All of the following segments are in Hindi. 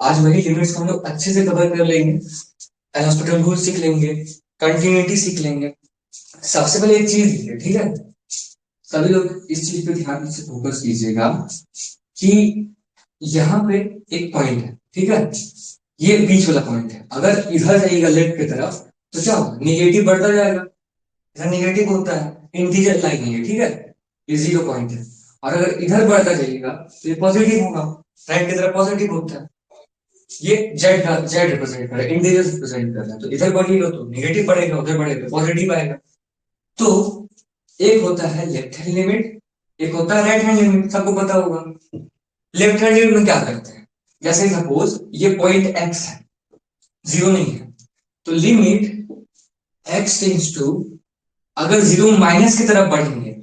आज वही लिमिट्स को हम लोग अच्छे से कवर कर लेंगे। एल हॉस्पिटल रूल सीख लेंगे, कंटिन्यूटी सीख लेंगे। सबसे पहले एक चीज है, ठीक है, सभी लोग इस चीज पे ध्यान से फोकस कीजिएगा कि यहाँ पे एक पॉइंट है, ठीक है, ये बीच वाला पॉइंट है। अगर इधर जाइएगा लेफ्ट की तरफ तो क्या होगा, निगेटिव बढ़ता जाएगा, इधर निगेटिव होता है, इंटीजर लाइन है, ठीक है, ये जीरो पॉइंट है। और अगर इधर बढ़ता जाइएगा तो ये पॉजिटिव होगा, राइट की तरफ पॉजिटिव होता है। ये जेड जेड रिप्रेजेंट कर रहा है, इंटीजर रिप्रेजेंट कर रहा है, तो इधर बढ़ेगा तो निगेटिव बढ़ेगा, उधर बढ़ेगा तो पॉजिटिव आएगा। तो एक होता है लेफ्ट हैंड लिमिट, एक होता है राइट हैंड लिमिट, सबको पता होगा। लेफ्ट हैंड लिमिट में क्या करते हैं, जैसे सपोज ये पॉइंट एक्स है, जीरो नहीं है, तो लिमिट एक्स टेंस टू, अगर जीरो माइनस की तरफ बढ़ेंगे,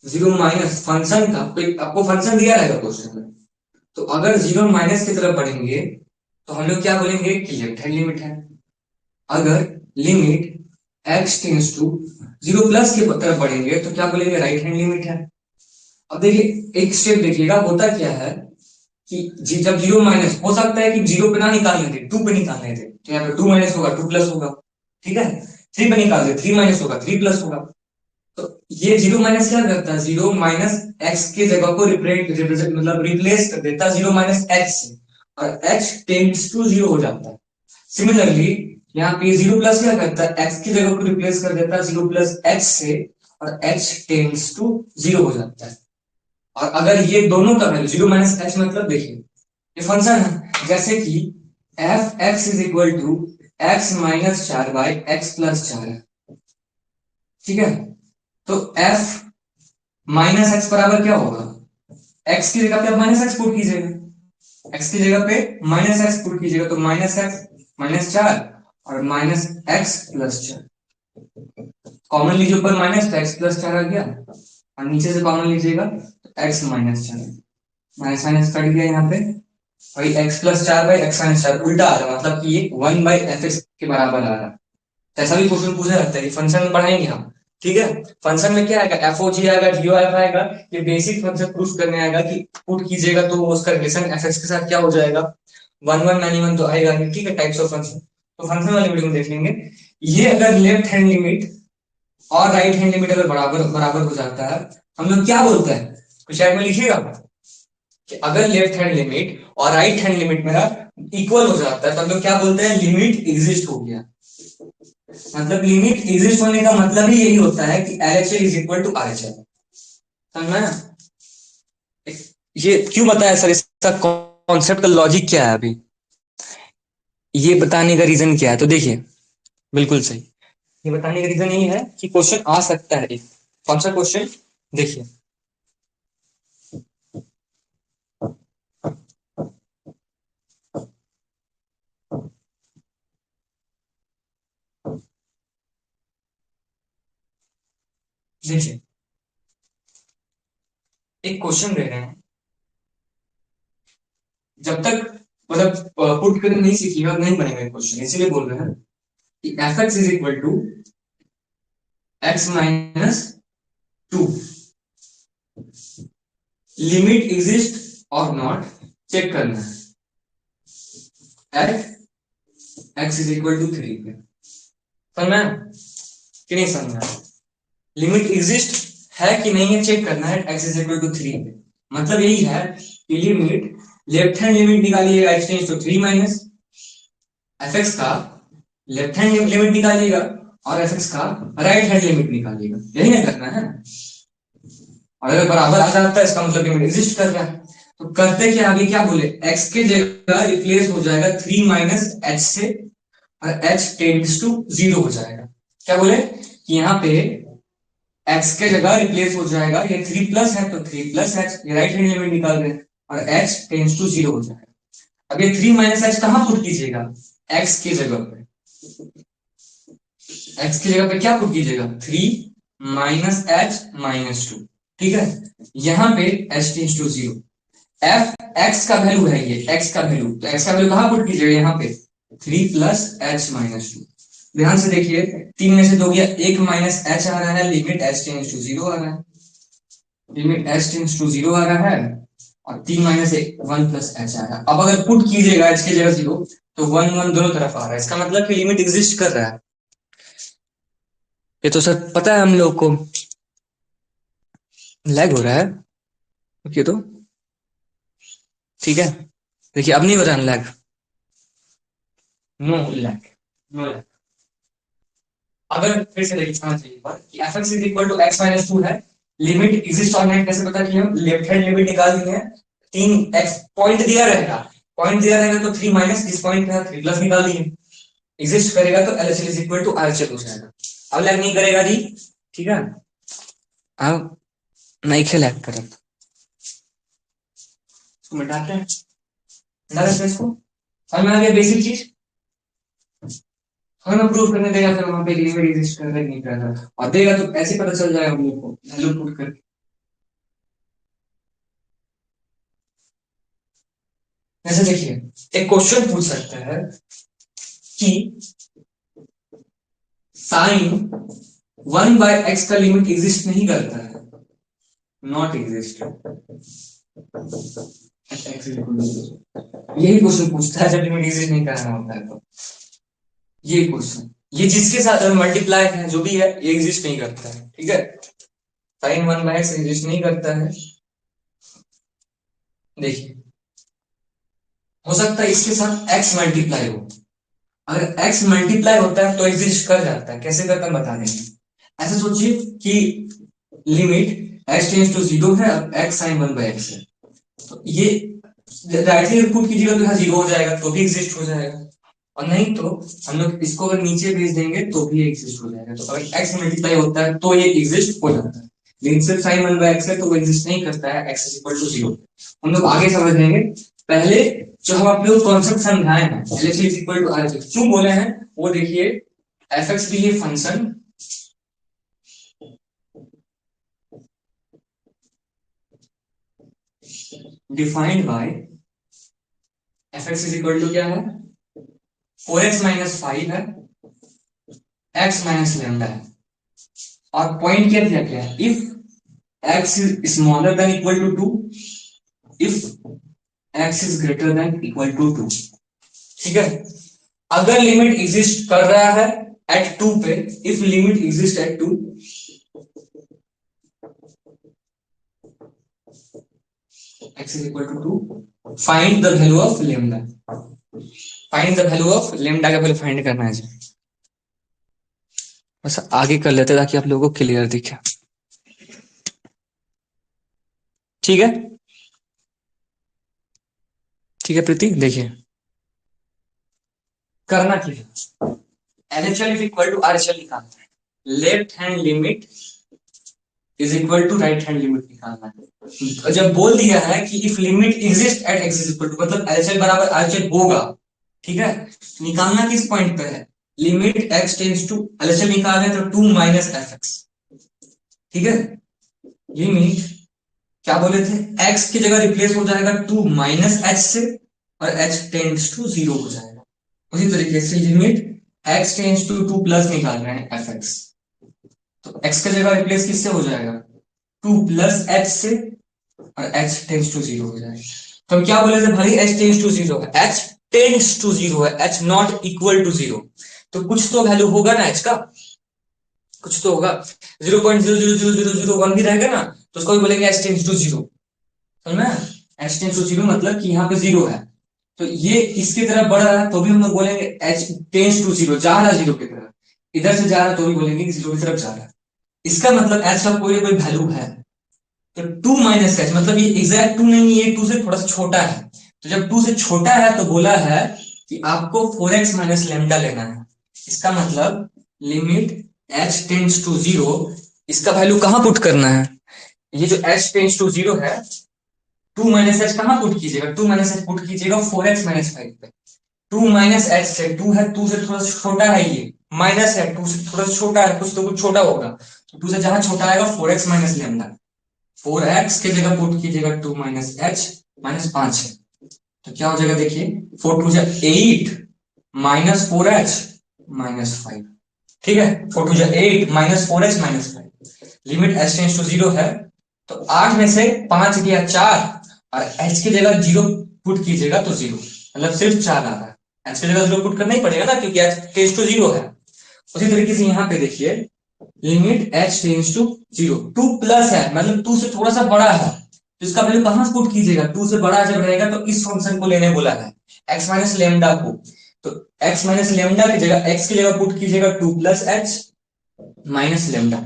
जीरो माइनस फंक्शन का कोई आपको फंक्शन दिया रहेगा क्वेश्चन में, तो अगर जीरो माइनस की तरफ बढ़ेंगे तो हम लोग क्या बोलेंगे कि लेफ्ट हैंड लिमिट है। अगर limit x tends to zero plus की तरफ बढ़ेंगे तो क्या बोलेंगे, राइट हैंड लिमिट है। अब देखिए एक स्टेप देखिएगा, होता क्या है कि जब जीरो माइनस, हो सकता है कि जीरो पे ना निकालने थे, टू पे निकालने थे, तो यहाँ पे टू माइनस होगा, टू प्लस होगा, ठीक है। थ्री पे निकाल दे, थ्री माइनस होगा, थ्री प्लस होगा। तो ये जीरो माइनस क्या करता है, जीरो माइनस एक्स की जगह को रिप्रेजेंट मतलब रिप्लेस कर देता है जीरो माइनस एक्स से, और एच टेंड्स टू जीरो हो जाता है। सिमिलरली यहाँ पे जीरो प्लस क्या करता है, एक्स की जगह को रिप्लेस कर देता है जीरो प्लस एच से, और एच टेंड्स टू जीरो हो जाता है। और अगर ये दोनों का वैल्यू जीरो माइनस एच, मतलब देखिए ये फंक्शन है, जैसे कि f x is equal to x minus चार बाई एक्स प्लस चार है, ठीक है। तो एफ माइनस एक्स बराबर क्या होगा, एक्स की जगह पे आप माइनस एक्स पुट कीजिएगा, एक्स की जगह पे माइनस एक्स पुट कीजिएगा, तो माइनस एक्स माइनस चार और माइनस एक्स प्लस चार, कॉमन लीजिए, ऊपर माइनस तो एक्स प्लस चार आ गया, और नीचे से कॉमन लीजिएगा तो एक्स माइनस चार, माइनस माइनस कट गया यहाँ पे, वही एक्स प्लस चार बाई एक्स माइनस चार उल्टा आ रहा है, मतलब कि ये वन बाई एफ एक्स के बराबर आ रहा है। तो ऐसा भी क्वेश्चन पूछा जाता है, फंक्शन में पढ़ाएंगे हम, ठीक है। फंक्शन में क्या आएगा, एफ ओ जी आएगा, डी ओ एफ आएगा, ये बेसिक फंक्शन प्रूफ करने आएगा कि पुट कीजिएगा तो उसका रिलेशन एफ एक्स के साथ क्या हो जाएगा, वन वन मैनी वन तो आएगा ही, ठीक है, टाइप्स ऑफ फंक्शन। तो फंक्शन वाले वीडियो में देख लेंगे। ये अगर लेफ्ट हैंड लिमिट और राइट हैंड लिमिट अगर बराबर बराबर हो जाता है, हम लोग क्या बोलते हैं, कुछ में लिखिएगा कि अगर लेफ्ट हैंड लिमिट और राइट हैंड लिमिट मेरा इक्वल हो जाता है तो हम लोग क्या बोलते हैं, लिमिट एग्जिस्ट हो गया। मतलब लिमिट एग्जिस्ट होने का मतलब ही यही होता है कि LHL is equal to RHL. समझ में ना? ये क्यों बताया सर, इसका कॉन्सेप्ट का लॉजिक क्या है अभी, ये बताने का रीजन क्या है, तो देखिए बिल्कुल सही, ये बताने का रीजन यही है कि क्वेश्चन आ सकता है एक, कौन सा क्वेश्चन, देखिए देखिए एक क्वेश्चन दे रहे हैं, जब तक मतलब पुट करके नहीं सीखिएगा नहीं बनेगा क्वेश्चन, इसीलिए बोल रहे हैं कि f x is equal to x minus two, limit exist और नॉट चेक करना है at x is equal to three पे। समझना है कि नहीं समझना है, लिमिट एग्जिस्ट है कि नहीं है चेक करना है x is equal to three पे। मतलब यही है कि लिमिट, लेफ्ट हैंड लिमिट निकालिएगा x tends to three minus f x का लेफ्ट हैंड लिमिट निकालिएगा, और एफ एक्स का राइट हैंड लिमिट निकालिएगा, यही ना करना है। और अगर बराबर आ जाता है इसका मतलब लिमिट एग्जिस्ट कर रहा है। तो करते क्या, आगे क्या बोले, x के जगह रिप्लेस हो जाएगा थ्री माइनस एच से, और h टेंड्स टू जीरो हो जाएगा। क्या बोले कि यहाँ पे x के जगह रिप्लेस हो जाएगा, ये थ्री प्लस है तो थ्री प्लस एच, ये राइट हैंड लिमिट निकाल रहे हैं, और h टेंड्स टू जीरो हो जाएगा। अब ये थ्री माइनस एच कहां पुट कीजिएगा, x की जगह पे, x की जगह पे क्या पुट कीजिएगा, three minus h minus two, ठीक है। यहाँ पे h tends to zero, f x का वैल्यू है, ये एक्स का वैल्यू, तो एक्स का वैल्यू कहां पुट कीजिएगा, यहाँ पे three plus H minus to. ध्यान से देखिए, तीन में से दो गया, एक माइनस एच आ रहा है, limit h tends to zero आ रहा है, limit h tends to zero आ रहा है, और 3 - 1 + h आएगा। अब अगर पुट कीजिएगा h की जगह 0 तो 1 1 दोनों तरफ आ रहा है, इसका मतलब कि लिमिट एग्जिस्ट कर रहा है। ये तो सर पता है हम लोग को। लैग हो रहा है ओके तो ठीक है। देखिए अब नहीं हो रहा lag, no lag, no lag. अगर फिर से देखिए समझ जाइए बात कि fx is equal to x minus 2 है, लिमिट एग्जिस्ट और नहीं कैसे पता किया, लेफ्ट हैंड लिमिट निकाल दी है। 3x पॉइंट दिया रहेगा, पॉइंट दिया रहेगा तो 3 माइनस इस पॉइंट का 3 प्लस निकाल दिए। एग्जिस्ट करेगा तो LHL is equal to RHL हो जाएगा। अब लैग नहीं करेगा जी, ठीक है। अब नहीं खे लैग करेगा, इसको मिटाते हैं, मिटा देते हैं इसको। अब में आ गया बेसिक चीज, हमें प्रूव करने देगा फिर वहां पे लिमिट एग्जिस्ट कर रहा है नहीं कर रहा, और देगा तो ऐसे पता चल जाएगा हम लोग को वैल्यू पुट करके। जैसे देखिए एक क्वेश्चन पूछ सकता है कि साइन 1/x का लिमिट एग्जिस्ट नहीं करता है, नॉट एग्जिस्ट, यही क्वेश्चन पूछता है जब लिमिट एग्जिस्ट नहीं करना होता है तो। ये क्वेश्चन, ये जिसके साथ मल्टीप्लाई है जो भी है ये एग्जिस्ट नहीं करता है, ठीक है। साइन 1/x एग्जिस्ट नहीं करता है। देखिए हो सकता है इसके साथ x मल्टीप्लाई हो, अगर x मल्टीप्लाई होता है तो एग्जिस्ट कर जाता है, कैसे करता है बता देंगे। ऐसे सोचिए कि लिमिट x टेंड्स टू 0 है, अब x sin 1/x है, तो ये डायरेक्टली पुट कीजिएगा तो यहाँ 0 हो जाएगा तो भी एग्जिस्ट हो जाएगा, और नहीं तो हम लोग इसको अगर नीचे भेज देंगे तो भी एग्जिस्ट हो जाएगा। तो अगर x मल्टीप्लाई होता है तो ये एग्जिस्ट हो जाता है, लेकिन सिर्फ sin 1/x है तो वो एग्जिस्ट नहीं करता है, x इज इक्वल टू 0। हम लोग आगे समझ लेंगे, पहले जो हम अपने कॉन्सेप्ट समझाए हैं LHS is equal to RHS क्यों बोले हैं वो देखिए। fx भी ये function defined by fx is equal to क्या है, 4x - 5 है, x माइनस लैम्डा है, और पॉइंट क्या दिया गया है, if x is smaller than equal to 2, if x is greater than equal to 2, ठीक है। अगर लिमिट एग्जिस्ट कर रहा है एट 2 पे, if limit exist eight 2, x is equal to 2, find the value of lambda, find the value of lambda का वैल्यू फाइंड करना है जी। बस आगे कर लेते ताकि आप लोगों को क्लियर दिखे, ठीक है। ठीक है प्रीति, देखिए करना क्या है, LHL is equal to RHL निकालना है, left hand limit is equal to right hand limit निकालना है। जब बोल दिया है कि if limit exist at x is equal to मतलब LHL बराबर RHL होगा, ठीक है। निकालना किस पॉइंट पे है, limit x tends to, LHL निकाल रहे हैं तो 2 माइनस fx, ठीक है। लिमिट क्या बोले थे, x की जगह रिप्लेस हो जाएगा 2 माइनस h से, और h टेंड्स टू 0 हो जाएगा। उसी तरीके से limit x tends to 2 plus निकाल रहे हैं fx, तो x की जगह रिप्लेस किससे हो जाएगा, 2 प्लस h से, और h टेंड्स टू 0 हो जाएगा। तो हम क्या बोले थे भाई, h टेंड्स टू 0 है, h टेंड्स टू 0 है, h नॉट इक्वल टू 0, तो कुछ तो वैल्यू होगा ना h का, कुछ तो होगा। 0.0000001 भी रहेगा ना तो उसको भी बोलेंगे h टेंड्स टू 0, समझ में, h टेंड्स टू 0 मतलब कि यहाँ पे 0 है, तो ये इसकी तरफ बढ़ रहा है तो भी हम लोग बोलेंगे h टेंड्स टू 0, जा रहा है 0 की तरफ, इधर से जा रहा है तो भी बोलेंगे कि 0 की तरफ जा रहा है। इसका मतलब h का कोई ना कोई वैल्यू है, तो 2 माइनस एच मतलब ये एग्जैक्ट 2 नहीं है, 2 से थोड़ा सा छोटा है, तो जब 2 से छोटा है तो बोला है कि आपको 4x माइनस लेमडा लेना है। इसका मतलब लिमिट h टेंड्स टू 0, इसका वैल्यू कहां पुट करना है, ये जो h टेंड्स टू 0 है, 2 माइनस एच कहां पुट कीजिएगा, 2 माइनस एच पुट कीजिएगा 4x माइनस 5 पे। 2 माइनस एच से 2 है, 2 से थोड़ा सा छोटा है, ये माइनस है 2 से थोड़ा सा छोटा है, कुछ तो कुछ छोटा होगा, तो 2 से जहां छोटा आएगा 4x माइनस लेमडा, 4x की जगह पुट कीजिएगा 2 माइनस एच माइनस 5 है, तो क्या हो जाएगा देखिए, 4 2 8 माइनस 4h माइनस 5, ठीक है। 4 2 8 minus 4h minus 5, limit h tends to 0 है, तो 8 में से 5 गया 4, और h की जगह जीरो पुट कीजिएगा तो जीरो, मतलब सिर्फ 4 आ रहा है। h की जगह जीरो पुट करना ही पड़ेगा ना, क्योंकि h टेंस टू जीरो है। उसी तरीके से यहाँ पे देखिए, limit h tends to zero, two plus है मतलब टू से थोड़ा सा बड़ा है, तो इसका वैल्यू कहां पुट कीजिएगा, टू से बड़ा जब रहेगा तो इस फंक्शन को लेने बोला है, x माइनस लेमडा को। तो x माइनस लेमडा की जगह x की जगह पुट कीजिएगा two plus H minus lambda.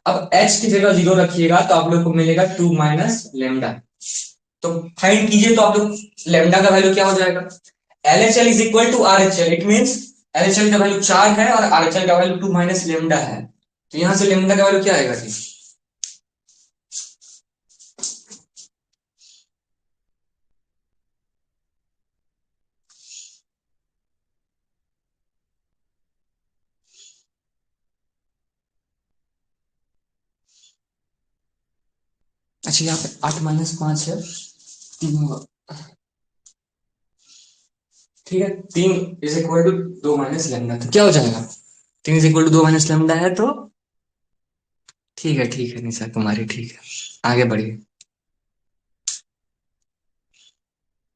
अब h की जगह जीरो रखिएगा तो आप लोग को मिलेगा टू माइनस लेमडा। तो फाइंड कीजिए तो आप लोग लेमडा का वैल्यू क्या हो जाएगा, L H L is equal to R H L, it mean L H L का वैल्यू 4 है और आर एच एल का वैल्यू टू माइनस लेमडा है। तो यहां से लेमडा का वैल्यू क्या आएगा जी, अच्छा यहाँ पे 8 - 5 है, 3 होगा, ठीक है। 3 इज इक्वल टू 2 - लेमडा, तो क्या हो जाएगा, 3 इज इक्वल टू 2 - लेमडा है तो ठीक है निशा कुमारी, ठीक है, आगे बढ़िए।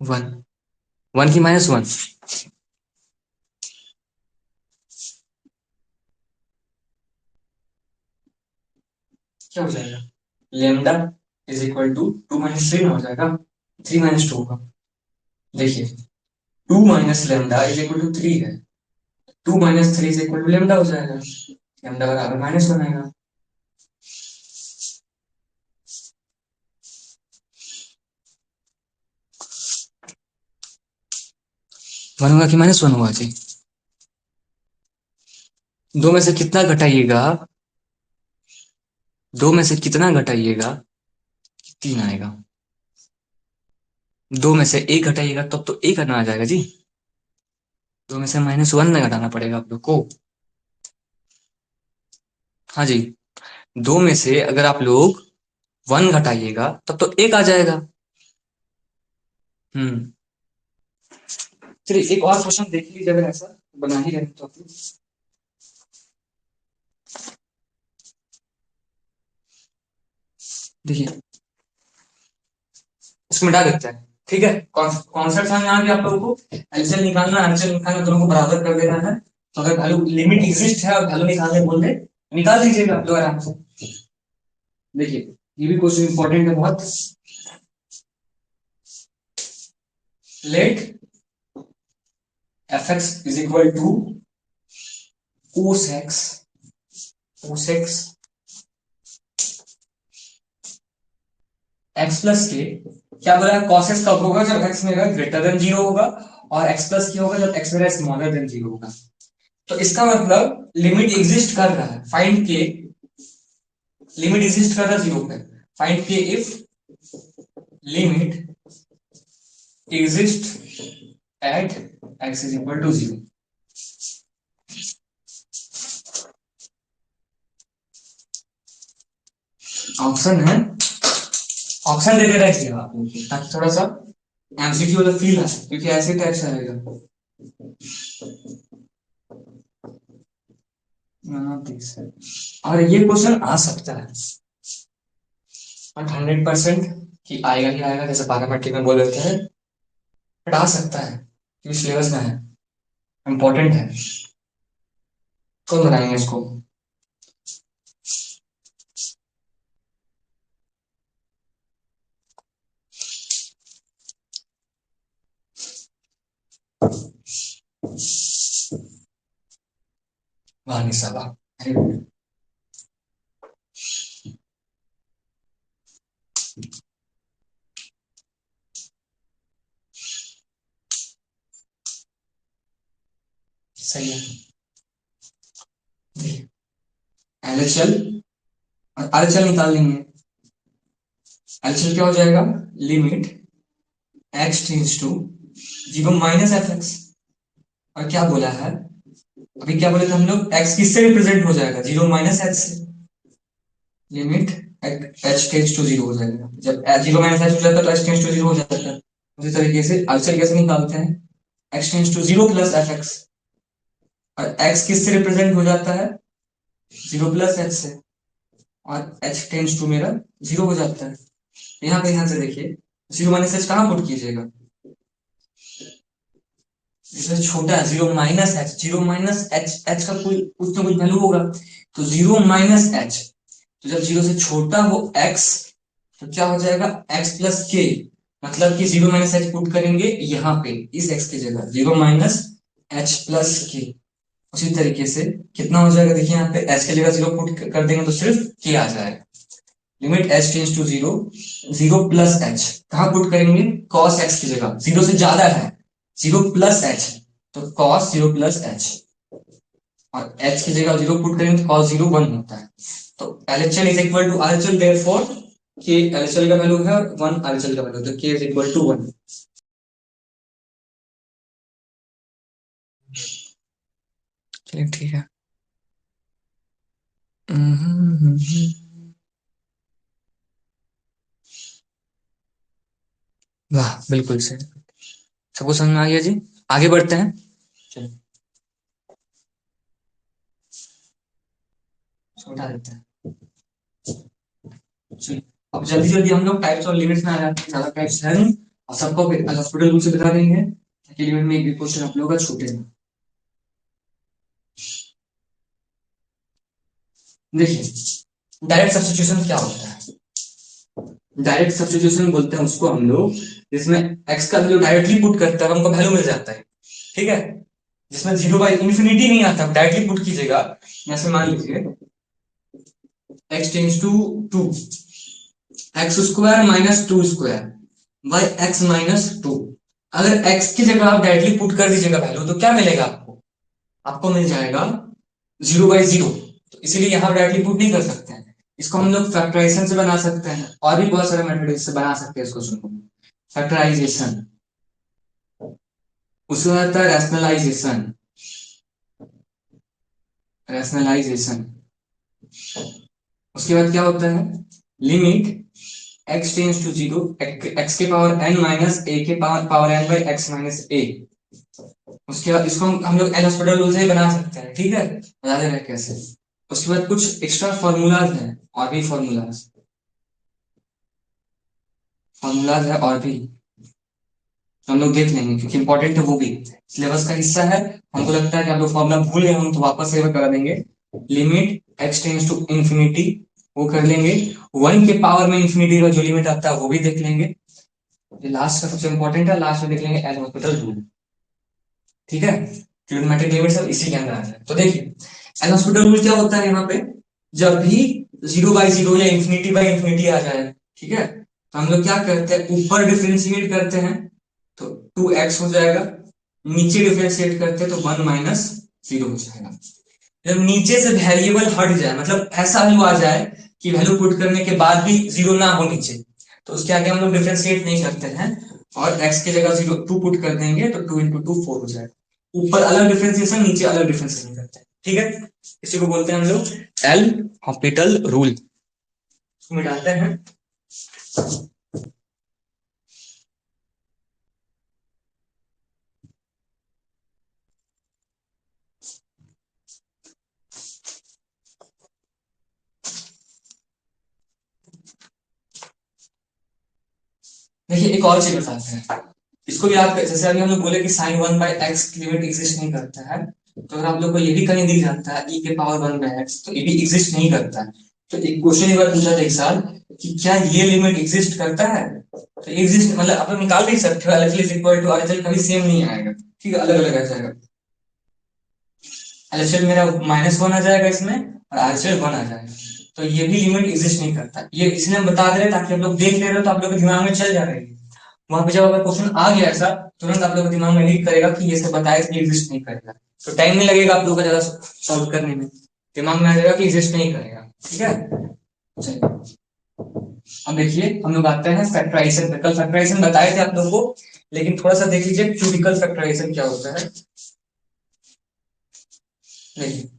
1, 1 की -1, क्या हो जाएगा, लेमडा इज इक्वल टू 2 - 3 हो जाएगा, 3 - 2 होगा। देखिए 2 - लेमडा इज इक्वल टू 3 है, 2 - 3 इज इक्वल टू लेमडा हो जाएगा, लेमडा बराबर -1 आएगा। वन होगा कि -1 होगा जी, दो में से कितना घटाइएगा, दो में से कितना घटाइएगा, 3 आएगा। दो में से एक घटाइएगा तब तो एक आना आ जाएगा जी, दो में से -1 ना घटाना पड़ेगा आप लोग को। हाँ जी, दो में से अगर आप लोग 1 घटाइएगा तब तो एक आ जाएगा। हम्म, चलिए एक और क्वेश्चन देख लीजिए, अगर ऐसा बना ही रहे तो आप लोग। देखिए इसको मिटा देते हैं, ठीक है। कॉन्सेप्ट समझ में आ गया आप लोगों को, एलसीएम निकालना एलसीएम निकालना दोनों को बराबर कर देना है। तो अगर वैल्यू लिमिट एग्जिस्ट है और वैल्यू निकालने बोल दे, निकाल दीजिएगा आप लोग आराम से। देखिए ये भी क्वेश्चन इंपॉर्टेंट है बहुत। Let f x is equal to cos x, cos x x plus k, क्या बोला है, कॉस एक्स कब होगा, जब एक्स मेरा ग्रेटर देन जीरो होगा, और एक्स प्लस के होगा जब एक्स मेरा स्मॉलर देन जीरो होगा। तो इसका मतलब लिमिट एग्जिस्ट कर रहा है, फाइंड के, लिमिट एग्जिस्ट कर रहा है जीरो पे, find k if limit exist at x is equal to zero. Option है, ऑप्शन देते रहिएगा आप लोग को, ताकि थोड़ा सा एमसीक्यू वाला फील है, क्योंकि ऐसे टाइप से आएगा। और ये क्वेश्चन आ सकता है, बट 100% कि आएगा ही आएगा, जैसे पैरामेट्रिक में बोल देते हैं, बट आ सकता है क्योंकि सिलेबस में है, इंपॉर्टेंट है। कौन बनाएंगे इसको, वाह निशा वाह, very good। सही है। एलएचएल और आरएचएल निकाल लेंगे। एलएचएल क्या हो जाएगा, limit x tends to zero minus f x, और क्या बोला है, अभी क्या बोले थे हम लोग, एक्स किससे रिप्रेजेंट हो जाएगा, जीरो माइनस एच से, limit h tends to zero हो जाएगा, जब जीरो माइनस एच हो जाता है तो एच टेंस टू जीरो हो जाता है। उसी तरीके से आंसर कैसे निकालते हैं, x tends to zero plus f x, और एक्स किससे रिप्रेजेंट हो जाता है, जीरो प्लस एच से, और एच टेंस टू मेरा जीरो हो जाता है। यहाँ पे ध्यान से देखिए, जीरो माइनस एच कहाँ पुट कीजिएगा, इससे छोटा है, zero minus h, zero minus h, h का कोई कुछ ना कुछ वैल्यू होगा, तो जीरो माइनस एच, तो जब जीरो से छोटा हो एक्स, तो क्या हो जाएगा एक्स प्लस के, मतलब कि जीरो माइनस एच पुट करेंगे यहाँ पे इस एक्स की जगह, जीरो माइनस एच प्लस के। उसी तरीके से कितना हो जाएगा, देखिए यहाँ पे एच की जगह जीरो पुट कर देंगे तो सिर्फ के आ जाएगा। Limit h tends to zero, zero plus h कहाँ पुट करेंगे, कॉस एक्स की जगह, जीरो से ज्यादा है, जीरो प्लस एच, तो कॉस जीरो प्लस एच, और एच की जगह जीरो पुट करेंगे तो कॉस जीरो वन होता है। तो LHL is equal to RHL, therefore k LHL का वैल्यू है वन, आरएचएल का वैल्यू, तो k is equal to one. चलिए ठीक है। वाह बिल्कुल सही, सबको समझ में आ गया जी, आगे बढ़ते हैं। चलिए छोटा देते हैं। चलिए अब जल्दी जल्दी हम लोग टाइप्स और लिमिट्स में आ जाते हैं, ज्यादा टाइप्स है नहीं, और सबको हॉस्पिटल रूल से बता देंगे ताकि लिमिट में एक भी क्वेश्चन आप लोगों का छूटे ना। देखिए डायरेक्ट सब्स्टिट्यूशन क्या होता है, डायरेक्ट सब्स्टिट्यूशन बोलते हैं उसको हम लोग जिसमें एक्स का वैल्यू डायरेक्टली पुट करता है हमको वैल्यू मिल जाता है, ठीक है, जिसमें जीरो बाई इंफिनिटी नहीं आता, डायरेक्टली पुट कीजिएगा, जैसे मान लीजिए x tends to two, x square minus two square by x minus two, अगर एक्स की जगह आप डायरेक्टली पुट कर दीजिएगा वैल्यू तो क्या मिलेगा आपको, आपको मिल जाएगा जीरो बाई जीरो, तो इसीलिए यहां डायरेक्टली पुट नहीं कर सकते हैं, इसको हम लोग फैक्टराइजेशन से बना सकते हैं, और भी बहुत सारे मेथड इससे बना सकते हैं इसको, सुनो फैक्टराइजेशन, उसमें आता है रैशनलाइजेशन, रैशनलाइजेशन, उसके बाद क्या होता है limit x tends to zero, x के पावर एन माइनस ए के power n by x minus a, उसके बाद इसको हम लोग एल हॉस्पिटल रूल से ही बना सकते हैं, ठीक है, बता दे रहे हैं कैसे। उसके बाद कुछ एक्स्ट्रा फॉर्मूलाज हैं, और भी फॉर्मूलाज, फॉर्मूलाज है और भी, हम लोग देख लेंगे क्योंकि इंपॉर्टेंट है वो भी, सिलेबस का हिस्सा है। हमको लगता है कि आप लोग फॉर्मूला भूल गए हम तो वापस से करा देंगे। Limit x tends to infinity वो कर लेंगे, वन के पावर में इंफिनिटी का जो लिमिट आता है वो भी देख लेंगे, ये लास्ट का सबसे इंपॉर्टेंट है, लास्ट में देख लेंगे एल हॉस्पिटल रूल, ठीक है, ट्रिग्नोमेट्रिक लिमिट सब इसी के अंदर आता है। तो देखिए एल हॉस्पिटल रूल क्या होता है यहाँ पे, जब भी जीरो बाई जीरो या इंफिनिटी बाई इंफिनिटी आ जाए, ठीक है, तो हम लोग क्या करते हैं ऊपर डिफरेंशिएट करते हैं तो टू एक्स हो जाएगा, नीचे डिफरेंशिएट करते हैं तो वन माइनस जीरो हो जाएगा। जब नीचे से वेरिएबल हट जाए, मतलब ऐसा वैल्यू आ जाए कि वैल्यू पुट करने के बाद भी जीरो ना हो नीचे, तो उसके आगे हम लोग डिफरेंशिएट नहीं करते हैं, और एक्स की जगह जीरो टू पुट कर देंगे तो टू इंटू टू फोर हो जाएगा, ऊपर अलग डिफरेंशिएशन नीचे अलग डिफरेंशिएशन करते हैं, ठीक है, इसी को बोलते हैं हम लोग एल हॉस्पिटल रूल, मिटाते हैं। देखिए एक और चीज बताते हैं, इसको भी आप जैसे अभी हम लोग बोले कि साइन वन बाई एक्स की लिमिट एग्जिस्ट नहीं करता है, तो अगर आप लोग को ये भी कहीं दी जाता है ई के पावर वन बाई एक्स तो ये भी एग्जिस्ट नहीं करता है, तो एक क्वेश्चन एक बार पूछा था एक साल कि क्या ये लिमिट एग्जिस्ट करता है, तो एग्जिस्ट मतलब आप लोग निकाल नहीं सकते हो, LHL is equal to RHL कभी सेम नहीं आएगा, ठीक है, अलग अलग आ जाएगा, एलएचएल मेरा माइनस वन आ जाएगा इसमें और आरएचएल वन आ जाएगा, तो ये भी लिमिट एग्जिस्ट नहीं करता, ये इसलिए हम बता दे रहे हैं ताकि आप लोग देख ले रहे हो तो आप लोग के दिमाग में चल जा रही है, वहां पे जब अगर क्वेश्चन आ गया ऐसा तुरंत आप लोग के दिमाग में हिट करेगा कि ये सब बताया इसलिए एग्जिस्ट नहीं करेगा, तो टाइम नहीं लगेगा आप लोग का ज्यादा सॉल्व करने में, दिमाग में आ जाएगा कि एग्जिस्ट नहीं करेगा, ठीक है। चलिए अब देखिए हम लोग आते हैं फैक्टराइजेशन पे, कल फैक्टराइजेशन बताए थे आप लोगों को, लेकिन थोड़ा सा देख लीजिए क्यूबिकल फैक्टराइजेशन क्या होता है। देखिए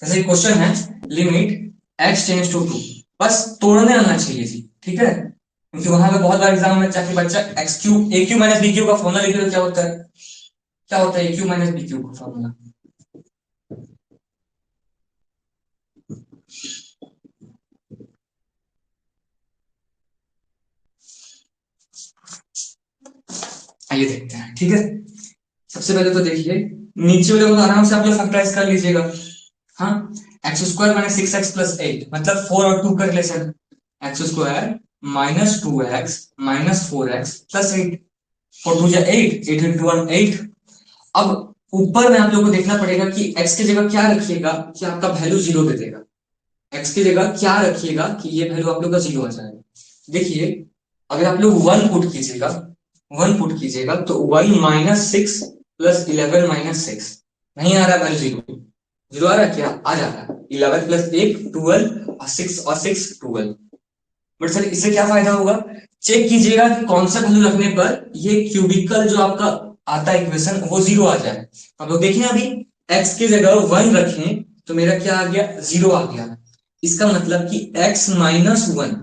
जैसे क्वेश्चन है limit x tends to two, बस तोड़ने आना चाहिए जी, ठीक है, क्योंकि वहां पे बहुत बार एग्जाम में जाके बच्चा एक्स क्यूब ए क्यू माइनस बी क्यू का फॉर्मूला लिखे तो क्या होता है, क्या होता है ए क्यू माइनस बी क्यू का फॉर्मूला, आइए देखते हैं, ठीक है। सबसे पहले तो देखिए, नीचे वाले को तो आराम से आप लोग फैक्टराइज कर लीजिएगा। हाँ, x square minus six x plus eight, मतलब फोर और टू का relation, x square minus two x minus four x plus eight, four two जा eight, eight into one eight. अब ऊपर में आप लोगों को देखना पड़ेगा कि x की जगह क्या रखिएगा कि आपका वैल्यू जीरो दे देगा। x की जगह क्या रखिएगा कि ये वैल्यू आप लोग का जीरो आ जाएगा। देखिए, अगर आप लोग वन पुट कीजिएगा, वन पुट कीजिएगा तो one minus six plus eleven minus six, नहीं आ रहा वैल्यू जीरो, जीरो आ रहा है क्या, आ जा रहा है। इलेवन प्लस एक ट्वेल्व और सिक्स ट्वेल्व। बट सर इससे क्या फायदा होगा, चेक कीजिएगा कि कौन सा वैल्यू रखने पर ये क्यूबिकल जो आपका आता है इक्वेशन वो जीरो आ जाए। अब लोग देखिए, अभी x की जगह वन रखें तो मेरा क्या आ गया, जीरो आ गया। इसका मतलब कि x minus one,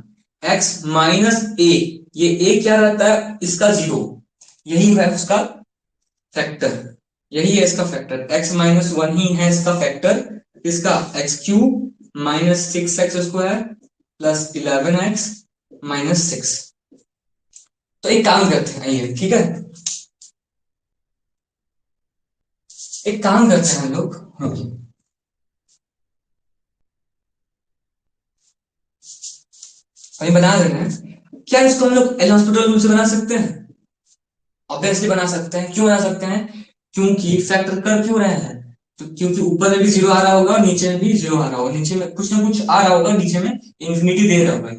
x minus a, ये a क्या रहता है इसका जीरो, यही है उसका फैक्टर, यही है इसका फैक्टर, x माइनस वन ही है इसका फैक्टर। इसका x cube minus six x square plus eleven x minus six. तो एक काम करते हैं, आइए ठीक है, एक काम करते हैं हम लोग, अभी बना रहे हैं, क्या इसको हम लोग एल हॉस्पिटल रूल से बना सकते हैं? ऑब्वियसली बना सकते हैं। क्यों बना सकते हैं, क्योंकि फैक्टर कर क्यों रहे हैं, तो क्योंकि ऊपर में भी जीरो आ रहा होगा, नीचे में भी जीरो आ रहा होगा, नीचे में कुछ ना कुछ आ रहा होगा, नीचे में इंफिनिटी दे रहा होगा,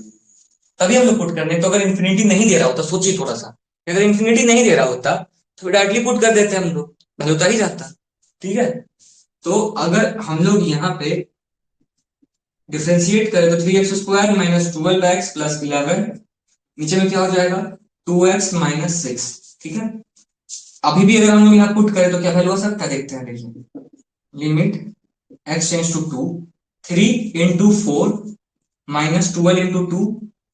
तभी हम लोग पुट करने। तो अगर इंफिनिटी नहीं दे रहा होता, सोचिए थोड़ा सा, अगर इंफिनिटी नहीं दे रहा होता तो डायरेक्टली पुट कर देते हम लोग, वैल्यू उतर ही जाता, ठीक है। तो अगर हम लोग यहाँ पे डिफ्रेंशिएट करें तो three x square minus twelve x plus eleven, नीचे में क्या हो जाएगा, टू एक्स माइनस सिक्स, ठीक है। अभी भी अगर हम लोग यहाँ पुट करें तो क्या वैल्यू हो सकता है, देखते हैं, देखिए, limit x tends to two, three into four minus twelve into two,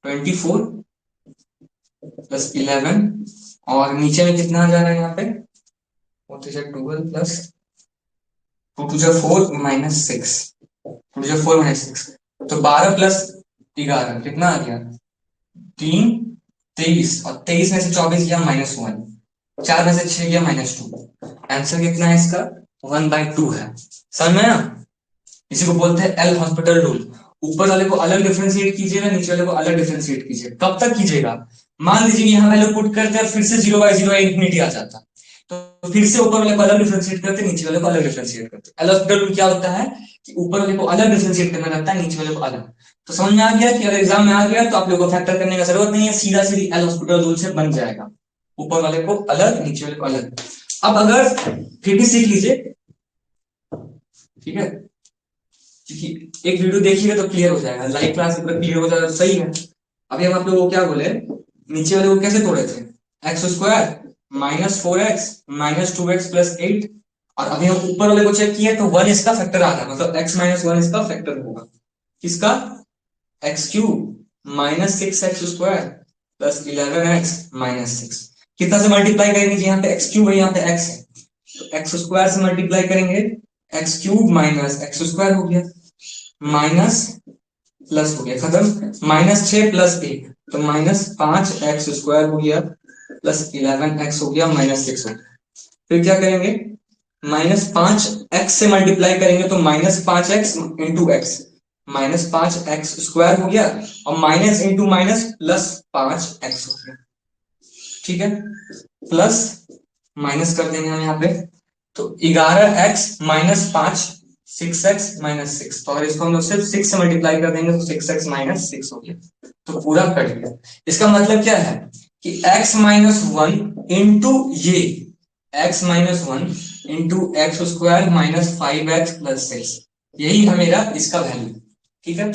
twenty four plus eleven, और नीचे में कितना आ जा रहा है यहाँ पे, ट्वेल्व प्लस टू टू जा four minus six, two two जा फोर माइनस सिक्स, तो बारह प्लस ग्यारह कितना आ गया, तीन, तेईस, और तेईस में से चौबीस गया माइनस वन, चार में से छह गया माइनस टू, आंसर कितना है इसका, वन बाई टू है। समझ में आया? इसी को बोलते हैं एल हॉस्पिटल रूल। ऊपर वाले को अलग डिफरेंशिएट कीजिएगा, नीचे वाले को अलग डिफरेंशिएट कीजिएगा। कब तक कीजिएगा, मान लीजिए यहाँ वैल्यू पुट करते हैं, फिर से जीरो बाई जीरो इंफिनिटी आ जाता, तो फिर से ऊपर वाले को अलग डिफरेंशिएट करते, नीचे वाले को अलग डिफरेंशिएट करते। एल हॉस्पिटल रूल क्या होता है कि ऊपर वाले को अलग डिफरेंशिएट करना रहता है, नीचे वाले को अलग। तो समझ में आ गया कि अगर एग्जाम में आ गया तो आप लोगों को फैक्टर करने का जरूरत नहीं है, सीधा सीधी एल हॉस्पिटल रूल से बन जाएगा, ऊपर वाले को अलग नीचे वाले को अलग। अब अगर फिर भी सीख लीजिए, ठीक है, क्योंकि एक वीडियो देखिएगा तो क्लियर हो जाएगा, लाइव क्लास अगर क्लियर हो जाएगा तो सही है। अभी हम आप लोगों को क्या बोले, नीचे वाले को कैसे तोड़े थे, x square minus four x minus two x plus eight, और अभी हम ऊपर वाले को चेक किए तो वन इसका फैक्टर आ रहा, मतलब एक्स माइनस वन इसका फैक्टर होगा, किसका, x cube minus six x square plus eleven x minus six. कितना से मल्टीप्लाई करेंगे जी, यहाँ पे एक्स क्यूब है, यहाँ पे एक्स है, तो एक्स स्क्वायर से मल्टीप्लाई करेंगे, x cube minus x square हो गया, माइनस प्लस हो गया, खत्म, माइनस छह प्लस एक, तो माइनस पांच एक्स स्क्वायर हो गया प्लस इलेवन एक्स हो गया माइनस सिक्स हो गया। फिर क्या करेंगे, माइनस पांच एक्स से मल्टीप्लाई करेंगे तो माइनस पांच एक्स इंटू एक्स, माइनस पांच एक्स स्क्वायर हो गया, और माइनस इंटू माइनस प्लस पांच एक्स हो गया, ठीक है। प्लस माइनस कर देंगे हम यहाँ पे, तो ग्यारह एक्स माइनस पांच, सिक्स एक्स माइनस सिक्स, तो अगर इसको हम लोग सिर्फ सिक्स से मल्टीप्लाई कर देंगे तो सिक्स एक्स माइनस सिक्स हो गया, तो पूरा कट गया। इसका मतलब क्या है कि एक्स माइनस वन इंटू ये x minus one into x square minus five x plus six, यही है मेरा इसका वैल्यू, ठीक है,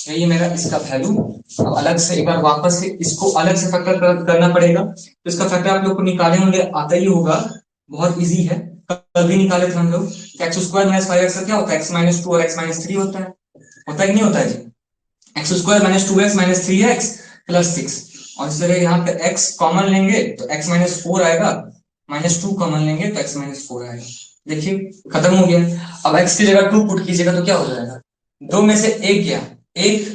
यही मेरा इसका वैल्यू। अब अलग से एक बार वापस से इसको अलग से फैक्टर करना पड़ेगा, तो इसका फैक्टर आप लोग को निकाले होंगे, आता ही होगा, बहुत इजी है, कल भी निकाले थे हम लोग। X square minus five x का क्या होता है, एक्स माइनस टू और एक्स माइनस थ्री होता है कि नहीं होता है जी, x square minus two x minus three x plus six, और इस तरह यहाँ पे एक्स कॉमन लेंगे तो एक्स माइनस फोर आएगा, माइनस टू कॉमन लेंगे तो एक्स माइनस फोर आएगा, देखिए खत्म हो गया। अब एक्स की जगह टू पुट कीजिएगा तो क्या हो जाएगा, दो में से एक गया एक,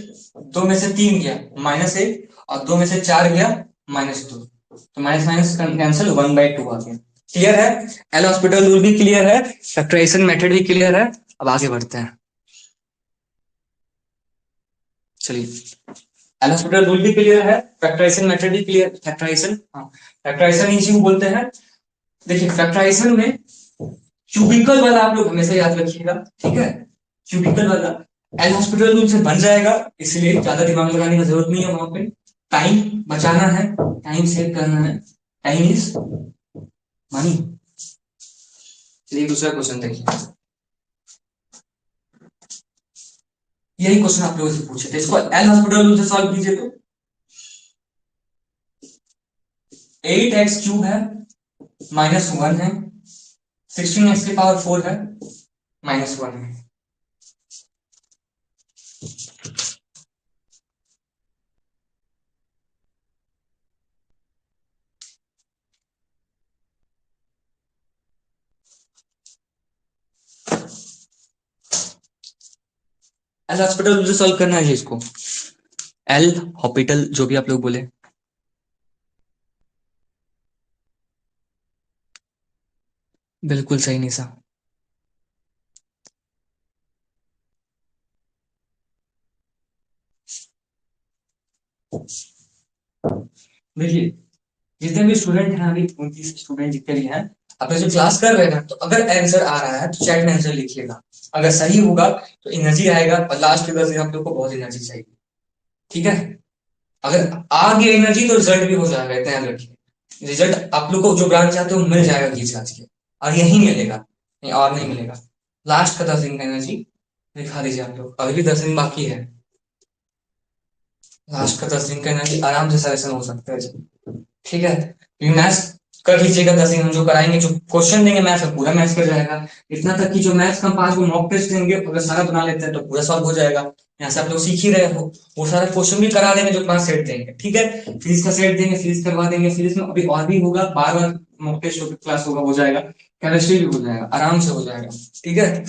दो में से तीन गया माइनस एक, और दो में से चार गया माइनस दो, तो माइनस माइनस कैंसिल 1/2 आ गया। क्लियर है? एल हॉस्पिटल रूल भी क्लियर है, फैक्टराइजेशन मेथड भी क्लियर है। अब आगे बढ़ते हैं, चलिए। एल हॉस्पिटल रूल भी क्लियर है, फैक्टराइजेशन मेथड भी क्लियर। फैक्टराइजेशन, हाँ, फैक्टराइजेशन इसी को बोलते हैं। देखिए फैक्टराइजेशन में क्यूबिकल वाला आप लोग हमेशा याद रखिएगा, ठीक है? क्यूबिकल वाला एल हॉस्पिटल रूल से बन जाएगा, इसलिए ज्यादा दिमाग लगाने की जरूरत नहीं है वहां पे। टाइम बचाना है, टाइम सेव करना है, टाइम इज मनी। चलिए दूसरा क्वेश्चन देखिए, यही क्वेश्चन आप लोगों से पूछे थे, इसको एल हॉस्पिटल रूल से सॉल्व कीजिए। तो 8x³ है, -1 है, 16x⁴ है, -1 है। एल हॉस्पिटल रूल से सॉल्व करना है इसको, एल हॉस्पिटल जो भी आप लोग बोले। बिल्कुल सही निशा। देखिए जितने भी स्टूडेंट हैं, अभी 29 स्टूडेंट जितने भी हैं, अपने जो क्लास कर रहे हैं, तो अगर आंसर आ रहा है तो चैट में आंसर लिखिएगा। अगर सही होगा तो एनर्जी आएगा, और लास्ट के 10 दिन आप लोग को बहुत एनर्जी चाहिए, ठीक है? अगर आ गई एनर्जी तो रिजल्ट भी हो जाएगा, इतना याद रखिए। रिजल्ट आप लोग को जो ब्रांच चाहते हो मिल जाएगा घींच घाच के, और यही मिलेगा, नहीं और नहीं मिलेगा। लास्ट का 10 दिन का एनर्जी दिखा दीजिए आप लोग, अभी भी 10 दिन बाकी है। लास्ट का 10 दिन का एनर्जी आराम से सजेशन हो सकता है, ठीक है? क्योंकि मैथ्स कर लीजिएगा 10 दिन, हम जो कराएंगे, जो क्वेश्चन देंगे मैथ्स में पूरा मैथ्स कर जाएगा। इतना तक कि जो मैथ्स का 5 को मॉक टेस्ट देंगे, अगर सारा बना लेते हैं तो पूरा सॉल्व हो जाएगा। यहाँ से आप लोग सीख ही रहे हो, वो सारा क्वेश्चन भी करा देंगे जो 5 सेट देंगे, ठीक है? फिजिक्स का सेट देंगे, फिजिक्स करवा देंगे, फिजिक्स में अभी और भी होगा, बार बार मॉक टेस्ट क्लास होगा, हो जाएगा। केमिस्ट्री भी हो जाएगा, आराम से हो जाएगा, ठीक है?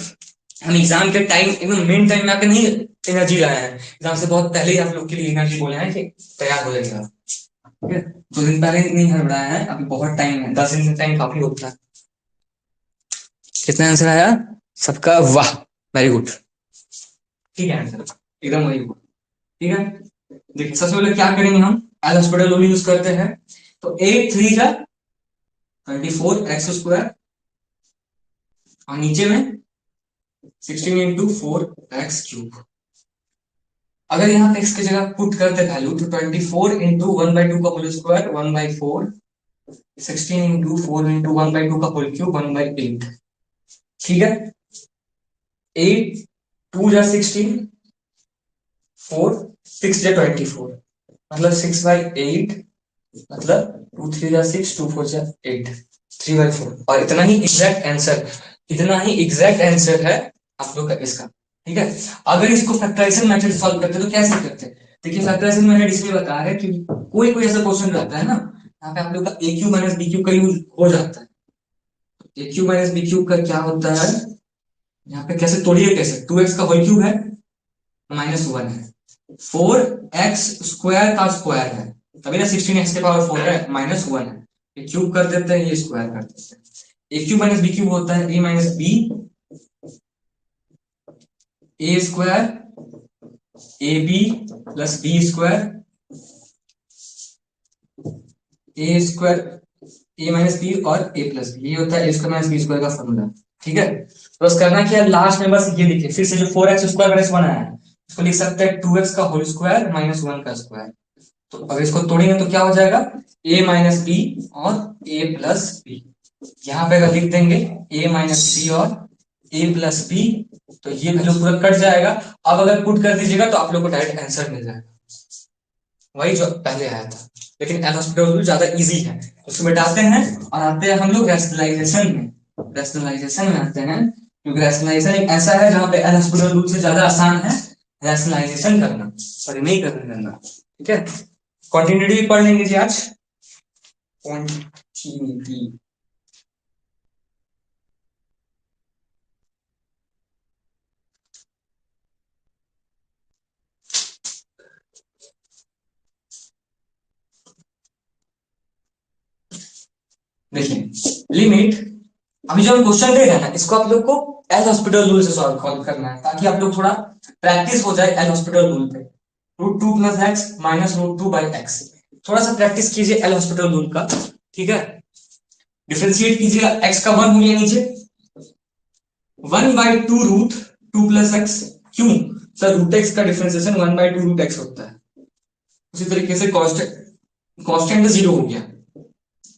हम एग्जाम के टाइम एकदम मेन टाइम में आके नहीं एनर्जी लाए हैं, एग्जाम से बहुत पहले ही आप लोग के लिए एनर्जी बोले हैं कि तैयार हो जाएगा, ठीक है? 2 दिन पहले नहीं हड़बड़ाया है, अभी बहुत टाइम है, 10 दिन का टाइम काफी होता है। कितना आंसर आया सबका? वाह, वेरी गुड, ठीक है आंसर, एकदम वही हुआ, ठीक है? देखिए सबसे पहले क्या करेंगे, हम एल हॉस्पिटल रूल यूज करते हैं। तो 8×3 = 24x², और नीचे में 16×4x³। अगर यहाँ पे x की जगह पुट करते वैल्यू, तो 24×1/2 का होल स्क्वायर 1/4, 16×4×1/2 का होल क्यूब 1/8, ठीक है? 8×2 = 16, 4×6 = 24, मतलब 6/8, मतलब 2×3 = 6, 2×4 = 8, 3/4। और इतना ही एग्जैक्ट आंसर, इतना ही एग्जैक्ट आंसर है आप लोग का इसका, ठीक है? अगर इसको फैक्टराइजेशन मेथड सॉल्व करते तो कैसे करते? देखिए फैक्टराइजेशन मेथड इसलिए बता रहे हैं क्योंकि कोई कोई ऐसा क्वेश्चन रहता है ना, यहाँ पे आप लोग का ए क्यू माइनस बी क्यू का यूज हो जाता है। ए क्यू माइनस बी क्यू का क्या होता है, यहाँ पे कैसे तोड़िए, कैसे 2x का होल क्यूब है, -1 है, 4x² का स्क्वायर है, तभी ना 16x⁴ है, -1 है, ये क्यूब कर देते हैं, ये स्क्वायर कर देते हैं। ए क्यूब माइनस बी क्यूब होता है a - b, a² ab + b² a² a-b और a+b, ये होता है a² - b² का फॉर्मूला, ठीक है? तो बस करना क्या है, लास्ट में बस ये देखिए, फिर से जो 4x² - 1 आया है, इसको लिख सकते हैं 2x का होल स्क्वायर -1 का स्क्वायर। तो अगर इसको तोड़ेंगे तो क्या हो जाएगा, a - b और a+b। यहाँ पे अगर लिख देंगे a - b और a+b, तो ये वैल्यू पूरा कट जाएगा। अब अगर पुट कर दीजिएगा तो आप लोग को डायरेक्ट आंसर मिल जाएगा, वही जो पहले आया था। लेकिन एल हॉस्पिटल रूल ज्यादा इजी है, उसको मिटाते हैं और आते हैं हम लोग रैशनलाइजेशन में। रैशनलाइजेशन में आते हैं, क्योंकि रैशनलाइजेशन एक ऐसा है जहां पे एल हॉस्पिटल रूल से ज्यादा आसान है रैशनलाइजेशन करना, और नहीं करना, ठीक है? कॉन्टिन्यूटी भी पढ़ लेंगे जी आज, कॉन्टिन्यूटी। देखिए लिमिट, अभी जो हम क्वेश्चन दे रहे हैं ना, इसको आप लोग को एल हॉस्पिटल रूल से सॉल्व करना है, ताकि आप लोग थोड़ा प्रैक्टिस हो जाए एल हॉस्पिटल रूल पे। Root two plus x minus root two by x, थोड़ा सा प्रैक्टिस कीजिए एल हॉस्पिटल रूल का, ठीक है। डिफ्रेंशिएट कीजिएगा, एक्स का वन हो गया नीचे, one by two root two plus x, क्यों सर, रूट एक्स का differentiation one by two root x होता है। उसी तरीके से कांस्टेंट, कांस्टेंट जीरो हो गया,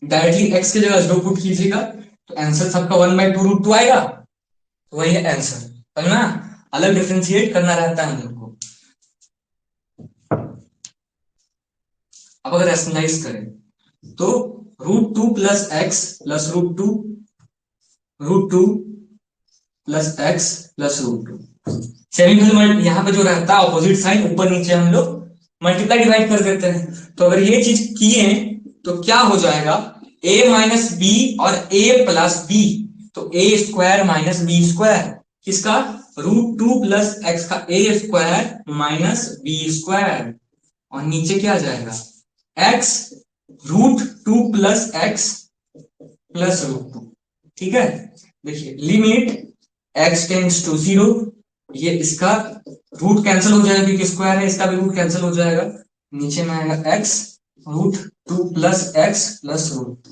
डायरेक्टली एक्स की जगह जीरो पुट कीजिएगा, तो आंसर सबका one by two root two आएगा, तो वही है आंसर, समझना। अलग डिफ्रेंशिएट करना रहता है हम लोग को। अब अगर रैशनलाइज करें तो root two plus x plus root two plus x plus root two, सेमीफल यहां पे जो रहता है ऑपोजिट साइन ऊपर नीचे हम लोग मल्टीप्लाई डिवाइड कर देते हैं। तो अगर ये चीज किए तो क्या हो जाएगा, a माइनस बी और a प्लस बी, तो a square minus b square, किसका, रूट टू प्लस एक्स का a square minus b square, और नीचे क्या आ जाएगा, x root two plus x plus root two, ठीक है। देखिए limit x tends to zero, ये इसका रूट कैंसिल हो जाएगा क्योंकि स्क्वायर है, इसका भी रूट कैंसिल हो जाएगा, नीचे में आएगा x root two plus x plus root,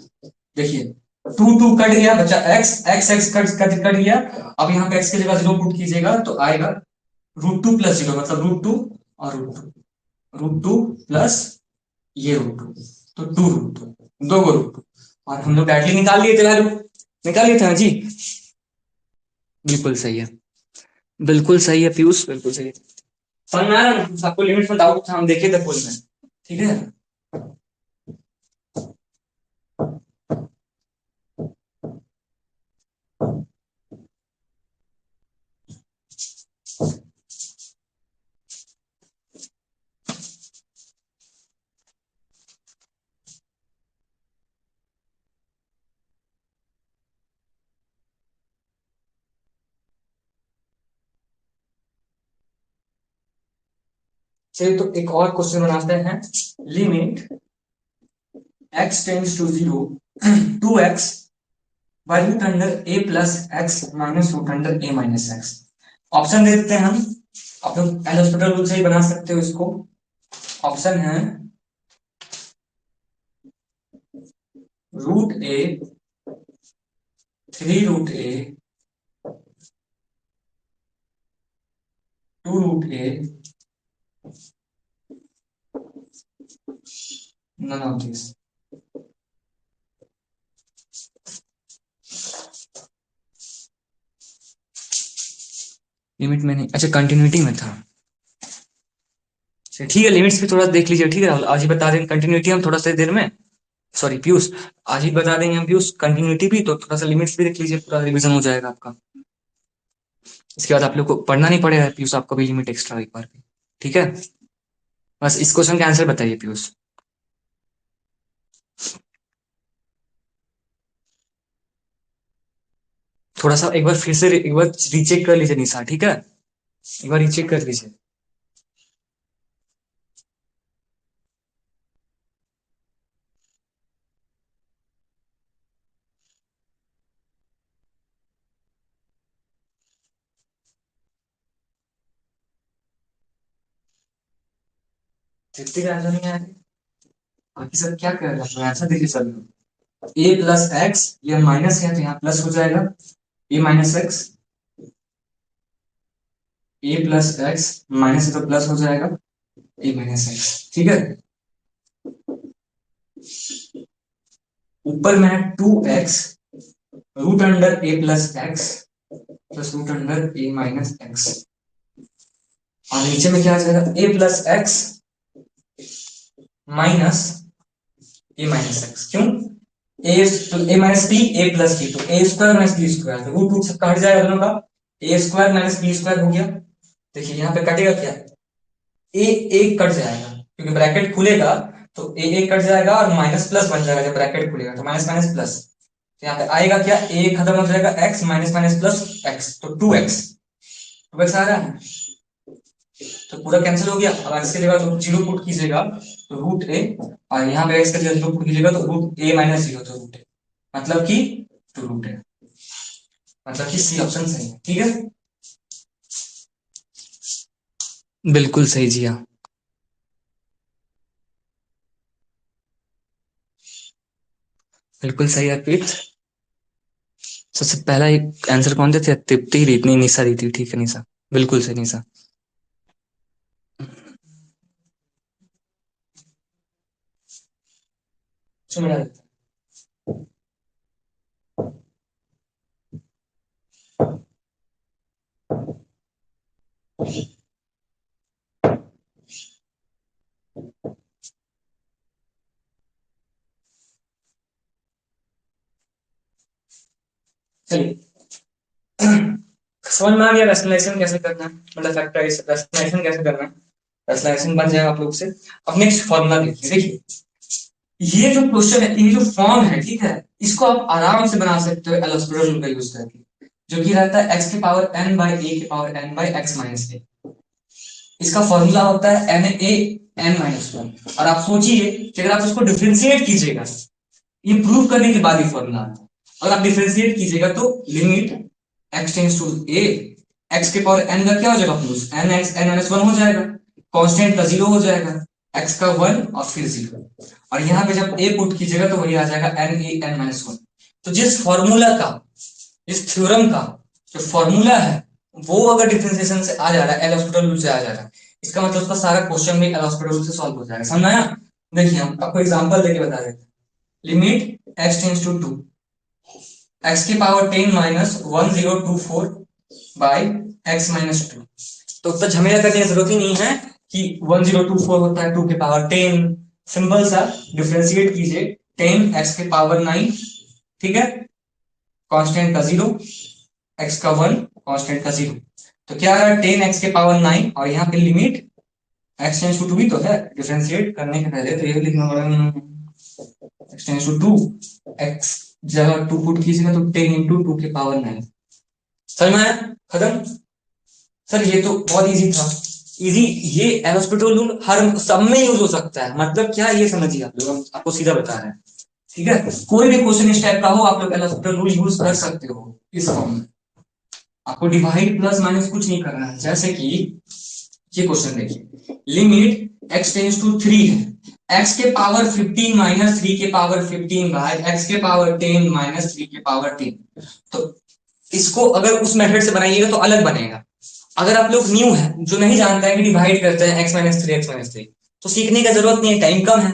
देखिए टू टू कट गया, बचा एक्स, एक्स एक्स कट गया। अब यहाँ पे एक्स की जगह जीरो पुट कीजिएगा तो आएगा रूट टू प्लस जीरो, मतलब रूट टू और रूट टू प्लस ये रूट टू, तो टू रूट टू, दो रूट टू, और हम लोग डायरेक्टली निकाल लिए थे वैल्यू, निकाल लिए थे ना जी, बिल्कुल सही है, बिल्कुल सही है पीयूष, बिल्कुल सही है। समझ में आ रहा है ना, आपको लिमिट में डाउट था, हम देखे थे फुल में, ठीक है। चलिए तो एक और क्वेश्चन बनाते हैं, limit x tends to zero two x by root under a plus x minus root under a minus x. Option दे देते हैं हम, आप लोग एल हॉस्पिटल रूल से ही बना सकते हो इसको। ऑप्शन है root a, three root a, two root a, none of this। Limit में नहीं, अच्छा कंटिन्यूटी में था, ठीक है। लिमिट्स भी थोड़ा देख लीजिए, ठीक है, आज ही बता देंगे कंटिन्यूटी हम थोड़ा सा देर में, सॉरी पीयूष, आज ही बता देंगे हम पीयूष कंटिन्यूटी भी, तो थोड़ा सा लिमिट्स भी देख लीजिए, पूरा रिवीजन हो जाएगा आपका। इसके बाद आप लोग को पढ़ना नहीं पड़ेगा पीयूष, आपको भी लिमिट एक्स्ट्रा एक बार भी, ठीक है। बस इस क्वेश्चन का आंसर बताइए पीयूष। थोड़ा सा एक बार फिर से एक बार रीचेक कर लीजिए निशा, ठीक है, एक बार रीचेक कर लीजिए। जितने का आंसर नहीं आया, बाकी सब क्या कर रहे हैं, आंसर देखिए सर, ए प्लस एक्स, ये माइनस है तो यहाँ प्लस हो जाएगा, ए माइनस एक्स, ए प्लस एक्स माइनस है तो प्लस हो जाएगा, ए माइनस एक्स, ठीक है। ऊपर में है two x root under a plus x plus root under a minus x, और नीचे में क्या आ जाएगा, a plus x minus a minus x, क्यों, a minus b a plus B, तो a square minus b square, तो रूट रूट सबका हट जाएगा दोनों का, a square minus b square हो गया। देखिए यहाँ पे कटेगा क्या, ए एक कट जाएगा क्योंकि ब्रैकेट खुलेगा, तो ए एक कट जाएगा और माइनस प्लस बन जाएगा, जब ब्रैकेट खुलेगा तो माइनस माइनस प्लस, तो यहाँ पे आएगा क्या, ए खत्म हो जाएगा, x minus minus plus x, तो टू एक्स, टू एक्स आ रहा है, तो पूरा कैंसिल हो गया। अब एक्स की जगह तो जीरो पुट कीजिएगा तो रूट ए, और यहाँ पे एक्स की जगह जीरो पुट कीजिएगा तो रूट ए माइनस जीरो, तो रूट ए, मतलब कि टू रूट है, मतलब कि सी ऑप्शन सही है। ठीक है, बिल्कुल सही जी हाँ, बिल्कुल सही अर्पित। सबसे पहला एक आंसर कौन देते, तृप्ति रीत, नहीं निशा दी थी, ठीक है निशा, बिल्कुल सही निशा। चलो चलिए, समझ में आ गया रैशनलाइजेशन कैसे करना है, मतलब फैक्टराइज रैशनलाइजेशन कैसे करना है, रैशनलाइजेशन बन जाएगा आप लोग से। अब नेक्स्ट फॉर्मूला देखिए, देखिए ये जो क्वेश्चन है, ये जो फॉर्म है, ठीक है, इसको आप आराम से बना सकते हो एल हॉस्पिटल रूल का यूज करके, जो कि रहता है एक्स की पावर एन बाई ए की power n by x minus a. इसका फॉर्मूला होता है n a n minus one. और आप सोचिए कि अगर आप इसको डिफ्रेंशिएट कीजिएगा, ये प्रूव करने के बाद ही फॉर्मूला आता है, अगर आप डिफ्रेंशिएट कीजिएगा तो limit x tends to a, x के पावर एन का क्या हो जाएगा plus n x n minus one हो जाएगा, कांस्टेंट का जीरो हो जाएगा, एक्स का वन और फिर जीरो, और यहाँ पे जब ए पुट कीजिएगा तो वही आ जाएगा n a n minus one. तो जिस फॉर्मूला का, इस थ्योरम का जो फॉर्मूला है, वो अगर डिफरेंशिएशन से आ जा रहा है, एल हॉस्पिटल रूल से आ जा रहा है, इसका मतलब उसका सारा क्वेश्चन भी एल हॉस्पिटल रूल से सॉल्व हो जाएगा। समझ आया? देखिए हम आपको एग्जांपल देके बता देते हैं। Limit x tends to two, x की power 10 minus 1024 by x minus two. तो उतना झमेला करने की जरूरत ही नहीं है कि 1024 होता है 2 के पावर 10, सिंपल सा डिफरेंशिएट कीजिए, 10 एक्स के पावर 9, ठीक है, कांस्टेंट का जीरो, एक्स का वन, कांस्टेंट का जीरो। तो क्या आ रहा है 10 एक्स के पावर 9, और यहाँ पे limit x tends to two भी तो है, डिफरेंशिएट करने के पहले तो ये लिखना पड़ेगा x tends to two, x जब टू पुट कीजिएगा तो 10 इंटू टू के पावर 9। समझ में आया? खत्म। सर ये तो बहुत इजी था, इजी। ये एलोस्पिटल रूल हर सब में यूज हो सकता है, मतलब क्या ये समझिए आप लोग, हम आपको सीधा बता रहे हैं, ठीक है, कोई भी क्वेश्चन इस टाइप का हो आप लोग एलोस्पिटल रूल यूज कर सकते हो इस फॉर्म में। आपको डिवाइड प्लस माइनस कुछ नहीं करना है, जैसे कि ये क्वेश्चन देखिए, limit x tends to three है, एक्स के पावर 15 माइनस थ्री के पावर 15 बाय एक्स के पावर 10 माइनस थ्री के पावर 10। तो इसको अगर उस मेथड से बनाइएगा तो अलग बनेगा। अगर आप लोग न्यू है, जो नहीं जानता है कि डिवाइड करते हैं एक्स माइनस थ्री, तो सीखने का जरूरत नहीं है, टाइम कम है,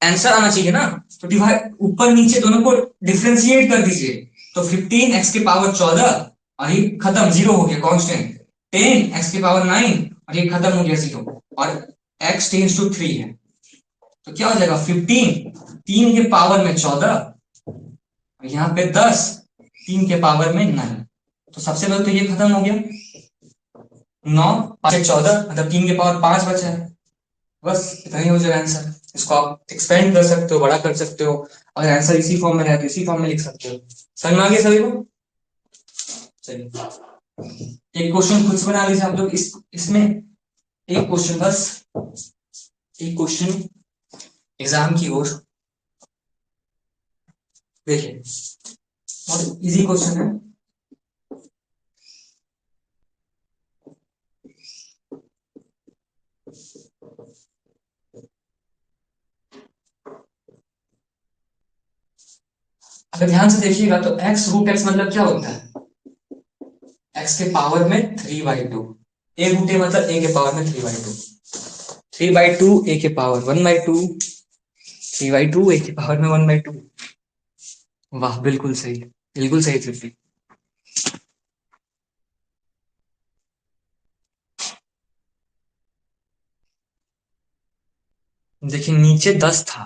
आंसर आना चाहिए ना। तो डिवाइड ऊपर नीचे दोनों को डिफ्रेंशिएट कर दीजिए, तो 15 एक्स के पावर 14, और ये खत्म, जीरो हो गया कांस्टेंट, 10 एक्स के पावर 9, और ये खत्म हो गया जीरो, और एक्स टेंस टू थ्री है, तो क्या हो जाएगा 15 3 के पावर में 14, और यहाँ पे 10 3 के पावर में 9। तो सबसे पहले तो ये खत्म हो गया, 9 5 से 14, मतलब 3 के पावर 5 बचा है, बस इतना ही हो जाएगा आंसर। इसको आप एक्सपेंड कर सकते हो, बड़ा कर सकते हो, अगर आंसर इसी फॉर्म में रहे तो इसी फॉर्म में लिख सकते हो। समझ में आ गया सभी को? चलिए एक क्वेश्चन खुद से बना लीजिए आप लोग, इस इसमें एक क्वेश्चन बस, एक क्वेश्चन एग्जाम की ओर, देखिए बहुत इजी क्वेश्चन है। अगर ध्यान से देखिएगा तो एक्स रूट एक्स मतलब क्या होता है, एक्स के पावर में 3/2, ए रूट ए मतलब ए के पावर में 3/2, 3/2 ए के पावर 1/2, 3/2 ए के पावर में 1/2। वाह बिल्कुल सही, बिल्कुल सही तृप्ति। देखिए नीचे 10 था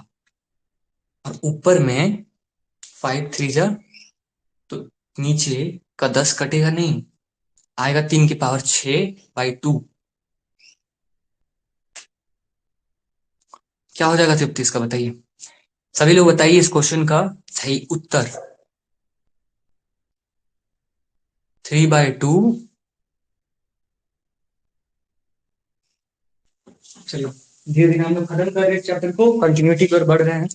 और ऊपर में 5 3 जा, तो नीचे का 10 कटेगा नहीं, आएगा 3 की पावर 6/2। क्या हो जाएगा तृप्ति इसका बताइए, सभी लोग बताइए इस क्वेश्चन का सही उत्तर। 3/2। चलो धीरे धीरे हम लोग खत्म कर रहे हैं चैप्टर को, कंटिन्यूटी की ओर बढ़ रहे हैं।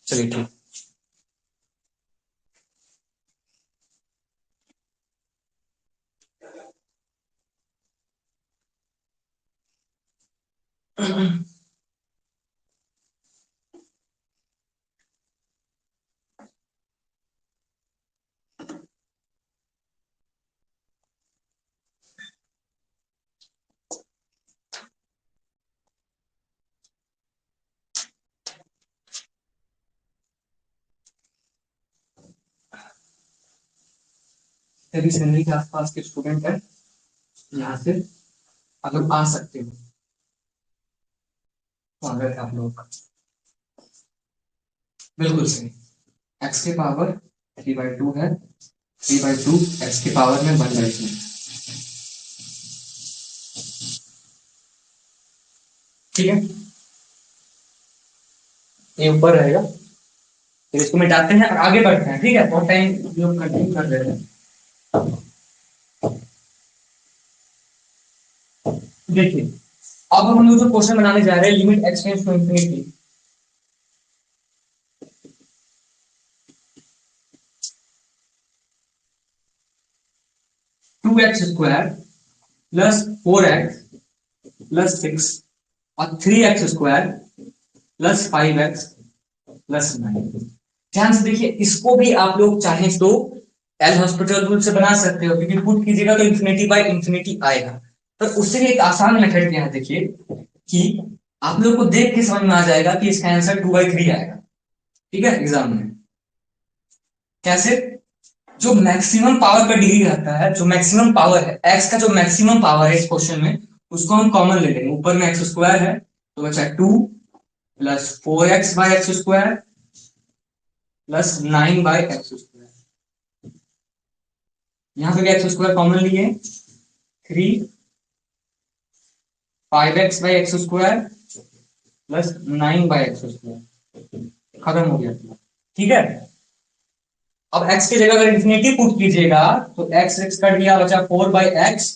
चलिए ठीक। यदि सैलरी के आसपास के स्टूडेंट है, यहाँ से आप लोग आ सकते हो। स्वागत है आप लोग का। बिल्कुल सही। एक्स के पावर 3/2 है, 3/2 एक्स के पावर में 1/2। ठीक है, ये ऊपर रहेगा, तो इसको मिटाते हैं और आगे बढ़ते हैं। ठीक है, बहुत टाइम लोग कंटिन्यू कर रहे हैं। देखिए, अब हम लोग जो क्वेश्चन बनाने जा रहे हैं, limit x tends to infinity. 2x² plus 4x plus 6 और 3x² प्लस 5x प्लस 9। ध्यान से देखिए, इसको भी आप लोग चाहें तो एल हॉस्पिटल रूल से बना सकते हो, क्योंकि पुट कीजिएगा तो इंफिनिटी बाय इंफिनिटी आएगा। पर उससे भी एक आसान मेथड क्या है, देखिए कि आप लोग को देख के समझ में आ जाएगा कि इसका आंसर 2/3 आएगा। ठीक है, एग्जाम में कैसे, जो मैक्सिमम पावर का डिग्री रहता है, जो मैक्सिमम पावर है एक्स का, जो मैक्सिमम पावर है इस क्वेश्चन में, उसको हम कॉमन ले लेंगे। ऊपर में x² है तो बचा 2 प्लस 4x/x² प्लस 9/x²। यहां पे x² कॉमन लिए, 3 5x/x² प्लस 9/x², खत्म हो गया। ठीक है, अब x की जगह अगर इंफिनिटी पुट कीजिएगा तो x x कट गया, बचा 4/x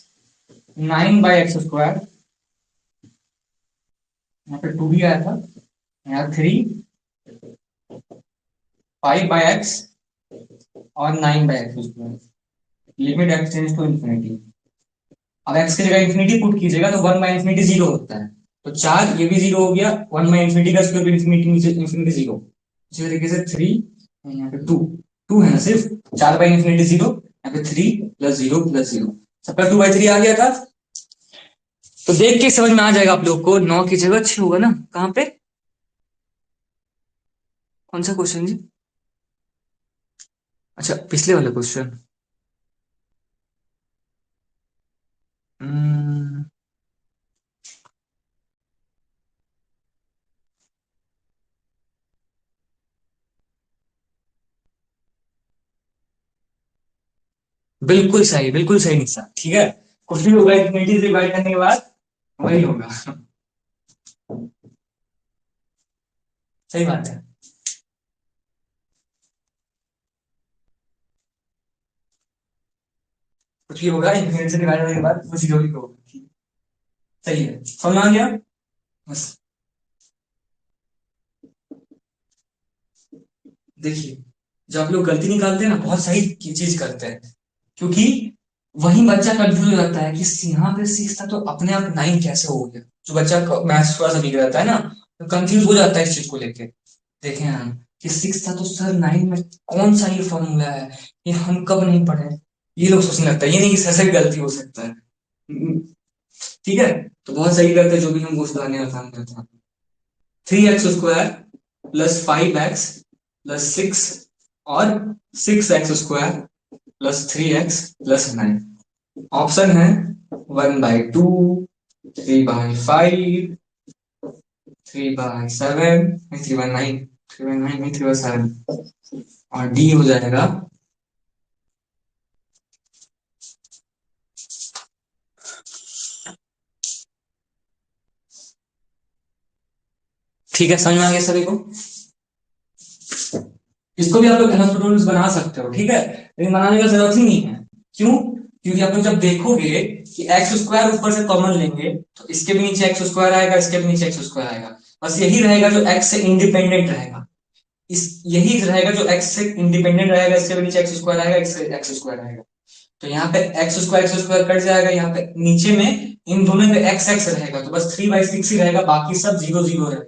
9/x²। यहाँ पे 2 भी आया था, यहाँ 3 5/x और 9/x²। Limit x tends to infinity. अब x की जगह इंफिनिटी पुट कीजिएगा तो 1/इंफिनिटी 0 होता है, तो 4 ये भी 0 हो गया। 1/इंफिनिटी का स्क्वायर भी इंफिनिटी, इंफिनिटी 0। इसी तरीके से 3, यहाँ पे 2 है ना, सिर्फ 4/इंफिनिटी 0, यहाँ पे 3 प्लस 0 प्लस 0, सबका 2/3 आ गया था। तो देख के समझ में आ जाएगा आप लोग को, 9 की जगह 6 होगा ना। कहाँ पे, कौन सा क्वेश्चन जी? अच्छा, पिछले वाला क्वेश्चन। बिल्कुल सही, बिल्कुल सही निशा। ठीक है, कुछ भी होगा इंफिनिटी से डिवाइड करने के बाद वही होगा। सही बात है। कुछ भी होगा इंफिनिटी से डिवाइड होने के बाद वो 0 ही होगा। सही है, समझ में आ गया बस। देखिए, जब आप लोग गलती निकालते हैं ना, बहुत सही चीज करते हैं, क्योंकि वही बच्चा कंफ्यूज हो जाता है कि यहाँ पे 6 था तो अपने आप 9 कैसे हो गया। जो बच्चा मैथ्स थोड़ा सा वीक रहता है ना, तो कंफ्यूज हो जाता है इस चीज को लेके। देखें हम कि 6 था तो सर 9 में कौन सा ये फॉर्मूला है, ये हम कब नहीं पढ़े, ये लोग सोचने लगता है। ये नहीं कि सर से भी गलती हो सकता है। ठीक है, तो बहुत सही करते हैं जो भी हम वो सुधारने का काम करते हैं। 3x² प्लस 5x प्लस 6 और 6x² plus 3x plus 9। Option है 1/2, 3/5, 3/7, 3/9, 3/9 नहीं, 3/7, और डी हो जाएगा। ठीक है, समझ में आ गया सभी को। इसको भी आप लोग एनास्टोटोन्स बना सकते हो, ठीक है, लेकिन बनाने का जरूरत ही नहीं है। क्यों? क्योंकि आप लोग जब देखोगे कि x² ऊपर से कॉमन लेंगे तो इसके भी नीचे x² आएगा, इसके भी नीचे x² आएगा। बस यही रहेगा जो x से इंडिपेंडेंट रहेगा। इस यही रहेगा जो x से इंडिपेंडेंट रहेगा, इससे भी नीचे एक्स स्क्वायर आएगा, इससे एक्स स्क्वायर आएगा, तो यहाँ पे एक्स स्क्वायर कट जाएगा, यहाँ पे नीचे में इन दोनों में एक्स एक्स रहेगा, तो बस 3/6 ही रहेगा, बाकी सब 0 0 रहेगा,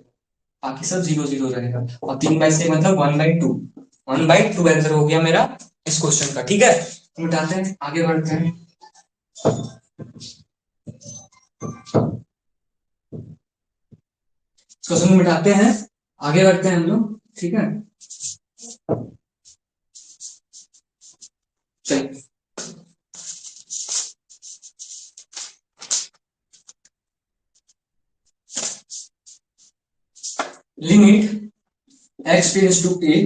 बाकी सब 0 0 रहेगा, और 3/6 मतलब 1/2, 1/2 आंसर हो गया मेरा इस क्वेश्चन का। ठीक है, तो मिटाते हैं, आगे बढ़ते हैं। इस क्वेश्चन को मिटाते हैं, आगे बढ़ते हैं हम लोग। ठीक है, चलिए। Limit x tends to a,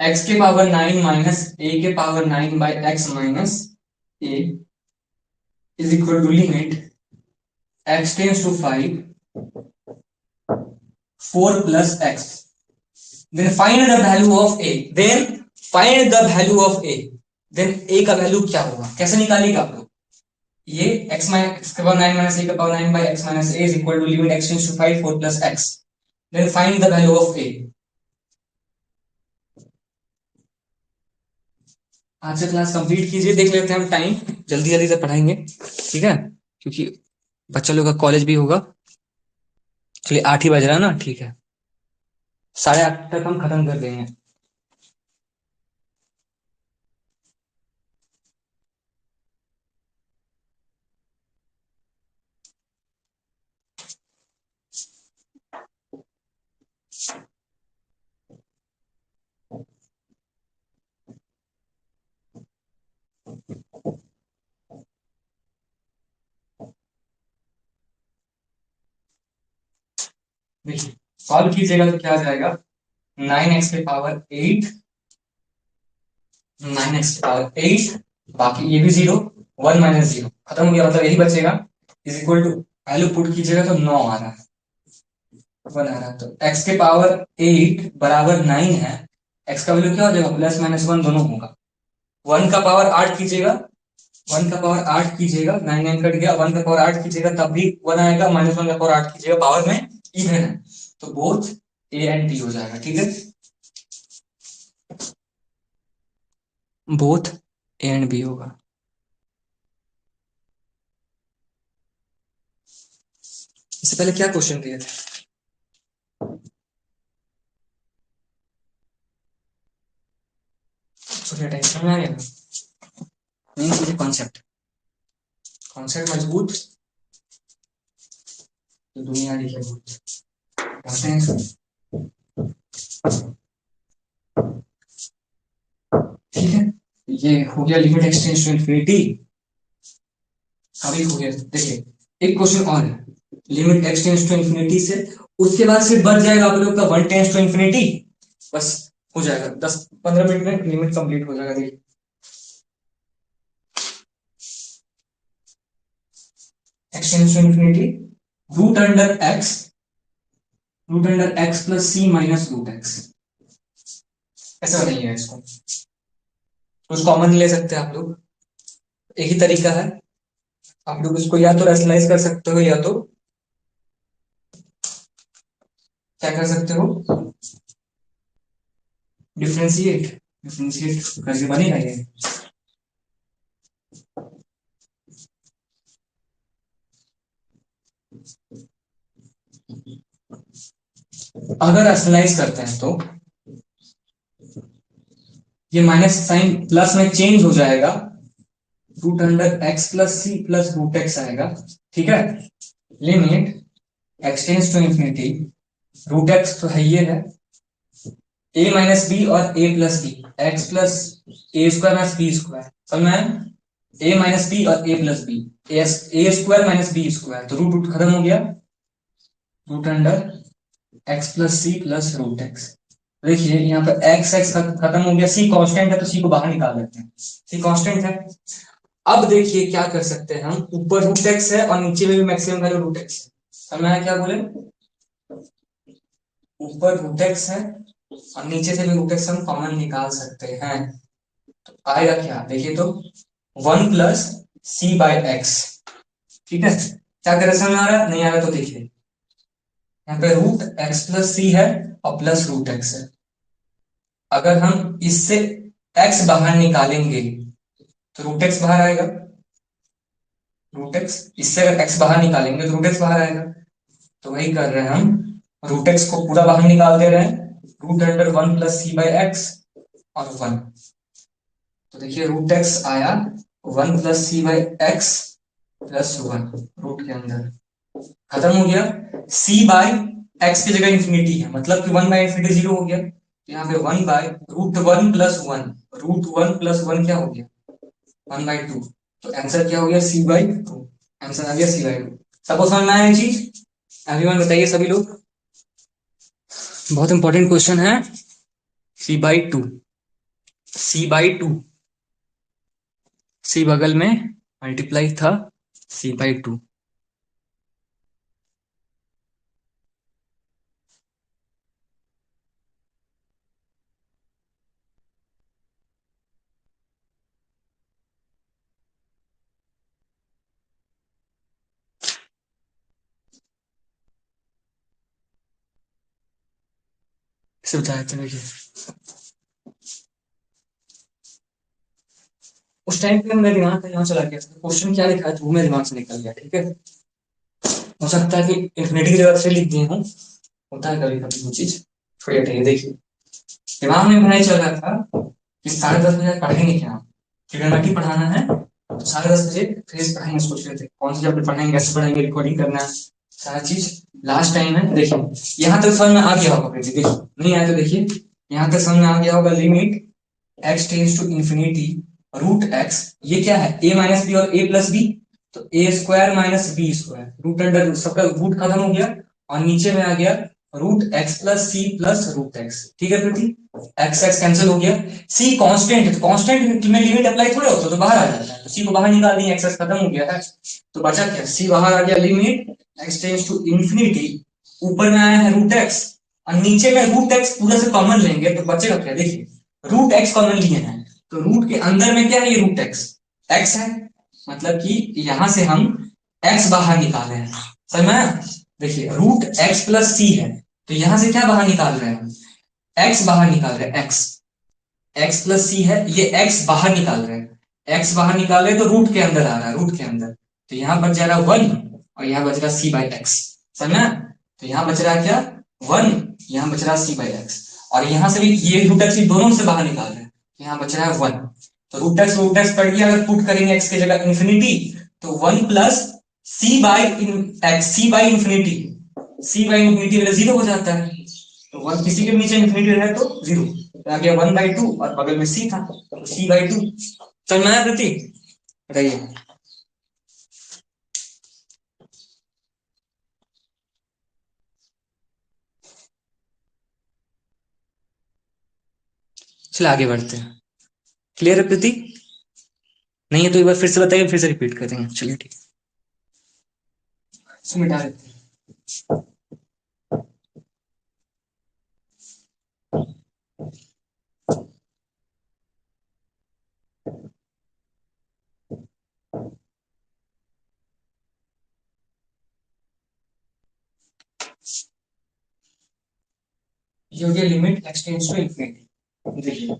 x के पावर 9 माइनस a के power 9 by x minus a is equal to limit x tends to 5 4 plus x, then find the value of a, then find the value of a, then a का वैल्यू क्या होगा, कैसे निकालेगा आप लोग, ये x के पावर 9 माइनस a के power 9 by x minus a is equal to limit x tends to 5 4 plus x, then find the value of a। आज से क्लास कंप्लीट कीजिए, देख लेते हैं हम टाइम, जल्दी जल्दी से पढ़ाएंगे, ठीक है, क्योंकि बच्चा लोग का कॉलेज भी होगा। चलिए 8 ही बज रहा है ना, ठीक है, 8:30 तक हम खत्म कर देंगे। देखिए सॉल्व कीजिएगा तो क्या आ जाएगा, 9x के पावर 8, 9x के पावर 8, बाकी ये भी 0, 1 माइनस 0 खत्म हो गया, मतलब यही बचेगा, is equal to value put कीजिएगा तो 9 आ रहा है, 1 आ रहा है, तो x के पावर 8 बराबर 9 है, x का वैल्यू क्या हो जाएगा, प्लस माइनस 1 दोनों होगा, 1 का पावर 8 कीजिएगा, 1 का पावर 8 कीजिएगा, 9 9 कट गया, 1 का पावर 8 कीजिएगा तब भी 1 आएगा, माइनस 1 का पावर 8 कीजिएगा, पावर में इवन है, तो बोथ a एंड b हो जाएगा। ठीक है, बोथ ए एंड बी होगा। इससे पहले क्या क्वेश्चन दिए थे, सोचिए टेंशन में आ गया, नहीं मुझे कॉन्सेप्ट, कॉन्सेप्ट मजबूत तो दुनिया दिखे भूत, पढ़ते हैं इसको। ठीक है, ये हो गया लिमिट एक्सटेंस टू इंफिनिटी, अभी हो गया। देखिए एक क्वेश्चन और है, लिमिट एक्सटेंस टू इंफिनिटी से, उसके बाद सिर्फ बच जाएगा आप लोग का 1 टेंस टू इंफिनिटी, बस हो जाएगा, 10 15 मिनट में लिमिट कंप्लीट हो जाएगा। देखिए x tends to infinity, root under x plus c minus root x, ऐसा नहीं है, इसको कुछ कॉमन ले सकते हैं आप लोग, एक ही तरीका है, आप लोग इसको या तो रैशनलाइज कर सकते हो, या तो क्या कर सकते हो, डिफ्रेंशिएट, डिफ्रेंशिएट करके बनेगा ये। अगर रैशनलाइज करते हैं तो ये माइनस साइन प्लस में चेंज हो जाएगा, root under x plus c plus root x आएगा। ठीक है, limit x tends to infinity, root x तो है ये है, ए माइनस बी और a plus b, x plus a square minus b square, समझ में आया, ए माइनस बी और a plus b, a square minus b square, तो रूट रूट खत्म हो गया, root under x plus c plus root x. देखिए यहाँ पर एक्स एक्स खत्म हो गया, सी कांस्टेंट है तो सी को बाहर निकाल लेते हैं, सी कांस्टेंट है। अब देखिए क्या कर सकते हैं हम, ऊपर रूट एक्स है और नीचे में भी मैक्सिमम वैल्यू रूट एक्स है, समझ में क्या बोले, ऊपर रूट एक्स है और नीचे से भी रूट एक्स हम कॉमन निकाल सकते हैं, तो आएगा क्या, देखिए तो 1 प्लस सी बाई एक्स। ठीक है, क्या करे समझ में आ रहा है, नहीं आ रहा तो देखिए, यहाँ पे रूट एक्स प्लस सी है और प्लस रूट एक्स है, अगर हम इससे x बाहर निकालेंगे तो रूट एक्स बाहर आएगा। रूट एक्स, इससे अगर x बाहर निकालेंगे तो रूट एक्स बाहर आएगा। तो वही कर रहे हैं हम, रूट एक्स को पूरा बाहर निकाल दे रहे हैं। रूट अंडर 1 + c/x और 1। तो देखिए रूट एक्स आया 1 + c/x +1 रूट के अंदर, खत्म हो गया। c/x की जगह इंफिनिटी है, मतलब कि 1/∞ 0 हो गया। तो यहाँ पे 1/√1 + 1, √1 + 1 क्या हो गया 1/2। तो आंसर क्या हो गया c/2। आंसर आ गया c/2। सबको समझ में आया ये चीज? एवरीवन बताइए सभी लोग। बहुत इंपॉर्टेंट क्वेश्चन है। c/2, c/2, c बगल में मल्टीप्लाई था, c/2। इसे बताया था देखिए, उस टाइम पे मेरे दिमाग में यहाँ चला गया था क्वेश्चन क्या लिखा है, तो वो मेरे दिमाग से निकल गया। ठीक है, हो सकता है कि इंफिनिटी की जगह से लिख दिए हूँ, होता है कभी कभी वो चीज। थोड़ी हटाइए, देखिए दिमाग में मेरा ये चल रहा था कि 10:30 बजे पढ़ेंगे क्या, ट्रिग्नोमेट्री पढ़ाना है तो 10:30 बजे फिर पढ़ाएंगे। सोच रहे थे कौन सी चैप्टर पढ़ाएंगे, कैसे पढ़ाएंगे, रिकॉर्डिंग करना है, सारा चीज लास्ट टाइम है। देखिए यहाँ तक समझ में आ गया होगा, देखिए नहीं आया तो देखिए यहाँ तक समझ में आ गया होगा। Limit x tends to infinity root x, ये क्या है a - b और a + b, तो a² - b², रूट अंडर सबका रूट खत्म हो गया और नीचे में आ गया root x plus c plus root x. ठीक है प्रति, एक्स एक्स कैंसिल हो गया। सी कांस्टेंट है, तो कांस्टेंट में लिमिट अप्लाई थोड़े होता, तो बाहर आ जाता है। तो सी को बाहर निकाल दिए, एक्स एक्स खत्म हो गया है, तो बचा क्या, सी बाहर आ गया। Limit x tends to infinity, ऊपर में आया है रूट एक्स और नीचे में रूट एक्स पूरा से कॉमन लेंगे तो बचेगा क्या, देखिए रूट एक्स कॉमन लिए हैं तो रूट के अंदर में क्या है, ये रूट एक्स एक्स है, मतलब कि यहां से हम एक्स बाहर निकाले हैं। समझ में आया? देखिए रूट एक्स प्लस सी है, तो यहां से क्या बाहर निकाल रहे हैं, एक्स बाहर निकाल रहे हैं। एक्स, एक्स प्लस सी है, ये एक्स बाहर निकाल रहे हैं। एक्स बाहर निकाल रहे हैं तो रूट के अंदर आ रहा है, रूट के अंदर, तो यहां बच जा रहा है 1 और यहां बच रहा c/x। समझ में? तो यहां बच रहा है क्या 1, यहां बच रहा है c/x, और यहां से भी ये रूट एक्स दोनों से बाहर निकाल रहे हैं, यहां बच रहा है 1। तो रूट एक्स कट गया, अगर पुट करेंगे एक्स की जगह इंफिनिटी, तो 1 प्लस c/इंफिनिटी, c/इंफिनिटी वाला 0 हो जाता है। तो 1 किसी के नीचे इंफिनिटी रहे तो 0, तो आ गया 1/2 और बगल में सी था तो c/2। समझ में आया प्रति? बताइए। चलिए आगे बढ़ते हैं। क्लियर है प्रति? नहीं है तो एक बार फिर से बताइए, फिर से रिपीट कर देंगे। चलिए ठीक है, इसको मिटा देते हैं। ये हो गया limit x tends to infinity. देखिए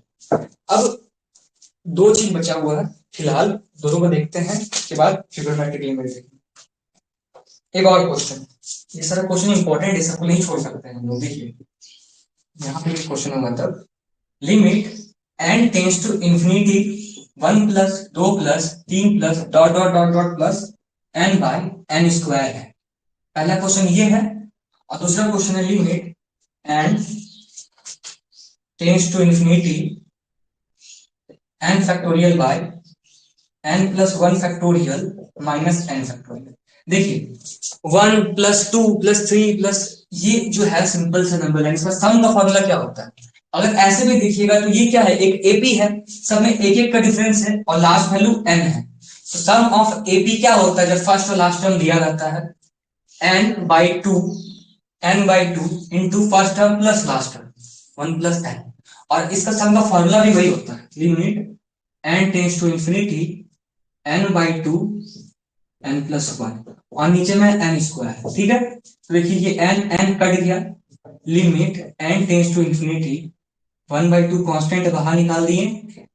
अब दो चीज बचा हुआ है फिलहाल, दोनों को देखते हैं, उसके बाद ट्रिग्नोमेट्रिक लिमिट देखेंगे। एक और क्वेश्चन, ये सारा क्वेश्चन इंपॉर्टेंट है, सबको नहीं छोड़ सकते हैं हम लोग। देखिए यहाँ पे क्वेश्चन होगा तब, limit n tends to infinity 1 + 2 + 3 dot dot dot dot plus n/n² है। पहला क्वेश्चन ये है, और दूसरा क्वेश्चन है limit n tends to infinity n factorial by n+1 factorial -n factorial. देखिए 1 + 2 + 3 ये जो है सिंपल से नंबर लाइन, इसका सम का फॉर्मूला क्या होता है? अगर ऐसे भी देखिएगा तो ये क्या है, एक एपी है, सब में एक एक का डिफरेंस है और लास्ट वैल्यू n है। तो सम ऑफ एपी क्या होता है, जब फर्स्ट और लास्ट टर्म दिया जाता है n/2, n/2 into first term plus last term 1 + n, और इसका सम का फॉर्मूला भी वही होता है, limit n tends to infinity n/2 n+1 और नीचे में n²। ठीक है, तो देखिए ये n n कट गया, limit n tends to infinity 1/2 constant बाहर निकाल दिए,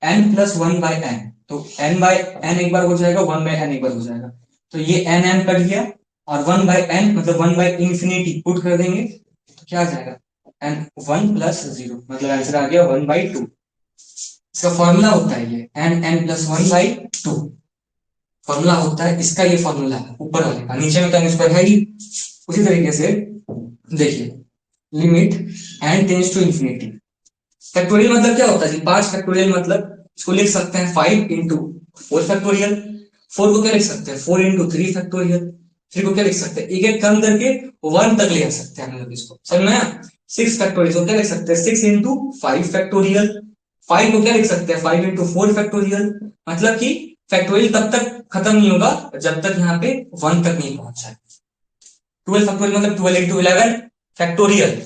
n प्लस 1/n, तो n/n एक बार हो जाएगा, 1/n एक बार हो जाएगा, तो ये n कट गया, और 1/n मतलब 1/इंफिनिटी पुट कर देंगे तो क्या आ जाएगा, n 1 प्लस 0, मतलब आंसर आ गया 1/2। इसका फॉर्मूला होता है ये n प्लस 1/2, फॉर्मूला होता है इसका, ये फॉर्मूला है ऊपर वाले का, नीचे में तो n स्क्वायर है ही। उसी तरीके से देखिए, limit n tends to infinity, factorial मतलब क्या होता है जी, 5 फैक्टोरियल मतलब इसको लिख सकते हैं 5 इंटू 4 फैक्टोरियल, 4 को क्या लिख सकते हैं 4 इंटू 3 फैक्टोरियल, 3 को क्या लिख सकते हैं एक एक कम करके 1 तक ले आ सकते हैं हम लोग इसको, समझ में आया? 6 फैक्टोरियल को क्या लिख सकते हैं 6 इंटू 5 फैक्टोरियल, 5 को क्या लिख सकते हैं 5 इंटू 4 फैक्टोरियल, मतलब कि फैक्टोरियल तब तक खत्म नहीं होगा जब तक यहाँ पे 1 तक नहीं पहुंच जाए। 12 फैक्टोरियल मतलब 12 इंटू 11 फैक्टोरियल,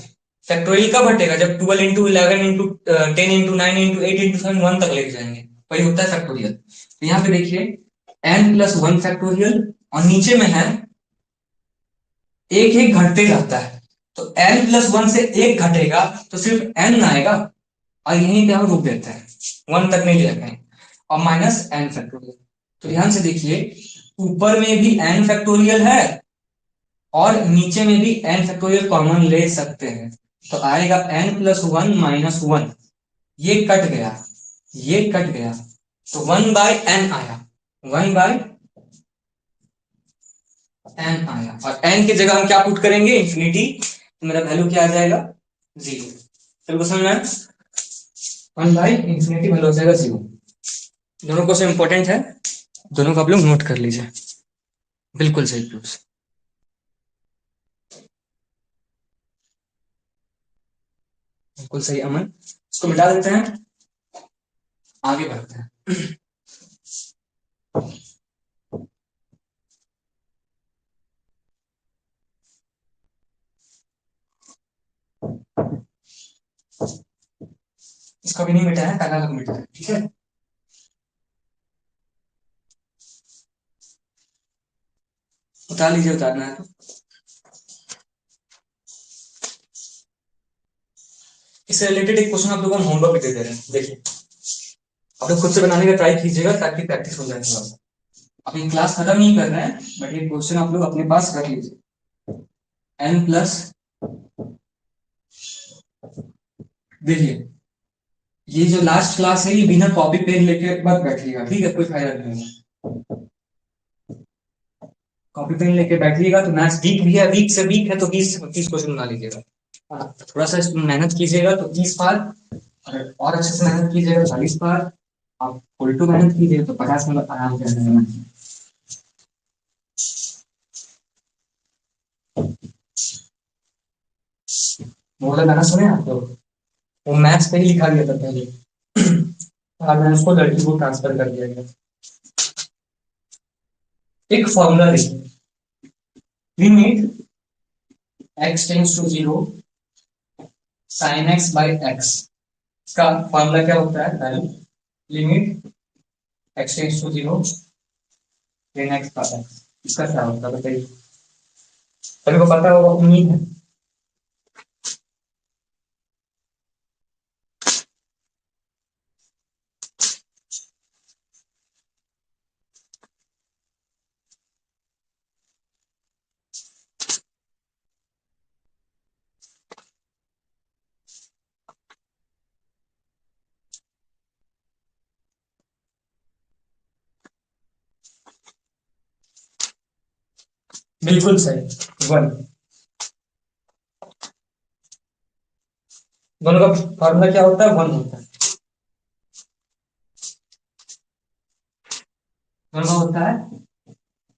फैक्टोरियल कब हटेगा जब 12 into 11 into 10 into 9 into 8 into 7 1 तक लेके जाएंगे, वही होता है फैक्टोरियल। तो यहाँ पे देखिए n प्लस 1 फैक्टोरियल, और नीचे में है एक एक घटते जाता है, तो n प्लस 1 से एक घटेगा तो सिर्फ n आएगा, और यहीं पे हम रुक देते हैं, 1 तक नहीं ले जाते हैं, और माइनस n फैक्टोरियल। तो ध्यान से देखिए, ऊपर में भी n फैक्टोरियल है और नीचे में भी n फैक्टोरियल कॉमन ले सकते हैं, तो आएगा n प्लस 1 माइनस 1, ये कट गया, ये कट गया, तो 1/n आया, 1/n आया, और n की जगह हम क्या पुट करेंगे इंफिनिटी, तो मेरा वैल्यू क्या आ जाएगा 0। चलो समझ में, 1/इंफिनिटी वैल्यू हो जाएगा 0। दोनों क्वेश्चन इंपॉर्टेंट है, दोनों को आप लोग नोट कर लीजिए, बिल्कुल सही प्रूफ, बिल्कुल सही अमन। इसको मिटा देते हैं, आगे बढ़ते हैं। इसको भी नहीं मिटाया, पहला अलग मिटाया, ठीक है। उतार लीजिए, उतारना है तो। इससे रिलेटेड एक क्वेश्चन आप लोगों को होमवर्क भी दे दे रहे हैं, देखिए आप लोग खुद से बनाने का ट्राई कीजिएगा ताकि प्रैक्टिस हो जाए थोड़ा सा। अपनी क्लास खत्म नहीं कर रहे हैं, बट ये क्वेश्चन आप लोग अपने पास रख लीजिए। n प्लस, देखिए ये जो लास्ट क्लास है ये बिना कॉपी पेन लेके मत बैठिएगा, ठीक है, कोई फायदा नहीं है। कॉपी पेन लेके बैठिएगा तो मैथ्स वीक भी है, वीक से वीक है तो 20 से 25 क्वेश्चन बना लीजिएगा। थोड़ा सा इसमें मेहनत कीजिएगा तो 30 बार, और अच्छे से मेहनत कीजिएगा 40 बार, आप उल्टू मेहनत कीजिएगा तो 50 नंबर आराम से आ जाएगा। वो वाला गाना सुने आप लोग, वो मैथ्स पे ही लिखा गया था पहले, और मैंने उसको लड़की को ट्रांसफर कर दिया गया। एक फॉर्मूला देखिए, limit x tends to 0 sin x by x, इसका फॉर्मूला क्या होता है, value limit x tends to 0 sin x by x, इसका क्या होता है बताइए, सभी को पता होगा उम्मीद है। बिल्कुल सही, 1, दोनों का फॉर्मूला क्या होता है, 1 होता है, दोनों का होता है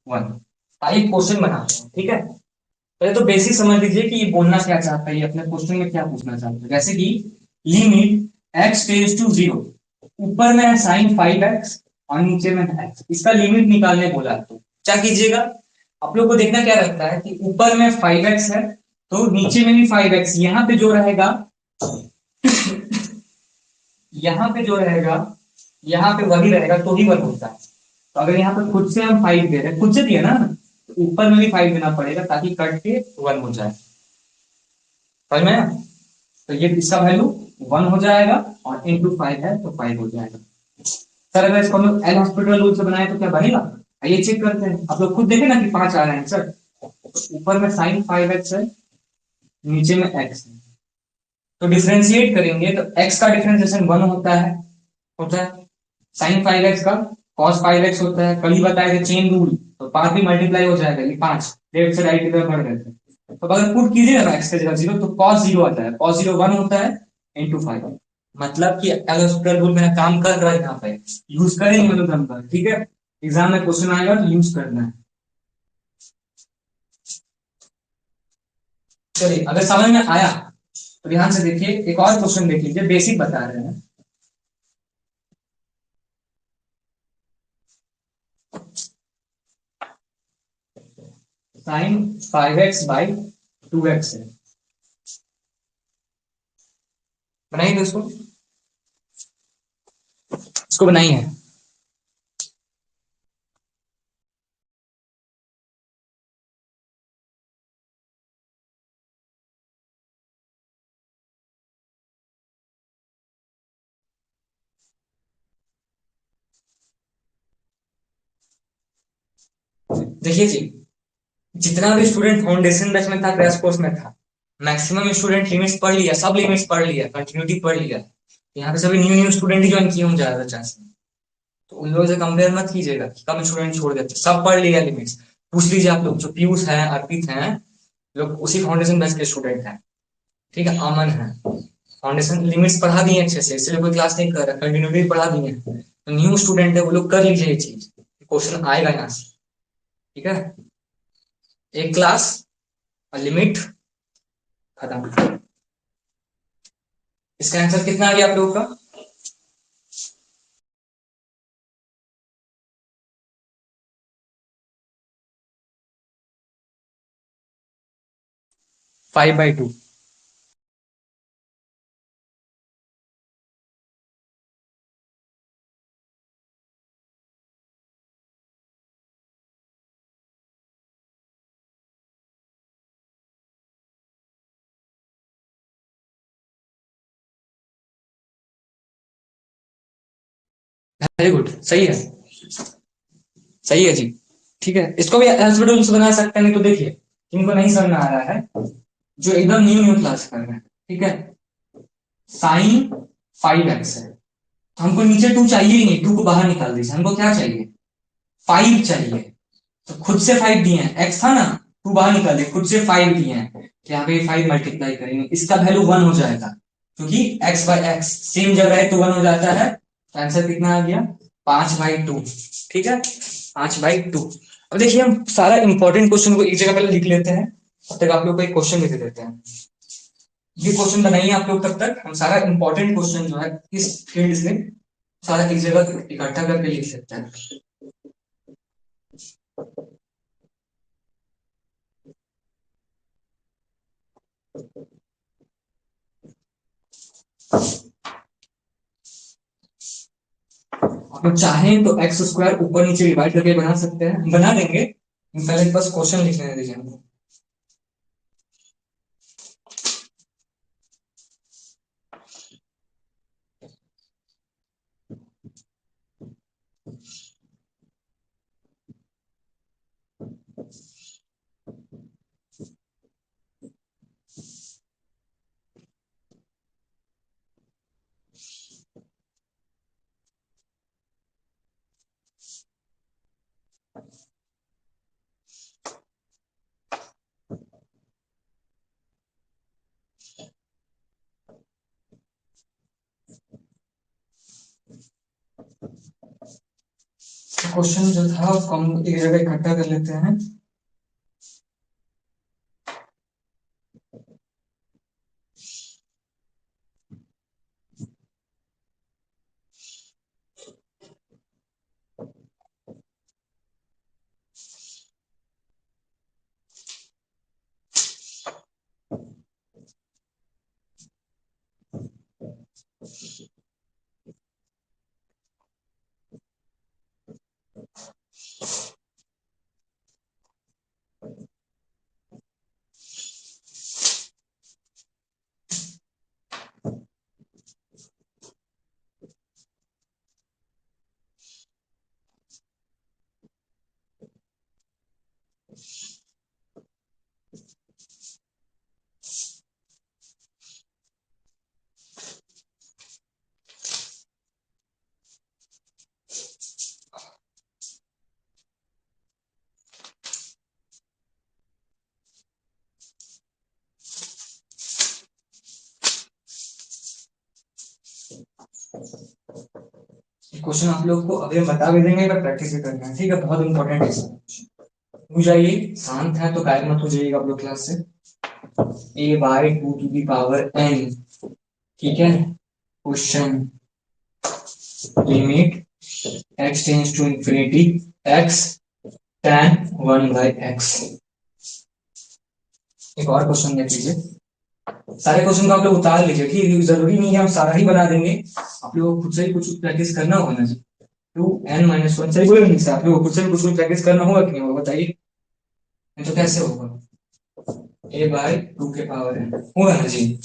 1। आइए क्वेश्चन बनाते हैं, ठीक है। पहले तो बेसिक समझ लीजिए कि ये बोलना क्या चाहता है, ये अपने क्वेश्चन में क्या पूछना चाहता है, जैसे कि लिमिट x टेंस टू 0, ऊपर में है साइन 5x और नीचे में है x, इसका लिमिट निकालने बोला, तो क्या कीजिएगा, आप लोग को देखना क्या रहता है कि ऊपर में 5x है तो नीचे में भी 5x, यहाँ पे जो रहेगा, यहाँ पे जो रहेगा, यहाँ पे वही रहेगा तो ही 1 होता है। तो अगर यहाँ पे खुद से हम 5 दे रहे हैं, खुद से दिया ना, तो ऊपर में भी 5 देना पड़ेगा ताकि कट के 1 हो जाए, समझ में आया? तो ये इसका वैल्यू 1 हो जाएगा और इंटू 5 है तो 5 हो जाएगा। सर अगर इसको हम लोग एल हॉस्पिटल रूल से बनाए तो क्या बनेगा? आइए चेक करते हैं। आप लोग खुद देखे ना कि 5 आ रहे हैं सर। ऊपर में साइन 5x है, नीचे में x है। तो डिफरेंशिएट करेंगे तो x का डिफरेंशिएशन 1 होता है साइन 5x का cos 5x होता है। कल ही बताए थे चेन रूल, तो 5 भी मल्टीप्लाई हो जाएगा, ये 5 लेफ्ट से राइट की तरफ बढ़ गए थे। तो अगर पुट कीजिएगा ना x की जगह 0 तो cos 0 आता है, cos 0 1 होता है इंटू 5। मतलब कि एल हॉस्पिटल रूल मेरा काम कर रहा है यहाँ पे, यूज करेंगे मतलब नंबर, ठीक है। एग्जाम में क्वेश्चन आएगा तो यूज करना है। चलिए अगर समझ में आया तो ध्यान से देखिए, एक और क्वेश्चन देख लीजिए, बेसिक बता रहे हैं। साइन 5x बाई 2x है, बनाइए दोस्तों, इसको बनाइए। देखिए जी, जितना भी स्टूडेंट फाउंडेशन बैच में था, क्रैश कोर्स में था, मैक्सिमम स्टूडेंट लिमिट्स पढ़ लिया, सब लिमिट्स पढ़ लिया, कंटिन्यूटी पढ़ लिया। यहाँ पे सभी न्यू न्यू स्टूडेंट ही ज्वाइन किए होंगे ज्यादा चांस में। तो उन लोगों से कंपेयर मत कीजिएगा कि कम स्टूडेंट छोड़ देते, सब पढ़ लिया लिमिट्स। पूछ लीजिए आप लोग, जो पीयूष है, अर्पित हैं, लोग उसी फाउंडेशन बैच के स्टूडेंट हैं, ठीक है। अमन है, फाउंडेशन लिमिट्स पढ़ा दिए अच्छे से, इसलिए कोई क्लास नहीं कर रहा, कंटिन्यूटी पढ़ा दिए। तो न्यू स्टूडेंट है वो लोग कर लीजिए ये चीज, क्वेश्चन आएगा यहाँ से, ठीक है। एक क्लास और लिमिट खत्म। इसका आंसर कितना आ गया आप लोगों का? 5/2। वेरी गुड, सही है, सही है जी, ठीक है। इसको भी एल्फाबेट से बना सकते हैं, नहीं तो देखिए, इनको नहीं समझ में आ रहा है, जो एकदम न्यू न्यू क्लास कर रहे हैं, ठीक है। साइन 5x है, तो हमको नीचे 2 चाहिए ही नहीं, 2 को बाहर निकाल दीजिए, हमको क्या चाहिए? 5 चाहिए। तो खुद से 5 दिए हैं, x था ना, 2 बाहर निकाल दिए, खुद से 5 दिए हैं, तो यहाँ पे 5 मल्टीप्लाई करेंगे, इसका वैल्यू 1 हो जाएगा, क्योंकि x/x सेम जगह है तो 1 हो जाता है। तो आंसर कितना आ गया? 5/2, ठीक है, 5/2। अब देखिए, हम सारा इंपॉर्टेंट क्वेश्चन को एक जगह पहले लिख लेते हैं, तब तक आप लोग को एक क्वेश्चन लिख देते हैं। ये क्वेश्चन बनाइए आप लोग, तब तक हम सारा इंपॉर्टेंट क्वेश्चन जो है इस फील्ड से सारा एक जगह इकट्ठा करके लिख सकते हैं। आप लोग चाहें तो एक्स स्क्वायर ऊपर नीचे डिवाइड करके बना सकते हैं, बना देंगे, पहले बस क्वेश्चन लिखने दीजिए हमको। क्वेश्चन जो था उसको हम एक जगह इकट्ठा कर लेते हैं। क्वेश्चन आप लोग को अभी हम बता भी देंगे पर प्रैक्टिस भी करना है, ठीक है, बहुत इंपॉर्टेंट है क्वेश्चन। हो जाइए शांत है तो गायब मत हो जाइएगा आप लोग क्लास से। A by two to the power n, ठीक है। Question limit x tends to infinity x tan 1 by x। एक और क्वेश्चन देख लीजिए, सारे क्वेश्चन को आप लोग उतार लीजिए, ठीक है, जरूरी नहीं है हम सारा ही बना देंगे, आप लोगों को खुद से ही कुछ प्रैक्टिस करना होगा ना जी। टू एन माइनस वन, सही बोले नहीं सर, आप लोगों को खुद से भी कुछ प्रैक्टिस करना होगा कि नहीं होगा बताइए, नहीं तो कैसे होगा। ए बाई टू के पावर एन होगा ना जी,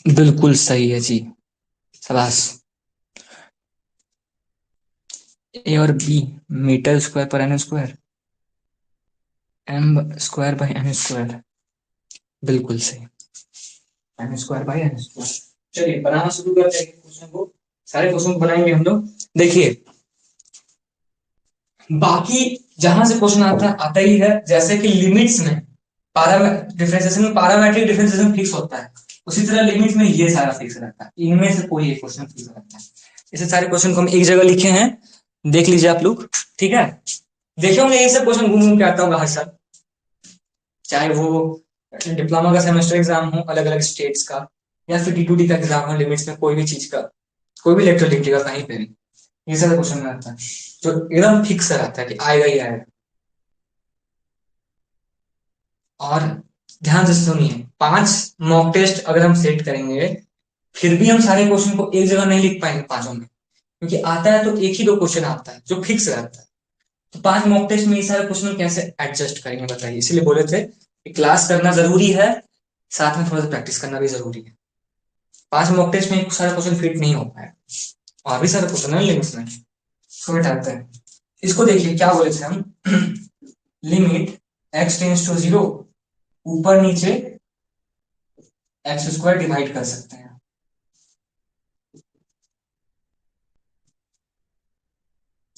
बिल्कुल सही है जी, शाबाश। ए और बी मीटर स्क्वायर पर n square, m square by n square, बिल्कुल सही, n square by n square. चलिए बनाना शुरू करते हैं क्वेश्चन को, सारे क्वेश्चन को बनाएंगे हम लोग। देखिए बाकी जहां से क्वेश्चन आता ही है, जैसे कि लिमिट्स में डिफरेंशिएशन में पैरामीट्रिक डिफरेंशिएशन फिक्स होता है, उसी तरह लिमिट में ये सारा फिक्स रहता है, इनमें से कोई एक क्वेश्चन फिक्स रहता है। इसे सारे क्वेश्चन को हम एक जगह लिखे हैं, देख लीजिए आप लोग, ठीक है। देखे होंगे ये सब क्वेश्चन घूम घूम के आता होगा हर साल, चाहे वो डिप्लोमा का सेमेस्टर एग्जाम हो अलग अलग स्टेट्स का, या फिर टी2डी का एग्जाम हो लिमिट्स में कोई भी चीज का, कोई भी लेक्चर लिख लिखा कहीं पे भी, ये सारा क्वेश्चन में आता है जो एकदम फिक्स रहता है कि आएगा ही आएगा। और ध्यान से सुनिए, 5 मॉक टेस्ट अगर हम सेट करेंगे फिर भी हम सारे क्वेश्चन को एक जगह नहीं लिख पाएंगे पांचों में, क्योंकि आता है तो एक ही दो क्वेश्चन आता है जो फिक्स रहता है। तो 5 मॉक टेस्ट में ये सारे क्वेश्चन कैसे एडजस्ट करेंगे बताइए, इसलिए बोले थे कि क्लास करना जरूरी है, साथ में थोड़ा सा प्रैक्टिस करना भी जरूरी है। 5 मॉक टेस्ट में सारा क्वेश्चन फिट नहीं हो पाएगा, और भी सारे क्वेश्चन है लिमिट्स में, इसको हटाते हैं। इसको देखिए क्या बोले थे हम लिमिट x टेंस टू 0, ऊपर नीचे एक्स स्क्वायर डिवाइड कर सकते हैं।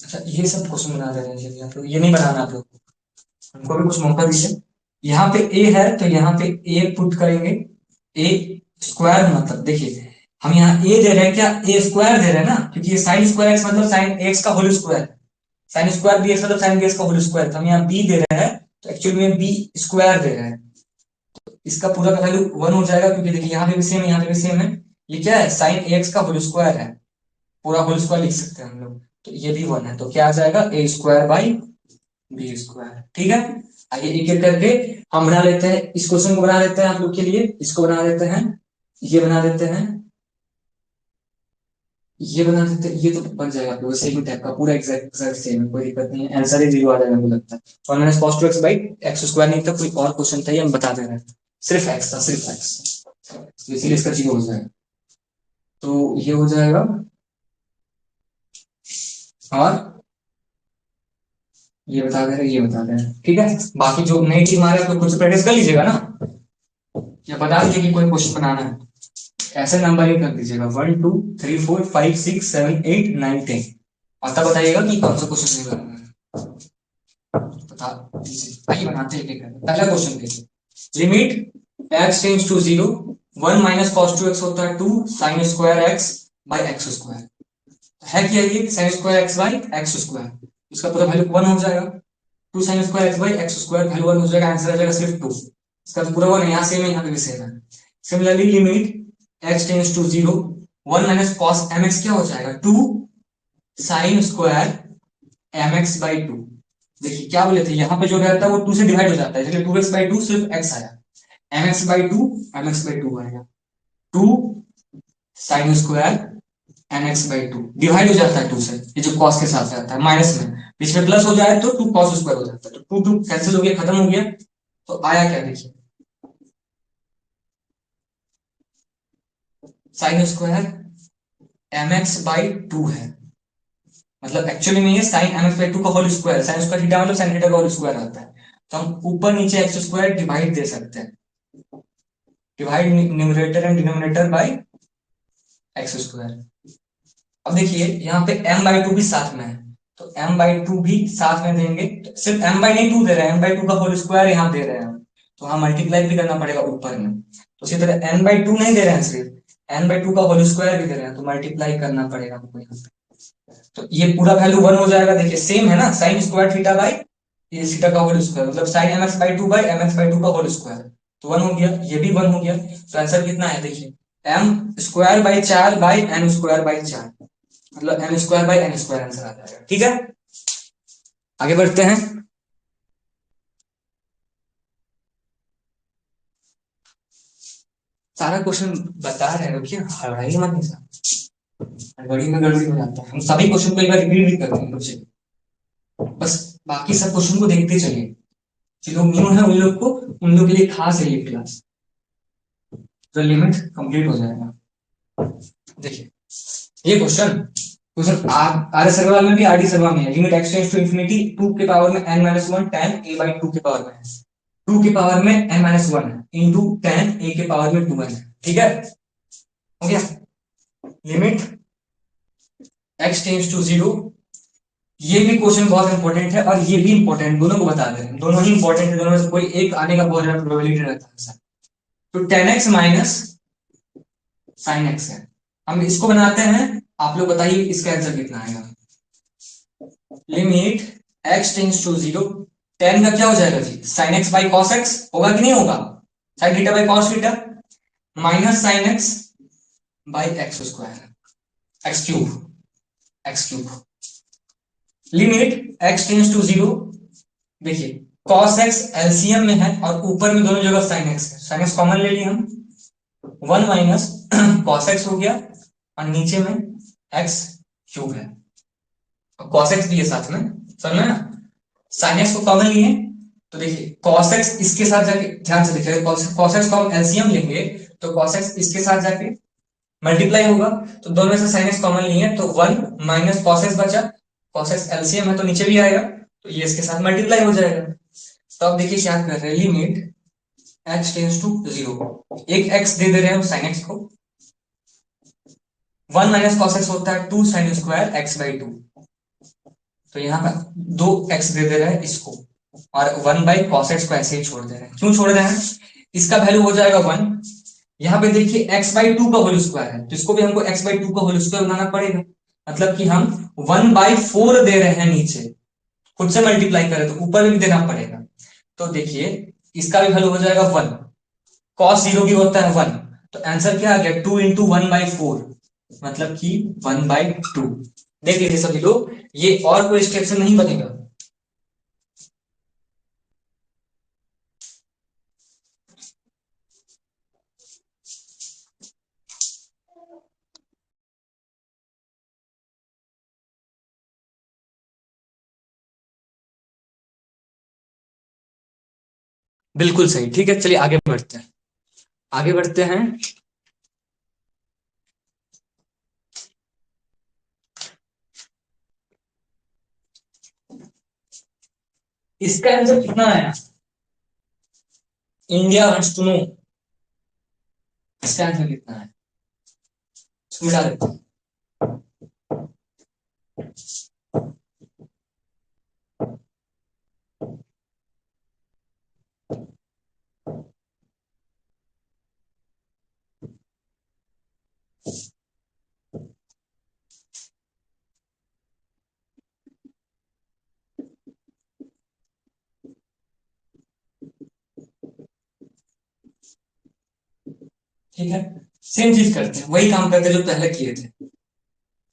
अच्छा ये सब क्वेश्चन बना दे रहे हैं, चलिए आप लोग ये नहीं बनाना, आप लोग हमको भी कुछ मौका दीजिए। यहाँ पे ए है तो यहाँ पे ए पुट करेंगे, ए स्क्वायर मतलब देखिए हम यहाँ ए दे रहे हैं, क्या ए स्क्वायर दे रहे हैं ना, क्योंकि ये साइन स्क्वायर एक्स मतलब साइन एक्स का whole square, sine square b x मतलब साइन बी एक्स का होल स्क्वायर, तो हम यहाँ बी दे रहे हैं तो एक्चुअली में बी स्क्वायर दे रहे हैं, इसका पूरा का वैल्यू 1 हो जाएगा, क्योंकि देखिए यहाँ पे भी सेम है यहाँ पे भी सेम है, ये क्या है साइन एक्स का होल स्क्वायर है, पूरा होल स्क्वायर लिख सकते हैं हम लोग, तो ये भी 1 है, तो क्या आ जाएगा ए स्क्वायर बाई बी स्क्वायर, ठीक है। आइए एक एक करके हम बना लेते हैं, इस क्वेश्चन को बना लेते हैं आप लोग के लिए, इसको बना देते हैं, ये बना देते हैं, ये बना देते हैं, ये तो बन जाएगा आप लोग सेम टाइप का पूरा एग्जैक्ट सेम है, कोई दिक्कत नहीं है, आंसर ही 0 आ जाएगा मुझे लगता है। और मैंने cos 2x by x square नहीं था, कोई और क्वेश्चन था ये हम बता दे रहे हैं, सिर्फ एक्स था, सिर्फ एक्स, तो इसीलिए इसका 0 हो जाएगा, तो ये हो जाएगा। और ये बता दे रहे हैं, ये बता दे रहे हैं, ठीक है। बाकी जो नई टीम आ रही है आप लोग खुद से प्रैक्टिस कर लीजिएगा ना, या बता दीजिए कि कोई क्वेश्चन बनाना है, ऐसे नंबरिंग कर दीजिएगा 1 2 3 4 5 6 7 8 9 10, और तब बताइएगा कि कौन सा क्वेश्चन नहीं करना है, बता दीजिए। आइए बनाते हैं एक एक करके। पहला क्वेश्चन देखिए, limit x tends to 0, 1 minus cos 2x होता है 2 sin square x by x square, है क्या ये sin square x by x square, इसका पूरा वैल्यू 1 हो जाएगा, 2 sin square x by x square value 1 हो जाएगा, आंसर आ जाएगा सिर्फ 2, इसका तो पूरा 1 है, यहाँ सेम है यहाँ पे भी सेम है। Similarly limit x tends to 0, 1 minus cos mx क्या हो जाएगा 2 sin स्क्वायर mx बाई 2, देखिए क्या बोले थे यहाँ पे जो रहता है वो 2 से डिवाइड हो जाता है, इसलिए 2x बाई 2 सिर्फ x आया, mx बाई 2 mx बाई 2 आएगा, 2 sin square mx by 2 divide हो जाता है 2 से, ये जो cos के साथ रहता है माइनस में, बीच में प्लस हो जाए तो 2 cos स्क्वायर हो जाता है, तो 2 2 कैंसिल हो गया खत्म हो गया, तो आया क्या देखिए sin स्क्वायर mx बाई 2 है, मतलब एक्चुअली में ये sin mx बाई 2 का whole square, sin square theta मतलब sin थीटा का होल स्क्वायर आता है, तो हम ऊपर नीचे एक्स स्क्वायर डिवाइड दे सकते हैं, divide numerator and denominator by x square. अब देखिए यहाँ पे m बाई 2 भी साथ में है, तो m बाई 2 भी साथ में देंगे, तो सिर्फ m बाई नहीं 2 दे रहे हैं, m बाई 2 का होल स्क्वायर यहाँ दे रहे हैं, तो हाँ मल्टीप्लाई भी करना पड़ेगा ऊपर में, तो इसी तरह n बाई 2 नहीं दे रहे हैं, सिर्फ n/2 का होल स्क्वायर भी दे रहे हैं तो मल्टीप्लाई करना पड़ेगा हमको यहाँ पे। तो ये पूरा वैल्यू 1 हो जाएगा, देखिए सेम है ना, साइन स्क्वायर थीटा बाई ये थीटा का होल स्क्वायर, मतलब साइन mx/2 बाई mx/2 का होल स्क्वायर, तो 1 हो गया, ये भी 1 हो गया। तो आंसर कितना है देखिए, m² by 4 by n² by 4, मतलब m² बाई n² आंसर आ जाएगा। ठीक है, आगे बढ़ते हैं। सारा क्वेश्चन बता रहे हैं, रुकिए हड़बड़ी मत नहीं साहब, हड़बड़ी में गड़बड़ी हो जाता है। हम सभी क्वेश्चन को एक बार रिपीट भी करते हैं बच्चे, बस बाकी सब क्वेश्चन को देखते चलिए, जो लोग न्यू है उन लोग को, उन लोग के लिए खास है ये क्लास, तो लिमिट कंप्लीट हो जाएगा। देखिए ये question question R S Agarwal में भी आर डी शर्मा में है, limit x tends to infinity 2 के पावर में n-1 tan a/2 के पावर में है, 2 के पावर में n-1 है इंटू tan a के पावर में 2n है। ठीक है, हो गया। लिमिट x टेंड्स टू 0, ये भी क्वेश्चन बहुत इंपॉर्टेंट है और ये भी इंपॉर्टेंट, दोनों को बता दे रहे हैं, दोनों ही इंपॉर्टेंट है, दोनों में से कोई एक आने का बहुत ज्यादा प्रोबेबिलिटी रहता है। तो tan x minus sine x है, हम इसको बनाते हैं, आप लोग बताइए इसका आंसर कितना आएगा। Limit x tends to 0, tan का क्या हो जाएगा जी, sine x by cos x होगा कि नहीं होगा, sine theta by cos theta, minus sine x by x² limit x tends to 0, देखिए cos x एलसीएम में है और ऊपर में दोनों जगह sin x है, sin x कॉमन ले लिए हम, 1 माइनस cos x हो गया और नीचे में x³ है, cos x भी है साथ में, समझ में ना, sin x को कॉमन लिए, तो देखिए cos x इसके साथ जाके, ध्यान से देखिए cos x को हम एलसीएम लेंगे तो cos x इसके साथ जाके मल्टीप्लाई होगा, तो दोनों में से sin x कॉमन लिए तो 1 माइनस cos x बचा, cos x एलसीएम है तो नीचे भी आएगा, तो ये इसके साथ मल्टीप्लाई हो जाएगा। तो अब देखिए क्या कर रहे हैं, लिमिट x टेंड्स टू 0, एक x दे दे रहे हैं हम sin x को, 1 माइनस cos x होता है 2 sin स्क्वायर x/2, तो यहाँ पर 2x दे दे रहे हैं इसको, और 1 बाई cos x को ऐसे ही छोड़ दे रहे हैं, क्यों छोड़ रहे हैं, इसका वैल्यू हो जाएगा 1, यहाँ पे देखिए x/2 का होल स्क्वायर है तो इसको भी हमको x/2 का होल स्क्वायर बनाना पड़ेगा, मतलब कि हम 1/4 दे रहे हैं नीचे, खुद से मल्टीप्लाई करें तो ऊपर भी देना पड़ेगा, तो देखिए इसका भी वैल्यू हो जाएगा 1, cos 0 भी होता है 1, तो आंसर क्या आ गया 2 इंटू 1/4, मतलब कि 1/2। देख लीजिए सभी लोग, ये और कोई स्टेप से नहीं बनेगा, बिल्कुल सही। ठीक है, चलिए आगे बढ़ते हैं, आगे बढ़ते हैं। इसका आंसर कितना आया, इंडिया वांट्स टू नो, इसका आंसर कितना है, इसको मिटा देते हैं। ठीक है, सेम चीज करते हैं, वही काम करते हैं जो पहले किए थे,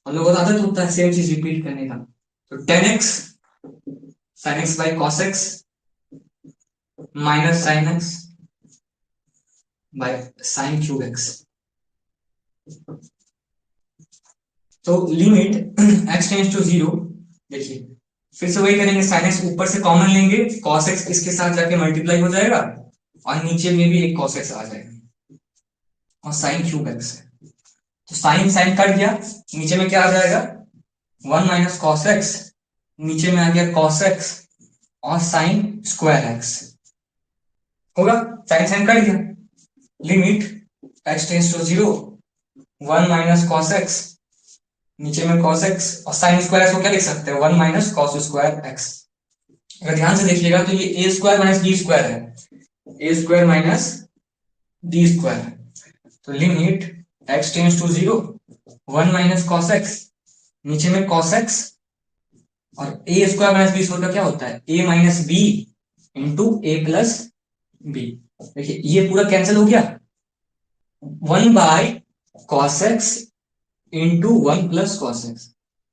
हम लोगों को आदत होता है सेम चीज रिपीट करने का। तो 10x sin x बाई cos x minus sin x by sin³ x, तो लिमिट x टेंड्स टू 0, देखिए फिर से वही करेंगे, sin x ऊपर से कॉमन लेंगे, cos x इसके साथ जाके मल्टीप्लाई हो जाएगा और नीचे में भी एक cos x आ जाएगा और sin³ x है, तो साइन साइन कट गया, नीचे में क्या आ जाएगा 1 माइनस cos x, नीचे में आ गया cos x और sin²x होगा, साइन साइन कट गया, limit x tends to 0, 1 minus cos x, नीचे में cos x और sin² को क्या लिख सकते हैं 1 माइनस cos²x। अगर ध्यान से देखिएगा तो ये a² माइनस b² है, a² माइनस b², तो limit x tends to 0, 1 minus cos x, नीचे में कॉस एक्स, और a square minus b square का क्या होता है, a minus b into a plus b. देखिए ये पूरा कैंसिल हो गया, 1 by cos x into 1 plus cos x,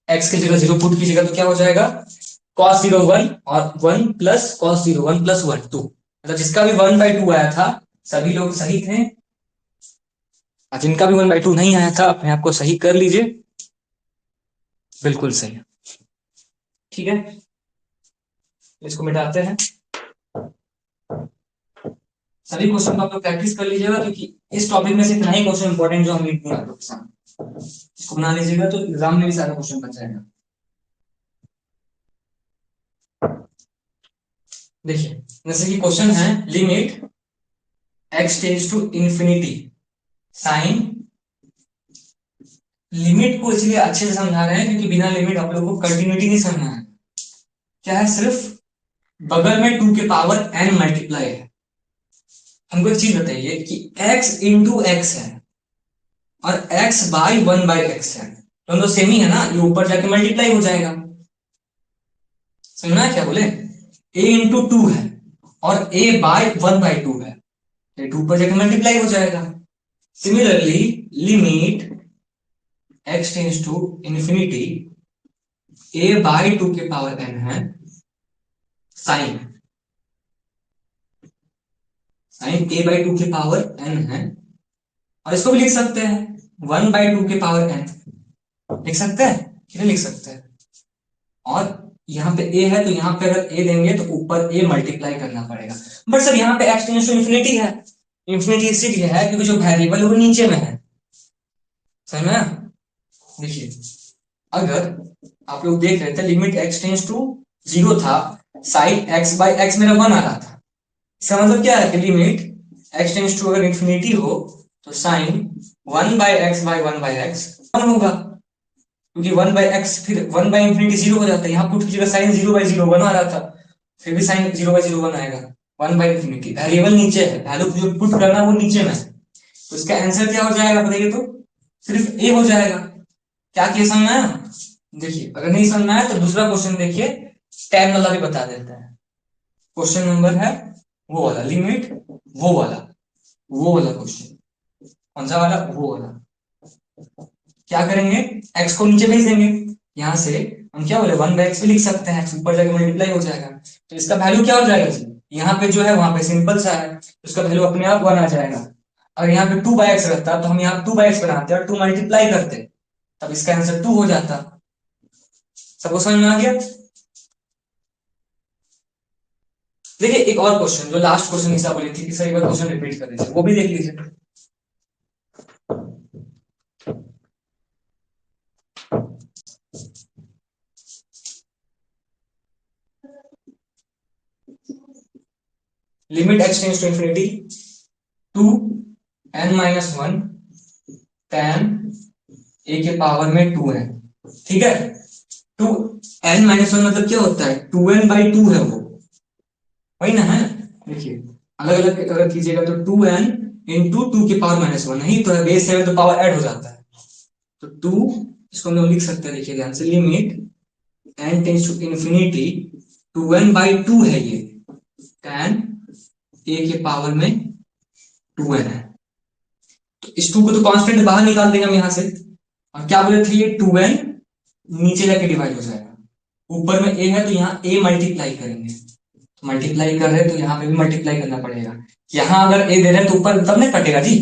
x की जगह 0 पुट कीजिएगा तो क्या हो जाएगा, कॉस 0 1 और 1 प्लस कॉस 0 1 प्लस 1 2, मतलब जिसका भी 1/2 आया था सभी लोग सही थे, और जिनका भी 1/2 नहीं आया था अपने आप को सही कर लीजिए, बिल्कुल सही। ठीक है, इसको मिटाते हैं। सभी क्वेश्चन को आप लोग प्रैक्टिस कर लीजिएगा, क्योंकि इस टॉपिक में से इतना ही क्वेश्चन इंपॉर्टेंट जो हम लिखते हैं आप लोग के सामने, इसको बना लीजिएगा तो एग्जाम में भी सारा क्वेश्चन बन जाएगा। देखिए जैसे कि क्वेश्चन है, limit x tends to infinity sine, limit को इसलिए अच्छे से समझा रहे हैं क्योंकि बिना लिमिट आप लोगों को कंटिन्यूटी नहीं समझना है। क्या है, सिर्फ बगल में 2 के पावर n मल्टीप्लाई है। हमको एक चीज बताइए कि x इंटू एक्स है और x बाई 1/x है, दोनों सेम ही है ना, ये ऊपर जाके मल्टीप्लाई हो जाएगा। समझना है क्या बोले, a इंटू टू है और a बाय 1/2 है, ये 2 पर जाके मल्टीप्लाई हो जाएगा। Similarly limit x tends to infinity a by 2 के पावर n है साइन, साइन a बाई 2 के पावर n है, और इसको भी लिख सकते हैं 1/2 के पावर n, लिख सकते हैं कि नहीं लिख सकते हैं। और यहाँ पे a है तो यहाँ पे अगर a देंगे तो ऊपर a मल्टीप्लाई करना पड़ेगा, बट सर यहाँ पे x टेंड्स टू इंफिनिटी है, इंफिनिटी इसीलिए है क्योंकि जो वेरिएबल है वो नीचे में है, समझ में? देखिए अगर आप लोग देख रहे थे लिमिट x टेंड्स टू 0 था, साइन x बाई एक्स मेरा 1 आ रहा था, इसका मतलब क्या है कि लिमिट x टेंड्स टू अगर इंफिनिटी हो तो साइन 1/x 1 होगा, क्योंकि 1/x फिर 1/इंफिनिटी 0 हो जाता है, यहाँ पुट कीजिएगा साइन 0/0 1 आ रहा था, फिर भी साइन 0/0 1 आएगा, 1/इंफिनिटी वेरिएबल नीचे है, वैल्यू जो पुट करना वो नीचे में है, तो इसका आंसर क्या हो जाएगा बताइए तो, सिर्फ ए हो जाएगा। क्या किया समझ में आया? देखिए अगर नहीं समझ में आया तो दूसरा क्वेश्चन देखिए, टेन वाला भी बता देते हैं। क्वेश्चन नंबर है वो वाला, लिमिट वो वाला क्वेश्चन, कौन सा वाला, वो वाला। क्या करेंगे, x को नीचे भेज देंगे, यहां से हम क्या बोले 1/x भी लिख सकते हैं, x ऊपर जाके मल्टीप्लाई हो जाएगा, तो इसका वैल्यू क्या हो जाएगा जी, यहाँ पे जो है वहां पे सिंपल सा है, तो इसका वैल्यू अपने आप 1 आ जाएगा। अगर यहाँ पे 2/x रहता तो हम यहाँ 2/x बनाते और 2 मल्टीप्लाई करते, तब इसका आंसर 2 हो जाता। सबको समझ में आ गया? देखिए एक और क्वेश्चन, जो लास्ट क्वेश्चन हिसाब बोली थी कि सर एक बार क्वेश्चन रिपीट कर दीजिए, वो भी देख लीजिए। Limit x tends to infinity 2n-1 tan a के पावर में 2n, ठीक है, 2n-1 मतलब क्या होता है, 2n/2 है वो, वही ना है। देखिए अलग अलग अगर कीजिएगा तो 2n इंटू 2 के पावर -1, नहीं तो बेस 7 तो पावर ऐड हो जाता है, तो 2, इसको हम लोग लिख सकते हैं, देखिए ध्यान से, limit n tends to infinity 2n/2 है ये, tan a के पावर में 2n है, तो इस 2 को तो कांस्टेंट बाहर निकाल देंगे हम यहां से, और क्या बोले थे, ये 2n नीचे जाके डिवाइड हो जाएगा, ऊपर में a है तो यहाँ a मल्टीप्लाई करेंगे, तो मल्टीप्लाई कर रहे हैं तो यहाँ पे भी मल्टीप्लाई करना पड़ेगा, यहाँ अगर a दे रहे हैं तो ऊपर तब नहीं कटेगा जी,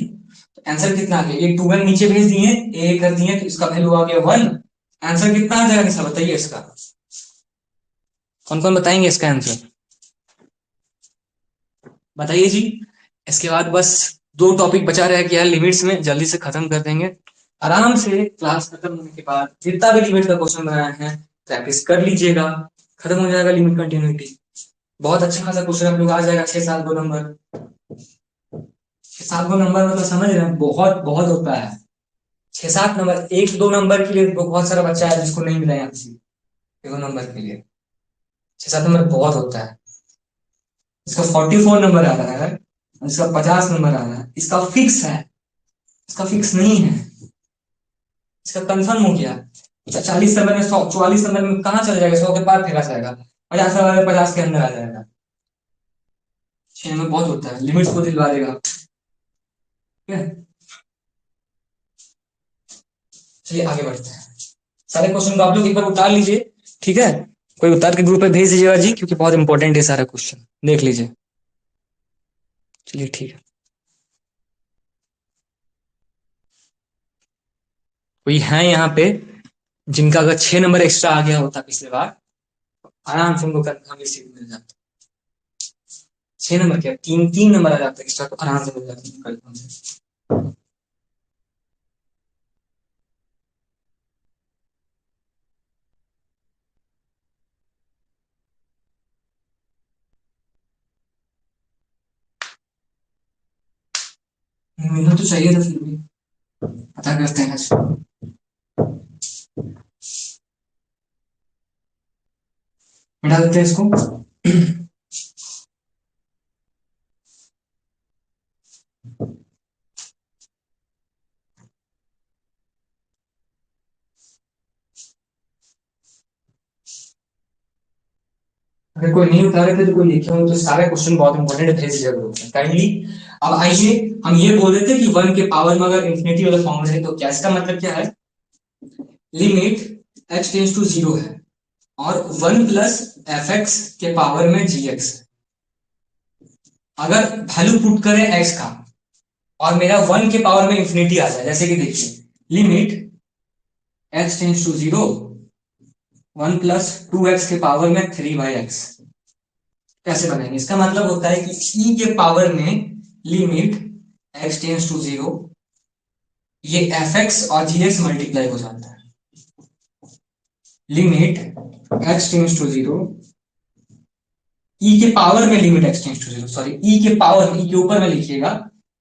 तो आंसर कितना आ गया, ये 2n नीचे भेज दिए, a कर दिए तो इसका वैल्यू आ गया 1, आंसर कितना आ जाएगा निशा बताइए इसका, कौन कौन बताएंगे इसका आंसर बताइए जी। इसके बाद बस 2 टॉपिक बचा रह गया लिमिट्स में, जल्दी से खत्म कर देंगे आराम से, क्लास खत्म होने के बाद जितना भी लिमिट का क्वेश्चन बनाया है प्रैक्टिस कर लीजिएगा, खत्म हो जाएगा लिमिट कंटिन्यूटी, बहुत अच्छा खासा क्वेश्चन आप लोग आ जाएगा, 6 7 2 नंबर, 6 7 2 नंबर मतलब समझ रहे हैं, बहुत बहुत होता है, 6 7 नंबर, 1 2 नंबर के लिए बहुत सारा बच्चा है जिसको नहीं मिला यहाँ किसी, 2 नंबर के लिए 6 7 नंबर बहुत होता है, इसका 44 नंबर आ रहा है, इसका 50 नंबर आ रहा है, इसका फिक्स है, इसका फिक्स नहीं है, इसका कंफर्म हो गया। 40 नंबर में 100, 44 नंबर में कहाँ चला जाएगा, 100 के पार फेंका जाएगा, 50 नंबर में 50 के अंदर आ जाएगा। 6 नंबर बहुत होता है, लिमिट्स को दिलवा देगा। ठीक है, चलिए आगे बढ़ते हैं। सारे क्वेश्चन को आप लोग एक बार उतार लीजिए, ठीक है, कोई उतार के ग्रुप पे भेज दीजिएगा जी, क्योंकि बहुत इंपॉर्टेंट है सारा क्वेश्चन, देख लीजिए। चलिए ठीक है, कोई है यहाँ पे जिनका अगर 6 नंबर एक्स्ट्रा आ गया होता पिछले बार, आराम से उनको कंफर्म रिसीव मिल जाता। 6 नंबर क्या, तीन तीन नंबर आ जाता एक्स्ट्रा, तो आराम से मिल जाता कंफर्म से। मिलना तो चाहिए था, फिर भी पता करते हैं। मिटा देते हैं इसको। अगर कोई नहीं उठा रहे थे तो कोई लिखे हो तो सारे क्वेश्चन बहुत इंपॉर्टेंट है, भेज दीजिएगा ग्रुप में काइंडली। अब आइए, हम ये बोल रहे थे कि 1 के पावर में अगर इंफिनिटी वाला फॉर्मूला है तो क्या, इसका मतलब क्या है, लिमिट h टेंस टू 0 है और 1 प्लस एफ एक्स के पावर में जी एक्स। अगर वैल्यू पुट करें x का और मेरा 1 के पावर में इंफिनिटी आ जाए, जैसे कि देखिए limit h tends to 0 1 plus 2x के पावर में 3/x, कैसे बनाएंगे, इसका मतलब होता है कि e के पावर में लिमिट x टेंस टू 0, ये एफ एक्स और जी एक्स मल्टीप्लाई हो जाता है, limit x tends to 0, e के पावर में limit x tends to 0, sorry e के पावर में, ई के ऊपर में लिखिएगा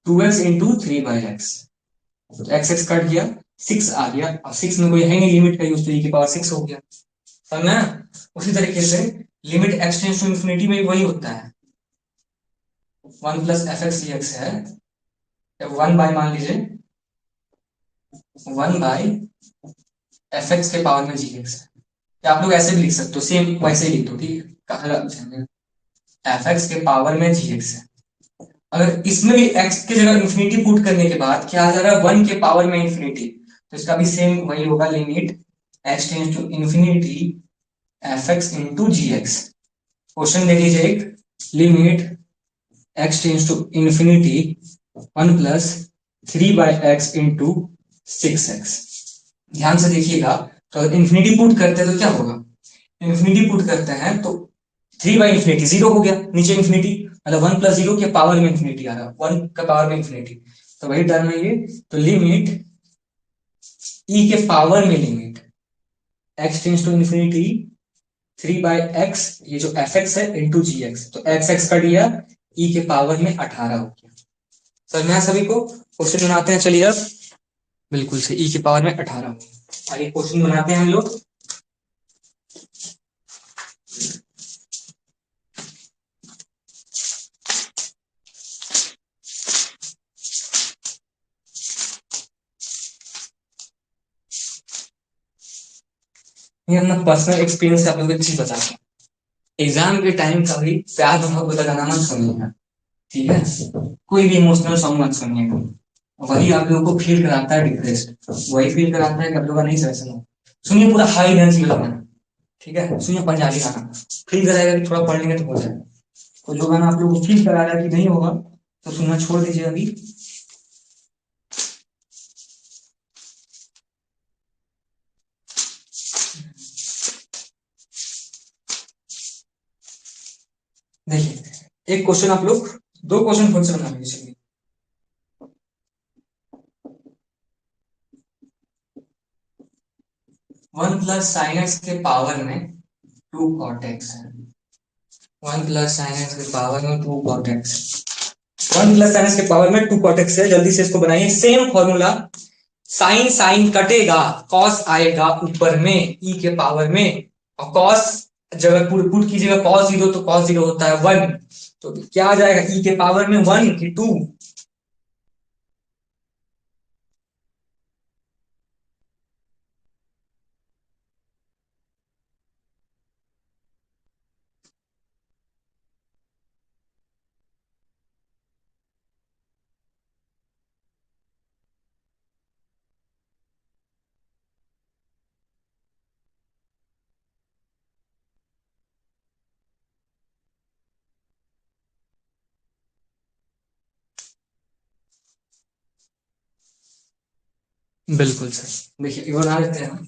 2x इंटू 3/x, तो एक्स एक्स कट गया, 6 आ गया, और 6 में कोई है नहीं लिमिट का यूज, तो ई के पावर 6 हो गया, समझना। उसी तरीके से limit x tends to infinity में वही होता है, 1 प्लस एफ एक्स एक्स है, 1 बाय मान लीजिए 1 बाय एफ एक्स के पावर में जी एक्स है, या आप लोग ऐसे भी लिख सकते हो, सेम वैसे ही लिख दो, ठीक है, कहा एफ एक्स के पावर में जी एक्स है। अगर इसमें भी x की जगह इंफिनिटी पुट करने के बाद क्या आ जा रहा है, 1 के पावर में इंफिनिटी, तो इसका भी सेम वही होगा, limit x tends to infinity f x into g x. Question देख लीजिए एक, limit x tends to infinity 1 plus 3/x into 6x। ध्यान से देखिएगा, तो अगर इंफिनिटी पुट करते हैं तो क्या होगा, इंफिनिटी पुट करते हैं तो 3/इंफिनिटी 0 हो गया, नीचे इंफिनिटी, मतलब 1 प्लस 0 के पावर में इंफिनिटी आ रहा है, 1 का पावर में इंफिनिटी, तो वही टर्म है ये, तो लिमिट ई के पावर में limit x tends to infinity 3/x, ये जो एफ एक्स है इंटू जी एक्स, तो एक्स एक्स कट गया, ई के पावर में 18 हो गया। समझ में आया सभी को, क्वेश्चन बनाते हैं, चलिए अब बिल्कुल से ई के पावर में 18, आगे क्वेश्चन बनाते हैं हम लोग। ये अपना पर्सनल एक्सपीरियंस से आप लोगों को एक चीज बताता हूँ, एग्जाम के टाइम कभी प्यार मोहब्बत का गाना मत सुनिएगा, ठीक है, कोई भी इमोशनल सॉन्ग मत सुनिएगा, वही आप लोगों को फील कराता है डिप्रेस्ड, वही फील कराता है कि आप लोग का नहीं सही हो। सुनिए पूरा हाई एनर्जी वाला गाना, ठीक है, सुनिए पंजाबी गाना, फील कराएगा कि थोड़ा पढ़ लेंगे तो हो जाएगा, तो जो गाना आप लोग को फील करा रहा है कि नहीं होगा तो सुनना छोड़ दीजिए अभी। देखिए एक क्वेश्चन आप लोग, दो क्वेश्चन खुद से बना लीजिए। 1 प्लस साइन एक्स के पावर में 2 कॉट एक्स है, 1 प्लस साइन एक्स के पावर में 2 cot x, 1 plus sine x के पावर में 2 कॉट एक्स है, जल्दी से इसको बनाइए, सेम फॉर्मूला, साइन साइन कटेगा, कॉस आएगा ऊपर में ई के पावर में, और कॉस जगह पुट पुट कीजिएगा कॉस 0, तो कॉस 0 होता है 1, तो क्या आ जाएगा ई के पावर में 1 की 2, बिल्कुल सर, देखिए ये बना लेते हैं।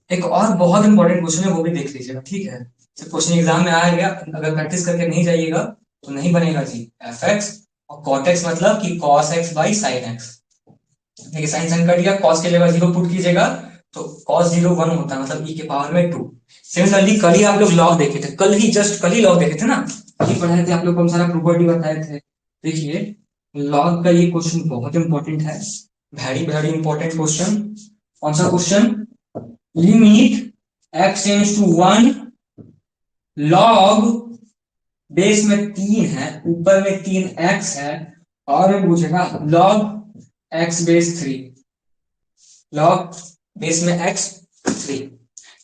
एक और बहुत इंपॉर्टेंट क्वेश्चन है, वो भी देख लीजिएगा, ठीक है। क्वेश्चन एग्जाम में आ गया, अगर प्रैक्टिस करके नहीं जाइएगा तो नहीं बनेगा जी। एफ एक्स और कॉट एक्स मतलब कि cos x by sine x. देखिए साइन साइन कट गया, कॉस के जगह जीरो पुट कीजिएगा तो कॉस जीरो वन होता है, मतलब ई के पावर में टू। सिमिलरली कल ही आप लोग लॉग देखे थे, कल ही जस्ट कल ही लॉग देखे थे ना, ये पढ़ाए थे आप लोग को, हम सारा प्रॉपर्टी बताए थे। देखिए लॉग का ये क्वेश्चन बहुत इंपॉर्टेंट है, वेरी वेरी इंपॉर्टेंट क्वेश्चन। कौन सा question? Limit x tends to one, log base में तीन है, ऊपर में तीन एक्स है, और में पूछेगा log x base three, log base में एक्स थ्री।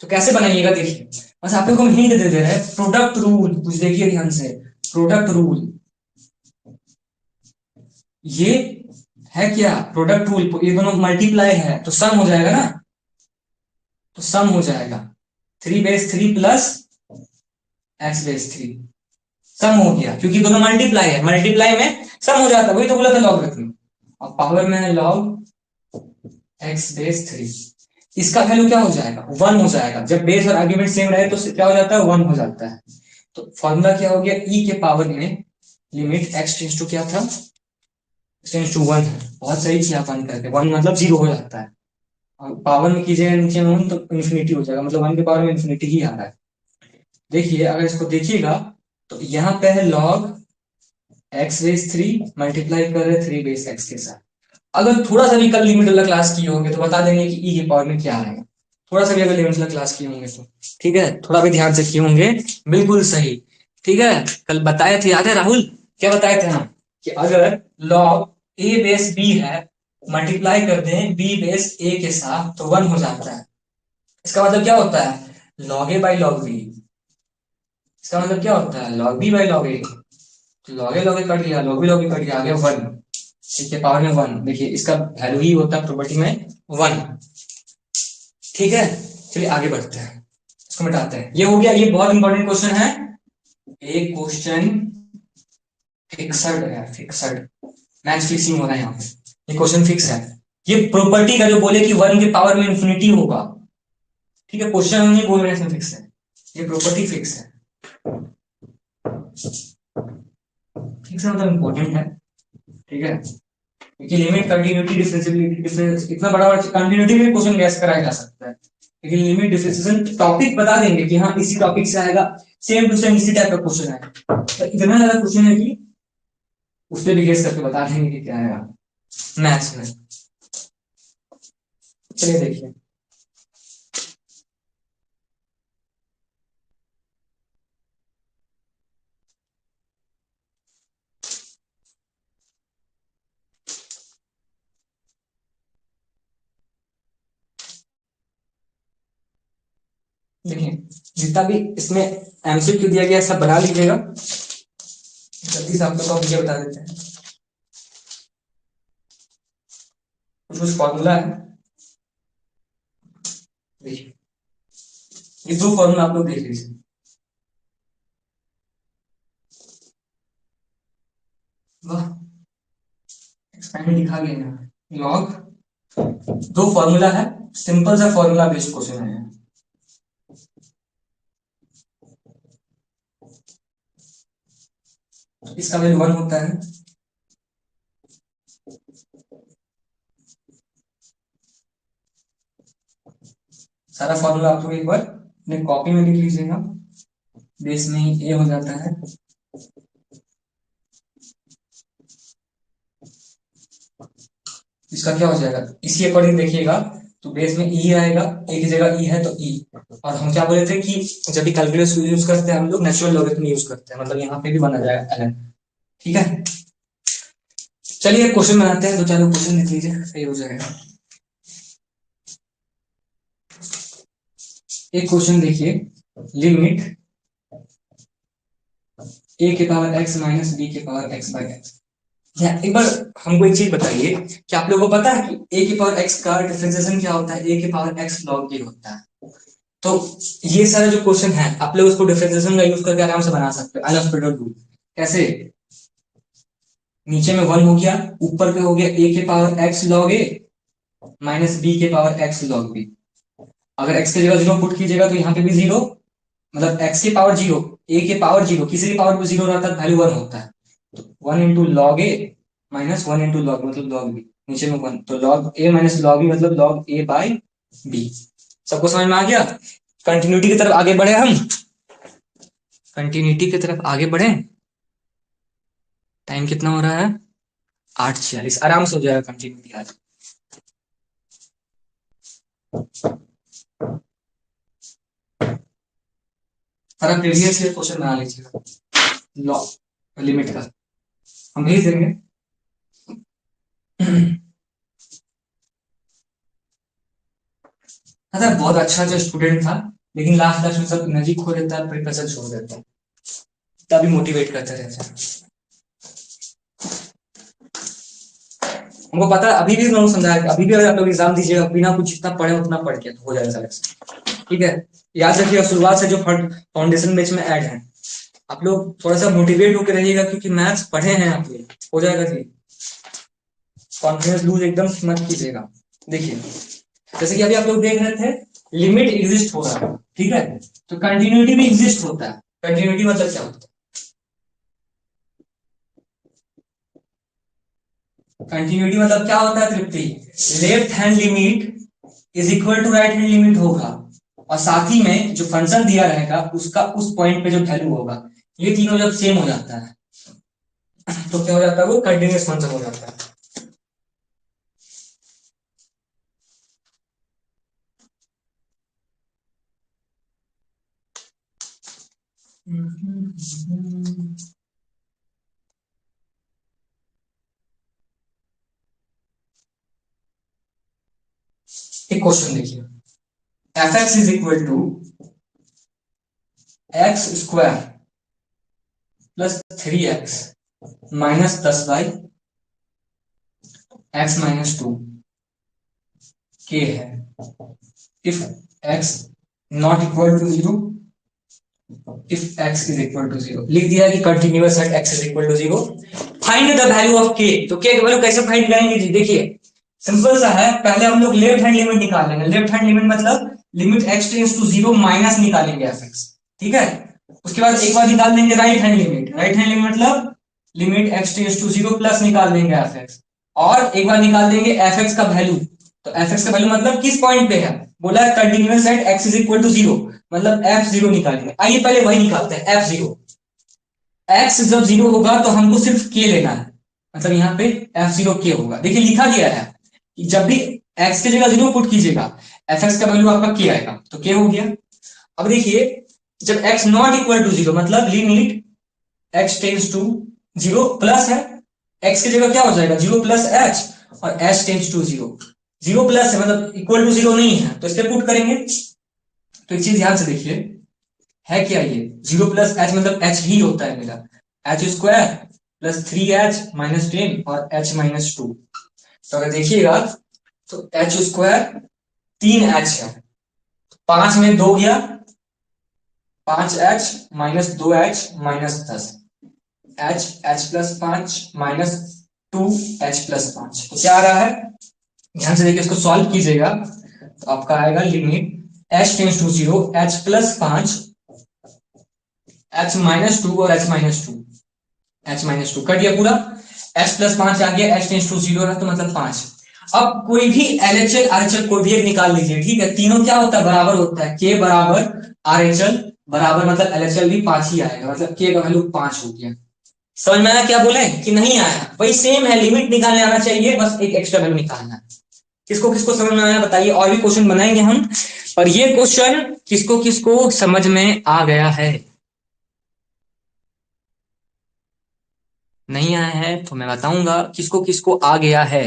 तो कैसे बनाइएगा देखिए, बस आप लोग को हिंट दे दे रहे हैं, प्रोडक्ट रूल कुछ देखिए ध्यान से। प्रोडक्ट रूल ये है क्या? प्रोडक्ट रूल, ये दोनों मल्टीप्लाई है तो सम हो जाएगा ना, तो सम हो जाएगा three base three plus x base three, sum हो गया क्योंकि दोनों मल्टीप्लाई है, मल्टीप्लाई में सम हो जाता है, वही तो बोला था लॉग रखना। और पावर में है लॉग एक्स बेस थ्री, इसका वैल्यू क्या हो जाएगा? वन हो जाएगा। जब बेस और आर्ग्यूमेंट सेम रहे तो क्या हो जाता है? वन हो जाता है। तो फॉर्मूला क्या हो गया? ई के पावर में लिमिट एक्स टेंस टू क्या था? टेंस टू वन है, बहुत सही किया अपन करके, वन मतलब जीरो हो जाता है। और पावर में कीजिएगा नीचे में वन तो इन्फिनिटी हो जाएगा, मतलब वन के पावर में इन्फिनिटी ही आ रहा है। देखिए अगर इसको देखिएगा तो यहाँ पे है log x base three, multiply कर रहे थ्री बेस एक्स के साथ। अगर थोड़ा सा भी कल लिमिट वाला क्लास किए होंगे तो बता देंगे कि ई के पावर में क्या आएगा, थोड़ा सा भी अगर लिमिट वाला क्लास किए होंगे तो, ठीक है, थोड़ा भी ध्यान से किए होंगे, बिल्कुल सही। ठीक है, कल बताए थे, याद है राहुल? क्या बताए थे हम? कि अगर लॉग ए बेस बी है, मल्टीप्लाई कर दें बी बेस ए के साथ तो वन हो जाता है। इसका मतलब क्या होता है? Log a by log b. इसका मतलब क्या होता है? Log b by log a. Log a log a कट गया, लॉग ए कट गया, आ गया वन। इसके पावर में वन, देखिए इसका वैल्यू ही होता है प्रॉपर्टी में वन। ठीक है, चलिए आगे बढ़ते हैं, इसको मिटाते हैं। ये हो गया, ये बहुत इंपॉर्टेंट क्वेश्चन है। एक क्वेश्चन फिक्सड है, फिक्सड मैच फिक्सिंग हो रहा है यहाँ पे, ये क्वेश्चन फिक्स है। ये प्रॉपर्टी का जो बोले कि वन के पावर में इंफिनिटी होगा, ठीक है, क्वेश्चन नहीं बोल रहे हैं फिक्स है, ये प्रॉपर्टी फिक्स है। फिक्स मतलब इंपॉर्टेंट है, ठीक है, क्योंकि लिमिट कंटिन्यूटी डिफरेंशिएबिलिटी डिफरेंस इतना बड़ा कंटिन्यूटी में क्वेश्चन गैस कराया जा सकता है, लेकिन लिमिट डिफरेंशिएशन टॉपिक बता देंगे कि हाँ इसी टॉपिक से आएगा, सेम टू सेम इसी टाइप का क्वेश्चन है, तो इतना ज्यादा क्वेश्चन है कि उस पर भी गैस करके बता देंगे कि क्या आएगा मैथ्स में। चलिए देखिए, देखिए जितना भी इसमें एमसीक्यू दिया गया सब बना लीजिएगा, जल्दी से आप लोग को मुझे बता देते हैं। कुछ फॉर्मूला है, देखिए ये दो फॉर्मूला आप लोग देख लीजिए। वाह, एक्सपेंड लिखा गया है लॉग, दो फॉर्मूला है, सिंपल सा फॉर्मूला बेस्ड क्वेश्चन है। इसका वैल्यू वन होता है, सारा फॉर्मूला आप लोग एक बार अपने कॉपी में लिख लीजिएगा, बेस में ही ए हो जाता है। इसका क्या हो जाएगा? इसी अकॉर्डिंग देखिएगा, तो बेस में ई आएगा, ए की जगह ई है तो ई। और हम क्या बोले थे कि जब भी कैलकुलस यूज करते हैं हम लोग नेचुरल लॉगरिथम यूज करते हैं, मतलब यहाँ पे भी बना जाएगा ln। ठीक है, चलिए क्वेश्चन बनाते हैं, दो चार क्वेश्चन लिख लीजिए, सही हो जाएगा। एक क्वेश्चन देखिए, लिमिट ए के पावर एक्स माइनस बी के पावर एक्स बाई एक्स। एक बार हमको एक चीज बताइए कि आप लोगों को पता है कि ए की पावर एक्स का डिफरेंशिएशन क्या होता है? ए की पावर एक्स लॉग ए होता है। तो ये सारे जो क्वेश्चन है आप लोग उसको डिफरेंशिएशन का यूज करके आराम से बना सकते हो, अनस्प्रेड रूल। कैसे? नीचे में वन हो गया, ऊपर पे हो गया ए के पावर एक्स लॉग ए, माइनस बी के पावर एक्स लॉग बी। अगर एक्स की जगह जीरो पुट कीजिएगा तो यहाँ पे भी जीरो, मतलब एक्स की पावर जीरो, ए के पावर जीरो, किसी की पावर पे जीरो रहता है वैल्यू वन होता है। तो वन इंटू लॉग ए माइनस वन इंटू लॉग मतलब लॉग बी, नीचे में वन, तो लॉग ए माइनस लॉग बी मतलब लॉग ए बाई बी। सबको समझ में आ गया? कंटिन्यूटी की तरफ आगे बढ़े हम, कंटिन्यूटी की तरफ आगे बढ़े। टाइम कितना हो रहा है? 8:46, आराम से हो जाएगा कंटिन्यूटी आज। सारा प्रीवियस ईयर क्वेश्चन बना लीजिएगा लॉ लिमिट का, हम भेज देंगे। अच्छा, बहुत अच्छा जो स्टूडेंट था, लेकिन लास्ट लास्ट में सब एनर्जी खो देता है, फिर कसर छोड़ देता है, तभी मोटिवेट करते रहते हैं। हमको पता है, अभी भी उन्होंने समझाया कि अभी भी अगर आप लोग एग्जाम दीजिएगा बिना कुछ जितना पढ़े उतना पढ़ के तो हो जाएगा सिलेक्शन। ठीक है, याद रखिएगा शुरुआत से जो फाउंडेशन बेच में ऐड है, आप लोग थोड़ा सा मोटिवेट होकर रहिएगा, क्योंकि मैथ्स पढ़े हैं आप लोग, हो जाएगा जी। कॉन्फिडेंस लूज एकदम मत कीजिएगा। देखिए, जैसे कि अभी आप लोग देख रहे थे, लिमिट एग्जिस्ट हो रहा है, ठीक है, तो कंटिन्यूटी भी एग्जिस्ट होता है। कंटिन्यूटी मतलब क्या होता है? कंटिन्यूटी मतलब क्या होता है Tripti? Left hand limit is equal to right hand limit होगा, और साथ ही में जो फंक्शन दिया रहेगा उसका उस पॉइंट पे जो वैल्यू होगा, ये तीनों जब सेम हो जाता है तो क्या हो जाता है? वो कंटिन्यूस फंक्शन हो जाता है। एक क्वेश्चन देखिए, f x is equal to x square plus 3x minus 10 बाई एक्स माइनस टू के है। If x not equal to zero, if x is equal to zero, लिख दिया कि continuous at x is equal to zero, find the value of k. तो के की वैल्यू कैसे फाइंड करेंगे जी? देखिए, सिंपल सा है, पहले हम लोग लेफ्ट हैंड लिमिट निकालेंगे। लेफ्ट हैंड लिमिट मतलब limit x tends to zero minus निकालेंगे एफ एक्स, ठीक है। उसके बाद एक बार निकाल देंगे right hand limit. Right hand limit मतलब limit x tends to zero plus निकाल देंगे एफ एक्स, और एक बार निकाल देंगे एफ एक्स का वैल्यू। तो एफ एक्स का वैल्यू मतलब किस पॉइंट पे है? बोला है continuous at x is equal to zero, मतलब एफ जीरो निकालेंगे। आइए पहले वही निकालते हैं, एफ जीरो। एक्स जब जीरो होगा तो हमको सिर्फ के लेना है, मतलब यहाँ पे एफ जीरो के होगा। देखिए लिखा गया है कि जब भी एक्स की जगह जीरो पुट कीजिएगा, एफ एक्स का वैल्यू आपका के आएगा, तो के हो गया। अब देखिए, जब x not equal to zero मतलब limit x tends to zero plus है, एक्स की जगह क्या हो जाएगा? जीरो प्लस एच, और h tends to zero. Zero plus है मतलब इक्वल टू जीरो नहीं है, तो इस पे पुट करेंगे। तो एक चीज ध्यान से देखिए, है क्या ये? जीरो प्लस एच मतलब एच ही होता है मेरा, H square plus 3h minus 10 और h माइनस टू। तो अगर देखिएगा तो एच स्क्वायर 3h है, 5 में 2 गया, 5h minus 2h minus 10, H H plus 5 minus 2h plus 5, तो क्या आ रहा है? ध्यान से देखिए, इसको सॉल्व कीजिएगा तो आपका आएगा limit h tends to zero, h plus 5, h minus two और h minus two, h minus two cut गया पूरा, एच प्लस 5 आ गया, एच टेंस टू जीरो है तो मतलब 5। अब कोई भी एलएचएल आरएचएल कोई भी एक निकाल लीजिए, ठीक है, तीनों क्या होता है? बराबर होता है, के बराबर आरएचएल बराबर, मतलब एलएचएल भी 5 ही आएगा, मतलब के का वैल्यू 5 हो गया। समझ में आया क्या बोले कि नहीं आया? वही सेम है, लिमिट निकालने आना चाहिए, बस एक एक्स्ट्रा वैल्यू निकालना है। किसको किसको समझ में आया बताइए, और भी क्वेश्चन बनाएंगे हम, और ये क्वेश्चन किसको किसको समझ में आ गया है? नहीं आया है तो मैं बताऊंगा किसको किसको आ गया है,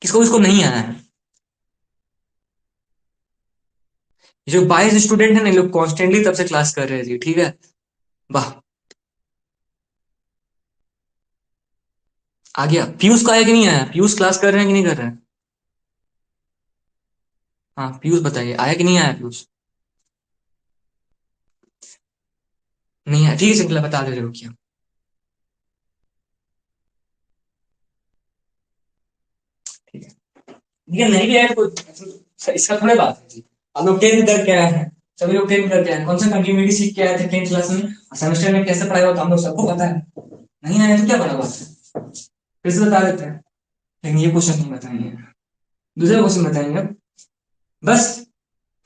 किसको किसको नहीं आया है। ये जो 22 स्टूडेंट है ना, ये लोग कॉन्स्टेंटली तब से क्लास कर रहे थे, ठीक है। वाह, आ गया। पीयूष का आया कि नहीं आया? पीयूष क्लास कर रहे हैं कि नहीं कर रहे हैं? हाँ पीयूष बताइए, आया कि नहीं आया पीयूष? नहीं आया, ठीक है चलो बता दे रहे हो क्या। ठीक है, नहीं भी है तो इसका थोड़े बात है जी। आप लोग 10th करके आए हैं, सभी लोग 10th करके आए हैं, कौन सा कंटिन्यूटी सीख के आए थे 10th क्लास में, सेमेस्टर में कैसे पढ़ाया होता हम लोग सबको पता है। नहीं आया तो क्या बड़ा बात है, फिर से बता देते हैं। लेकिन ये क्वेश्चन नहीं बताएंगे, दूसरा क्वेश्चन बताएंगे अब। बस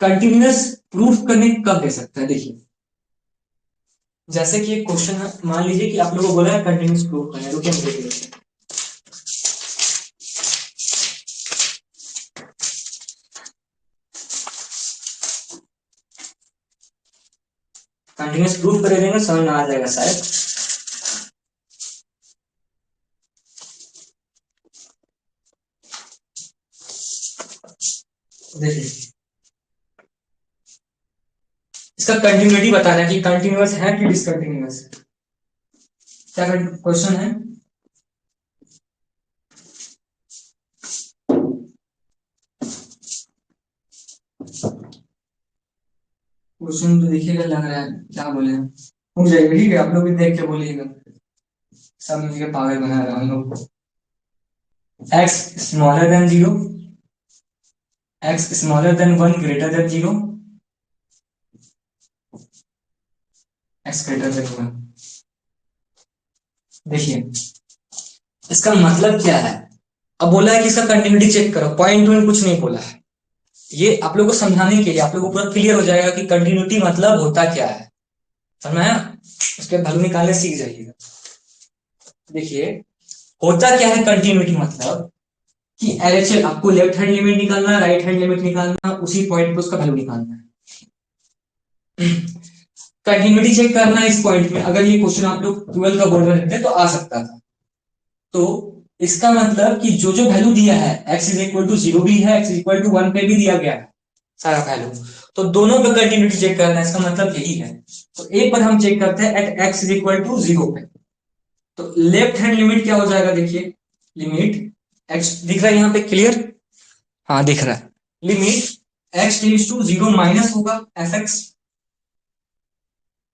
कंटिन्यूअस प्रूफ करने कब दे सकता है, देखिए जैसे कि एक क्वेश्चन है, मान लीजिए कि आप लोगों को बोला है कंटिन्यूअस प्रूफ करना है, तो क्या बोलेंगे? कंटिन्यूअस प्रूफ कर देंगे, समझ में आ जाएगा शायद। देखिए इसका कंटिन्यूटी बताना है कि कंटिन्यूअस है कि डिसकंटिन्यूअस है। क्या क्वेश्चन है? क्वेश्चन तो देखिएगा, लग रहा है क्या बोले हो जाएगा, ठीक है आप लोग भी देख के बोलिएगा, सब मिलकर पागल बना रहा हम लोग को। X smaller than zero, x smaller than one greater than zero, x greater than one. देखिए इसका मतलब क्या है, अब बोला है कि इसका कंटिन्यूटी चेक करो, पॉइंट में कुछ नहीं बोला है। ये आप लोगों को समझाने के लिए, आप लोगों को पूरा क्लियर हो जाएगा कि कंटिन्यूटी मतलब होता क्या है, समझ में आया? उसके वैल्यू निकालने सीख जाइएगा। देखिए होता क्या है कंटिन्यूटी मतलब कि एलएचएल आपको लेफ्ट हैंड लिमिट निकालना है, राइट हैंड लिमिट निकालना है, उसी पॉइंट पे उसका वैल्यू निकालना है। कंटिन्यूटी चेक करना है इस पॉइंट में, अगर ये क्वेश्चन आप लोग 12 का बोर्ड में लिखते तो आ सकता था। तो इसका मतलब कि जो जो वैल्यू दिया है, x इज इक्वल टू 0 भी है, x इज इक्वल टू 1 पे भी दिया गया है सारा वैल्यू, तो दोनों पे कंटिन्यूटी चेक करना है, इसका मतलब यही है। तो एक बार हम चेक करते हैं at x is equal to 0 पे, तो लेफ्ट हैंड लिमिट क्या हो जाएगा, देखिए लिमिट x दिख रहा है यहाँ पे क्लियर, हाँ दिख रहा है, limit x tends to 0 minus होगा fx,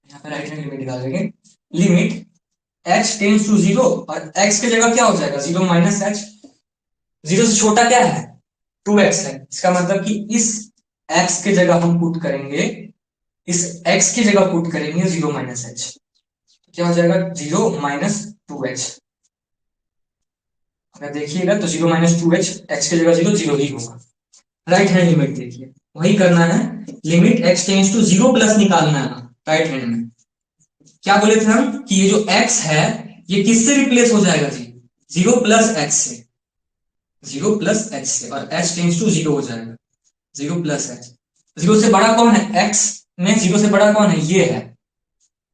यहाँ पे राइट हैंड लिमिट निकाल देंगे, लिमिट x टेंड्स टू 0 और x की जगह क्या हो जाएगा 0 माइनस h, 0 से छोटा क्या है 2x है, इसका मतलब कि इस x के जगह हम पुट करेंगे, इस x की जगह पुट करेंगे 0 माइनस h, क्या हो जाएगा 0 माइनस 2h। अगर देखिएगा तो 0 माइनस 2h, x की जगह 0 0 ही होगा। राइट हैंड लिमिट देखिए वही करना है, limit x tends to 0 plus निकालना है राइट हैंड में। क्या बोले थे हम कि ये जो x है ये किससे रिप्लेस हो जाएगा जी, 0 प्लस x से, 0 प्लस h से, और h टेंड्स टू 0 हो जाएगा, 0 प्लस h। 0 से बड़ा कौन है x में, 0 से बड़ा कौन है ये है,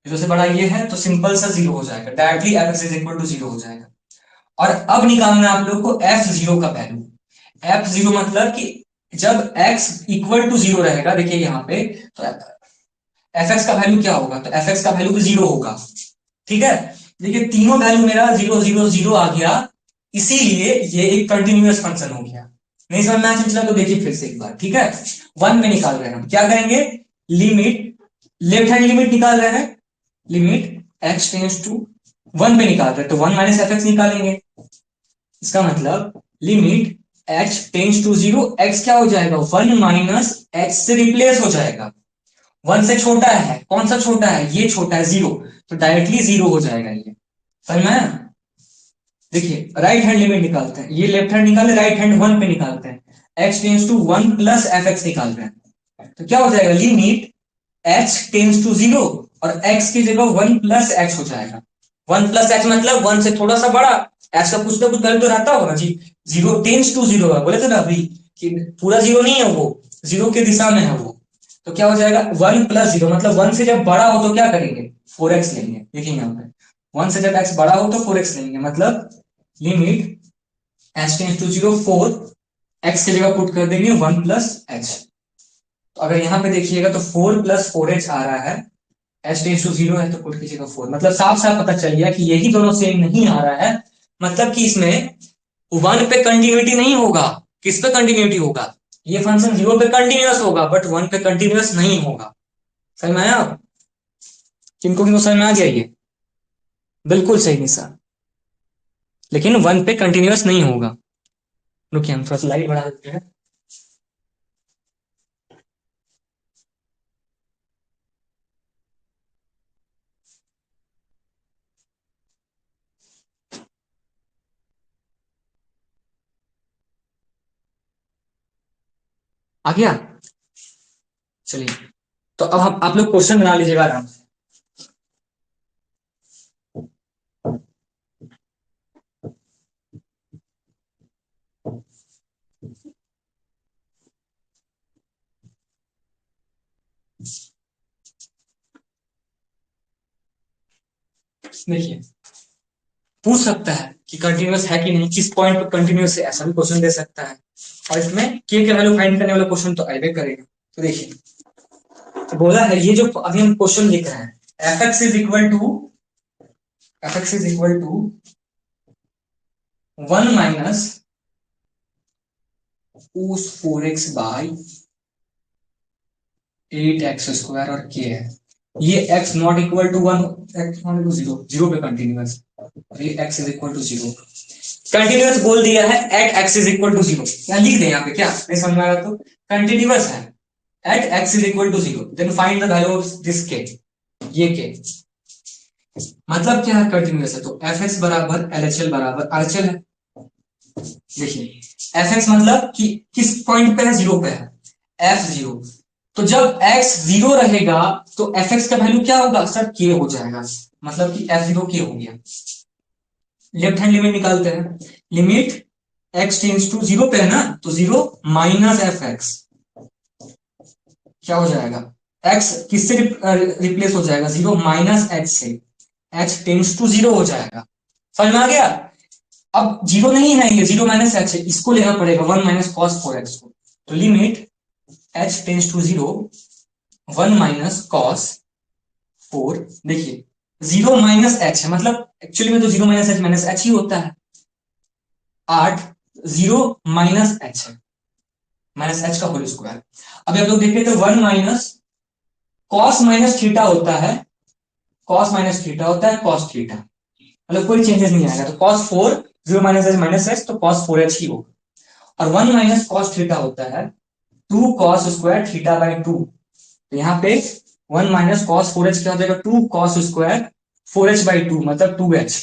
0 से बड़ा ये है, तो सिंपल सा 0 हो जाएगा, directly f is equal to 0 हो जाएगा। और अब निकालना है आप लोग को f0 का वैल्यू, f0 मतलब कि जब x इक्वल टू 0 रहेगा, देखिए यहाँ पे तो fx का वैल्यू क्या होगा, तो fx का वैल्यू भी 0 होगा, ठीक है। देखिए तीनों वैल्यू मेरा 0 0 0 आ गया, इसीलिए ये एक कंटिन्यूअस फंक्शन हो गया। नहीं समझ में आया चला तो देखिए फिर से एक बार, ठीक है। वन में निकाल रहे हैं हम, क्या करेंगे, लिमिट लेफ्ट हैंड लिमिट निकाल रहे हैं, लिमिट x टेंड्स टू 1 पे निकाल रहे हैं, तो 1 माइनस एफ एक्स निकालेंगे, इसका मतलब limit h tends to 0, x क्या हो जाएगा 1 माइनस h से रिप्लेस हो जाएगा, 1 से छोटा है, कौन सा छोटा है ये छोटा है 0, तो डायरेक्टली 0 हो जाएगा ये, समझ में आया? देखिए राइट हैंड लिमिट निकालते हैं, ये लेफ्ट हैंड निकाले, राइट हैंड 1 पे निकालते हैं, x tends to 1 plus f x निकाल रहे हैं, तो क्या हो जाएगा लिमिट h टेंड्स टू 0 और x की जगह 1 प्लस h हो जाएगा, 1 प्लस h मतलब 1 से थोड़ा सा बड़ा, h का कुछ ना कुछ वैल्यू तो रहता होगा ना जी, 0 टेंड्स टू 0 है, बोले थे ना अभी कि पूरा 0 नहीं है वो, 0 के दिशा में है वो, तो क्या हो जाएगा 1 प्लस 0 मतलब 1 से जब बड़ा हो तो क्या करेंगे 4x लेंगे, देखिए यहाँ पे 1 से जब x बड़ा हो तो 4x लेंगे, मतलब limit h tends to 0 4, x की जगह पुट कर देंगे 1 प्लस h, तो अगर यहाँ पे देखिएगा तो 4 प्लस 4h आ रहा है, h टेंड्स टू 0 है तो पुट कीजिएगा 4, मतलब साफ साफ पता चल गया कि यही दोनों सेम नहीं आ रहा है, मतलब कि इसमें 1 पे कंटिन्यूटी नहीं होगा, किस पे कंटिन्यूटी होगा, ये फंक्शन 0 पे कंटिन्यूअस होगा बट 1 पे कंटिन्यूअस नहीं होगा, समझ में आया? किनको किनको समझ में आ गया ये, बिल्कुल सही निशा, लेकिन 1 पे कंटिन्यूअस नहीं होगा, रुकिए हम थोड़ा सा लाइट बढ़ा देते हैं। आ गया। चलिए, तो अब हम आप लोग क्वेश्चन बना लीजिएगा आराम से। देखिए, पूछ सकता है कि कंटिन्यूअस है कि नहीं, किस पॉइंट पर कंटिन्यूअस है, ऐसा भी क्वेश्चन दे सकता है। और इसमें के वैल्यू फाइंड करने वाला क्वेश्चन तो आइबे करेगा। तो देखिए, तो बोला है ये जो अभी हम क्वेश्चन लिख रहे हैं, f x is equal to 1 - cos 4x by 8x² और के है। ये x not equal to 1, x not equal 0, 0 पे कंटिन्यूअस, और ये x is equal to 0। Continuous बोल दिया है at x is equal to 0, यहाँ लिख दें, यहाँ पे क्या नहीं समझ में आ रहा तो कंटिन्यूअस है at x is equal to 0, then find the value of this k, ये के मतलब क्या है, कंटिन्यूअस है तो एफ एक्स बराबर एल एच एल बराबर आर एच एल है। देखिए, एफ एक्स मतलब कि किस पॉइंट पे है, 0 पे है, एफ 0। तो जब x 0 रहेगा तो एफ एक्स का वैल्यू क्या होगा सर, के हो जाएगा, मतलब कि एफ 0 के हो गया। लेफ्ट हैंड लिमिट निकालते हैं, लिमिट x टेंड्स टू 0 पे है ना, तो 0 माइनस एफ एक्स क्या हो जाएगा, x किससे रिप्लेस हो जाएगा, 0 माइनस एच से, h टेंड्स टू 0 हो जाएगा। समझ में आ गया। अब 0 नहीं है, ये 0 माइनस एच है, इसको लेना पड़ेगा 1 माइनस कॉस 4x को। तो limit h tends to 0 1 minus cos 4, देखिए 0 माइनस एच है, मतलब एक्चुअली में तो 0 माइनस एच ही होता है, 8 0 माइनस एच है, माइनस एच का होल स्क्वायर। अभी आप लोग देखें तो 1 माइनस कॉस माइनस थीटा होता है, कॉस माइनस थीटा होता है कॉस थीटा, मतलब कोई चेंजेस नहीं आएगा। तो कॉस 4 0 माइनस एच तो कॉस 4h ही होगा। और 1 माइनस कॉस थीटा होता है 2 कॉस स्क्वायर थीटा बाई 2, तो यहाँ पे 1 माइनस कॉस 4h क्या हो जाएगा, 2 कॉस स्क्वायर 4h बाई 2, मतलब 2h,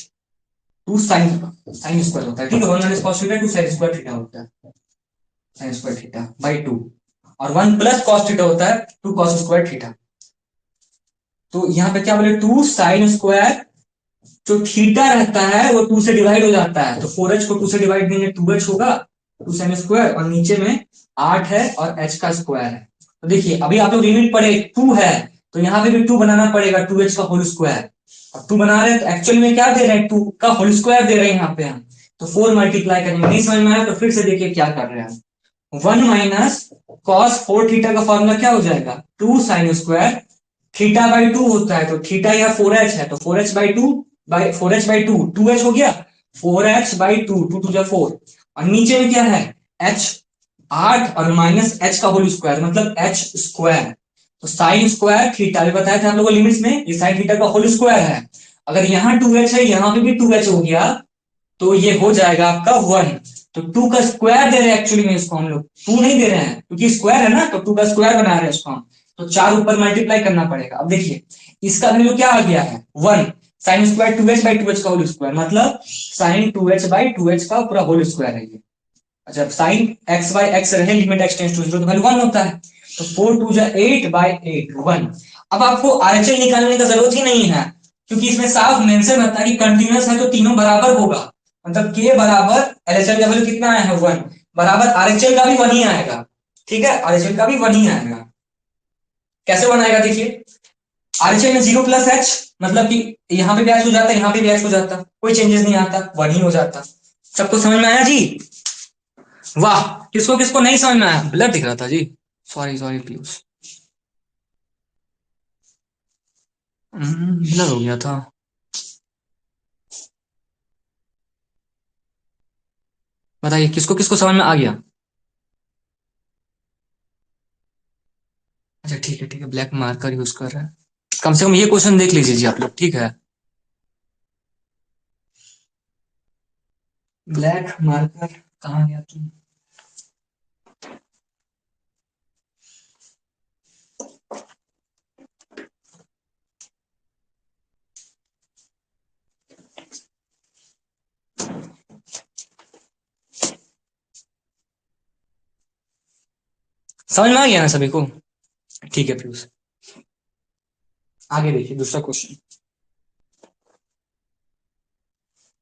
2 साइन साइन स्क्वायर होता है, ठीक है। 1 minus cos theta 2 sine square theta होता है, साइन स्क्वायर थीटा बाई 2। और 1 प्लस कॉस थीटा होता है 2 कॉस स्क्वायर थीटा। तो यहाँ पे क्या बोले, 2 साइन स्क्वायर, जो थीटा रहता है वो 2 से डिवाइड हो जाता है, तो 4h को 2 से डिवाइड देंगे 2h होगा, 2 साइन स्क्वायर, और नीचे में 8 है और h का स्क्वायर है। तो देखिए अभी आप लोग लिमिट पढ़े 2 है, तो यहाँ पे भी 2 बनाना पड़ेगा, 2h का होल स्क्वायर। अब 2 बना रहे हैं तो एक्चुअली में क्या दे रहे हैं, 2 का होल स्क्वायर दे रहे हैं यहाँ पे हम, तो 4 मल्टीप्लाई करेंगे। नहीं समझ में आया तो फिर से देखिए क्या कर रहे हैं, 1 माइनस कॉस 4 थीटा का फॉर्मूला क्या हो जाएगा, 2 साइन स्क्वायर थीटा बाई 2 होता है, तो थीटा यहाँ 4h है, तो 4h by 2 by 4h by 2 2h हो गया, 4h बाई 2, 2 2 4, और नीचे में क्या है h 8 और माइनस h का होल स्क्वायर, मतलब h स्क्वायर। तो साइन स्क्वायर थीटा भी बताया था हम लोगों लिमिट्स में, ये साइन थीटा का होल स्क्वायर है। अगर यहाँ 2h है, यहाँ पे भी 2h हो गया, तो ये हो जाएगा आपका 1। तो 2 का स्क्वायर दे रहे हैं एक्चुअली में इसको हम लोग, 2 नहीं दे रहे हैं क्योंकि स्क्वायर है ना, तो 2 का स्क्वायर बना रहे हैं इसको हम, तो 4 ऊपर मल्टीप्लाई करना पड़ेगा। अब देखिए इसका वैल्यू क्या आ गया है 1, sine square 2h by 2h का होल स्क्वायर, मतलब साइन 2h बाई 2h का पूरा होल स्क्वायर है ये। अच्छा, साइन x बाई x रहे, लिमिट x टेंड्स टू 0 तो वैल्यू 1 होता है, तो 4 2 जा 8 बाई 8 1। अब आपको आरएचएल निकालने का जरूरत ही नहीं है, क्योंकि इसमें साफ मेंशन रहता है कि कंटीन्यूअस है तो तीनों बराबर होगा, मतलब के बराबर एलएचएल का वैल्यू कितना आया है 1, बराबर आरएचएल का भी 1 ही आएगा, ठीक है, आरएचएल का भी 1 ही आएगा। कैसे बनाएगा देखिए, आरएचएल में 0 प्लस एच, मतलब कि यहाँ पे भी एच हो जाता है, यहाँ पे भी एच हो जाता, कोई चेंजेस नहीं आता, 1 ही हो जाता। सबको समझ में आया जी, वाह। किसको किसको नहीं समझ में आया, ब्लर दिख रहा था जी, सॉरी सॉरी प्लीज, ब्लर हो गया था। बताइए किसको किसको समझ में आ गया। अच्छा ठीक है, ब्लैक मार्कर यूज कर रहा है, कम से कम ये क्वेश्चन देख लीजिए जी आप लोग, ठीक है। ब्लैक मार्कर कहाँ गया तुम, समझ में आ गया ना सभी को? ठीक है पीयूष, आगे देखिए दूसरा क्वेश्चन,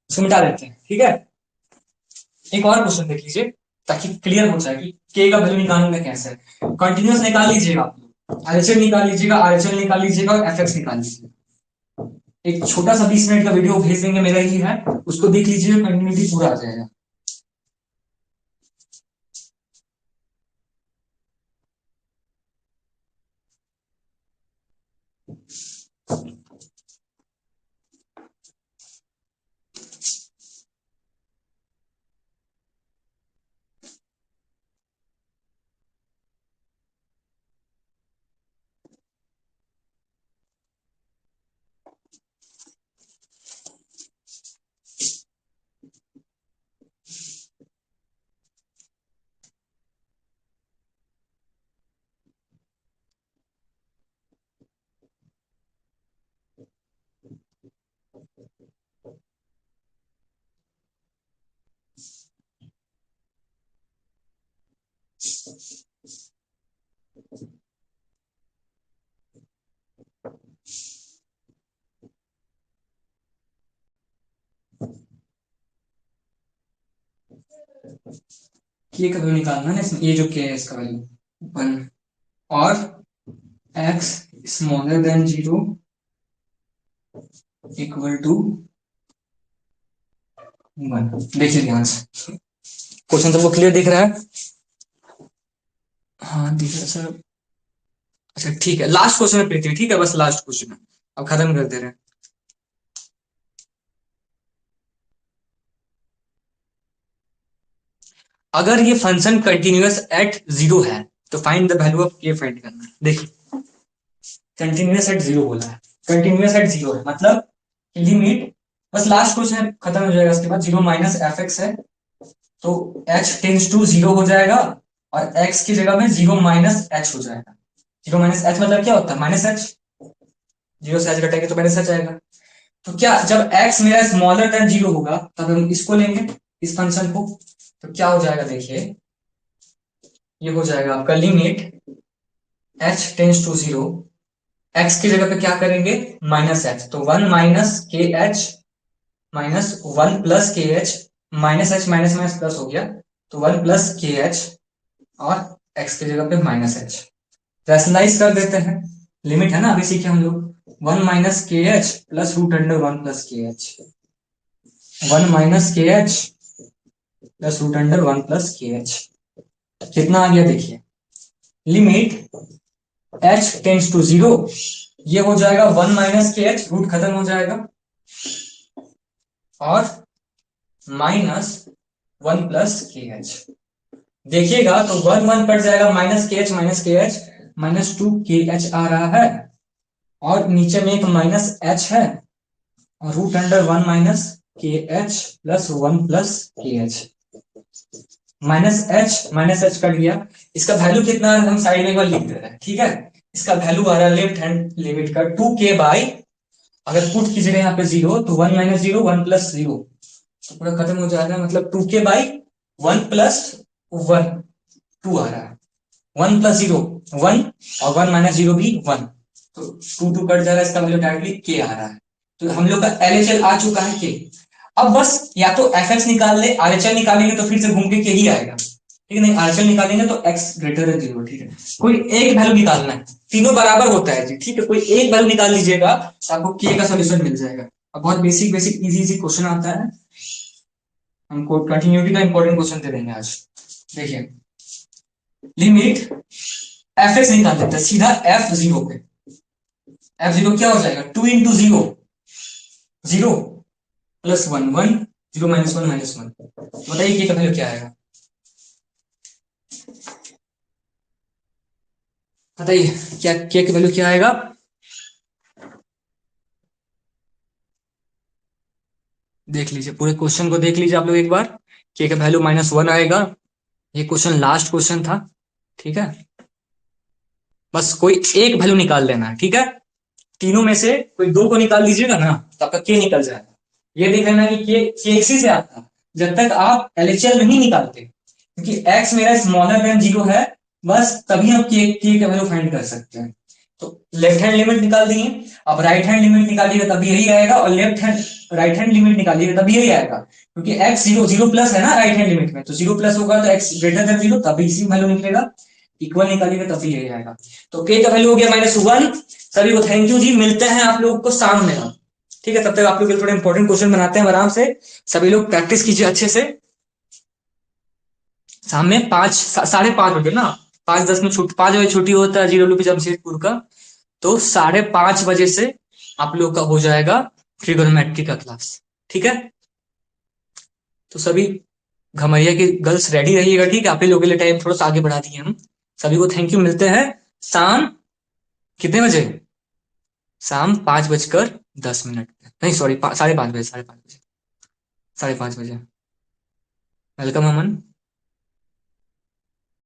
इसको मिटा देते हैं, ठीक है। एक और क्वेश्चन देख लीजिए ताकि क्लियर हो जाए कि के का वैल्यू निकालना कैसे है। कंटिन्यूअस निकाल लीजिएगा आप लोग, आरएचएल निकाल लीजिएगा, आरएचएल निकाल लीजिएगा और एफएक्स निकाल लीजिएगा। एक छोटा सा 20 मिनट का वीडियो भेज देंगे, मेरा ही है, उसको देख लीजिए, कंटिन्यूटी पूरा आ जाएगा। के का वैल्यू निकालना है ना इसमें, ये जो के है इसका वैल्यू 1 और x smaller than 0 equal to 1। देखिए ध्यान से, क्वेश्चन सबको क्लियर दिख रहा है? हाँ दिख रहा है सर। अच्छा ठीक है, लास्ट क्वेश्चन है पृथ्वी, ठीक है, बस लास्ट क्वेश्चन है, अब खत्म कर दे रहे हैं। अगर ये फंक्शन कंटिन्यूअस एट 0 है तो फाइंड द वैल्यू ऑफ के फाइंड करना है। देखिए कंटिन्यूअस एट 0 बोला है, कंटिन्यूअस एट 0 है मतलब लिमिट, बस लास्ट क्वेश्चन खत्म हो जाएगा, उसके बाद 0 माइनस एफ एक्स है तो h टेंस टू 0 हो जाएगा और x की जगह में 0 माइनस एच हो जाएगा। 0 माइनस एच मतलब क्या होता है, माइनस एच, 0 से h घटाएंगे तो माइनस एच आएगा। तो क्या जब x मेरा स्मॉलर देन 0 होगा तब हम इसको लेंगे, इस फंक्शन को, तो क्या हो जाएगा देखिए, ये हो जाएगा आपका limit h tends to 0, x की जगह पे क्या करेंगे माइनस एच, तो 1 minus k H minus 1 plus k H, minus h minus minus plus हो गया तो 1 प्लस के एच और x की जगह पे माइनस एच, रैशनलाइज कर देते हैं, लिमिट है ना अभी सीखे हम लोग, 1 minus k h plus root under 1 plus k h, 1 minus k h plus root under 1 plus k h, कितना आ गया देखिए, लिमिट h टेंस टू 0, ये हो जाएगा 1 माइनस के एच, रूट खत्म हो जाएगा और माइनस 1 प्लस के एच, देखिएगा तो 1 1 कट जाएगा, माइनस के एच माइनस 2 के एच आ रहा है और नीचे में एक माइनस एच है और root under 1 minus k h plus 1 plus k H, minus H cut गया, इसका वैल्यू कितना है हम साइड में एक बार लिख दे रहे हैं, ठीक है। इसका वैल्यू आ रहा है लेफ्ट हैंड लिमिट का 2k बाई, अगर पुट कीजिएगा यहाँ पे 0 तो 1 माइनस 0 1 प्लस 0, तो पूरा खत्म हो जाएगा, मतलब 2k बाई 1 प्लस 1, 2 आ रहा है, 1 प्लस 0 1 और 1 माइनस 0 भी 1, तो 2 2 कट जा रहा है, इसका वैल्यू डायरेक्टली के आ रहा है, तो हम लोग का एलएचएल आ चुका है के। अब बस या तो एफ एक्स निकाल ले, आरएचएल निकालेंगे तो फिर से घूम के ही आएगा, ठीक है, नहीं आरएचएल निकालेंगे तो एक्स ग्रेटर देन 0, ठीक है, कोई एक वैल्यू निकालना है, तीनों बराबर होता है जी, ठीक है, कोई एक वैल्यू निकाल लीजिएगा तो आपको के का सोल्यूशन मिल जाएगा। अब बहुत basic basic easy easy question आता है, हमको कंटिन्यूटी का इंपॉर्टेंट क्वेश्चन दे देंगे आज। देखिए लिमिट एफ एक्स निकाल देते हैं सीधा एफ जीरो पे, एफ जीरो क्या हो जाएगा 2 इंटू 0, 0 प्लस 1 1, 0 माइनस 1 माइनस 1, बताइए के का वैल्यू क्या आएगा, बताइए क्या के की वैल्यू क्या आएगा, देख लीजिए पूरे क्वेश्चन को देख लीजिए आप लोग एक बार, के का वैल्यू -1 आएगा, ये क्वेश्चन लास्ट क्वेश्चन था, ठीक है, बस कोई एक वैल्यू निकाल लेना है, ठीक है, तीनों में से कोई दो को निकाल लीजिएगा ना तो आपका के निकल जाएगा, ये देख लेना कि के इसी से आता है, जब तक आप एलएचएल नहीं निकालते, क्योंकि एक्स मेरा स्मॉलर देन 0 है बस तभी हम के का वैल्यू फाइंड कर सकते हैं। तो लेफ्ट हैंड लिमिट निकाल दिए, अब राइट हैंड लिमिट निकालिएगा तभी यही आएगा, और left hand right hand limit निकालिएगा तभी यही आएगा, क्योंकि एक्स जीरो जीरो प्लस है ना राइट हैंड लिमिट में, तो जीरो प्लस होगा तो एक्स ग्रेटर देन जीरो, तभी इसी वैल्यू निकलेगा। इक्वल निकालिएगा तभी यही आएगा। तो के का वैल्यू हो गया -1। सभी को थैंक यू जी, मिलते हैं आप लोगों को शाम में हम। ठीक है, तब तक आप लोग के लिए थोड़े इंपॉर्टेंट क्वेश्चन बनाते हैं आराम से, सभी लोग प्रैक्टिस कीजिए अच्छे से। शाम में 5, 5:30 बजे ना, 5:10 में छुट्टी, 5 बजे छुट्टी होता है GWP जमशेदपुर का, तो 5:30 बजे से आप लोग का हो जाएगा ट्रिगोनोमेट्री का क्लास। ठीक है, तो सभी घमैया की गर्ल्स रेडी रहिएगा, ठीक है, आप ही लोगों के लिए टाइम थोड़ा सा आगे बढ़ा दिए हम। सभी को थैंक यू, मिलते हैं शाम कितने बजे, शाम 5:10 नहीं सॉरी, 5:30 बजे, 5:30 बजे, 5:30 बजे। वेलकम अमन।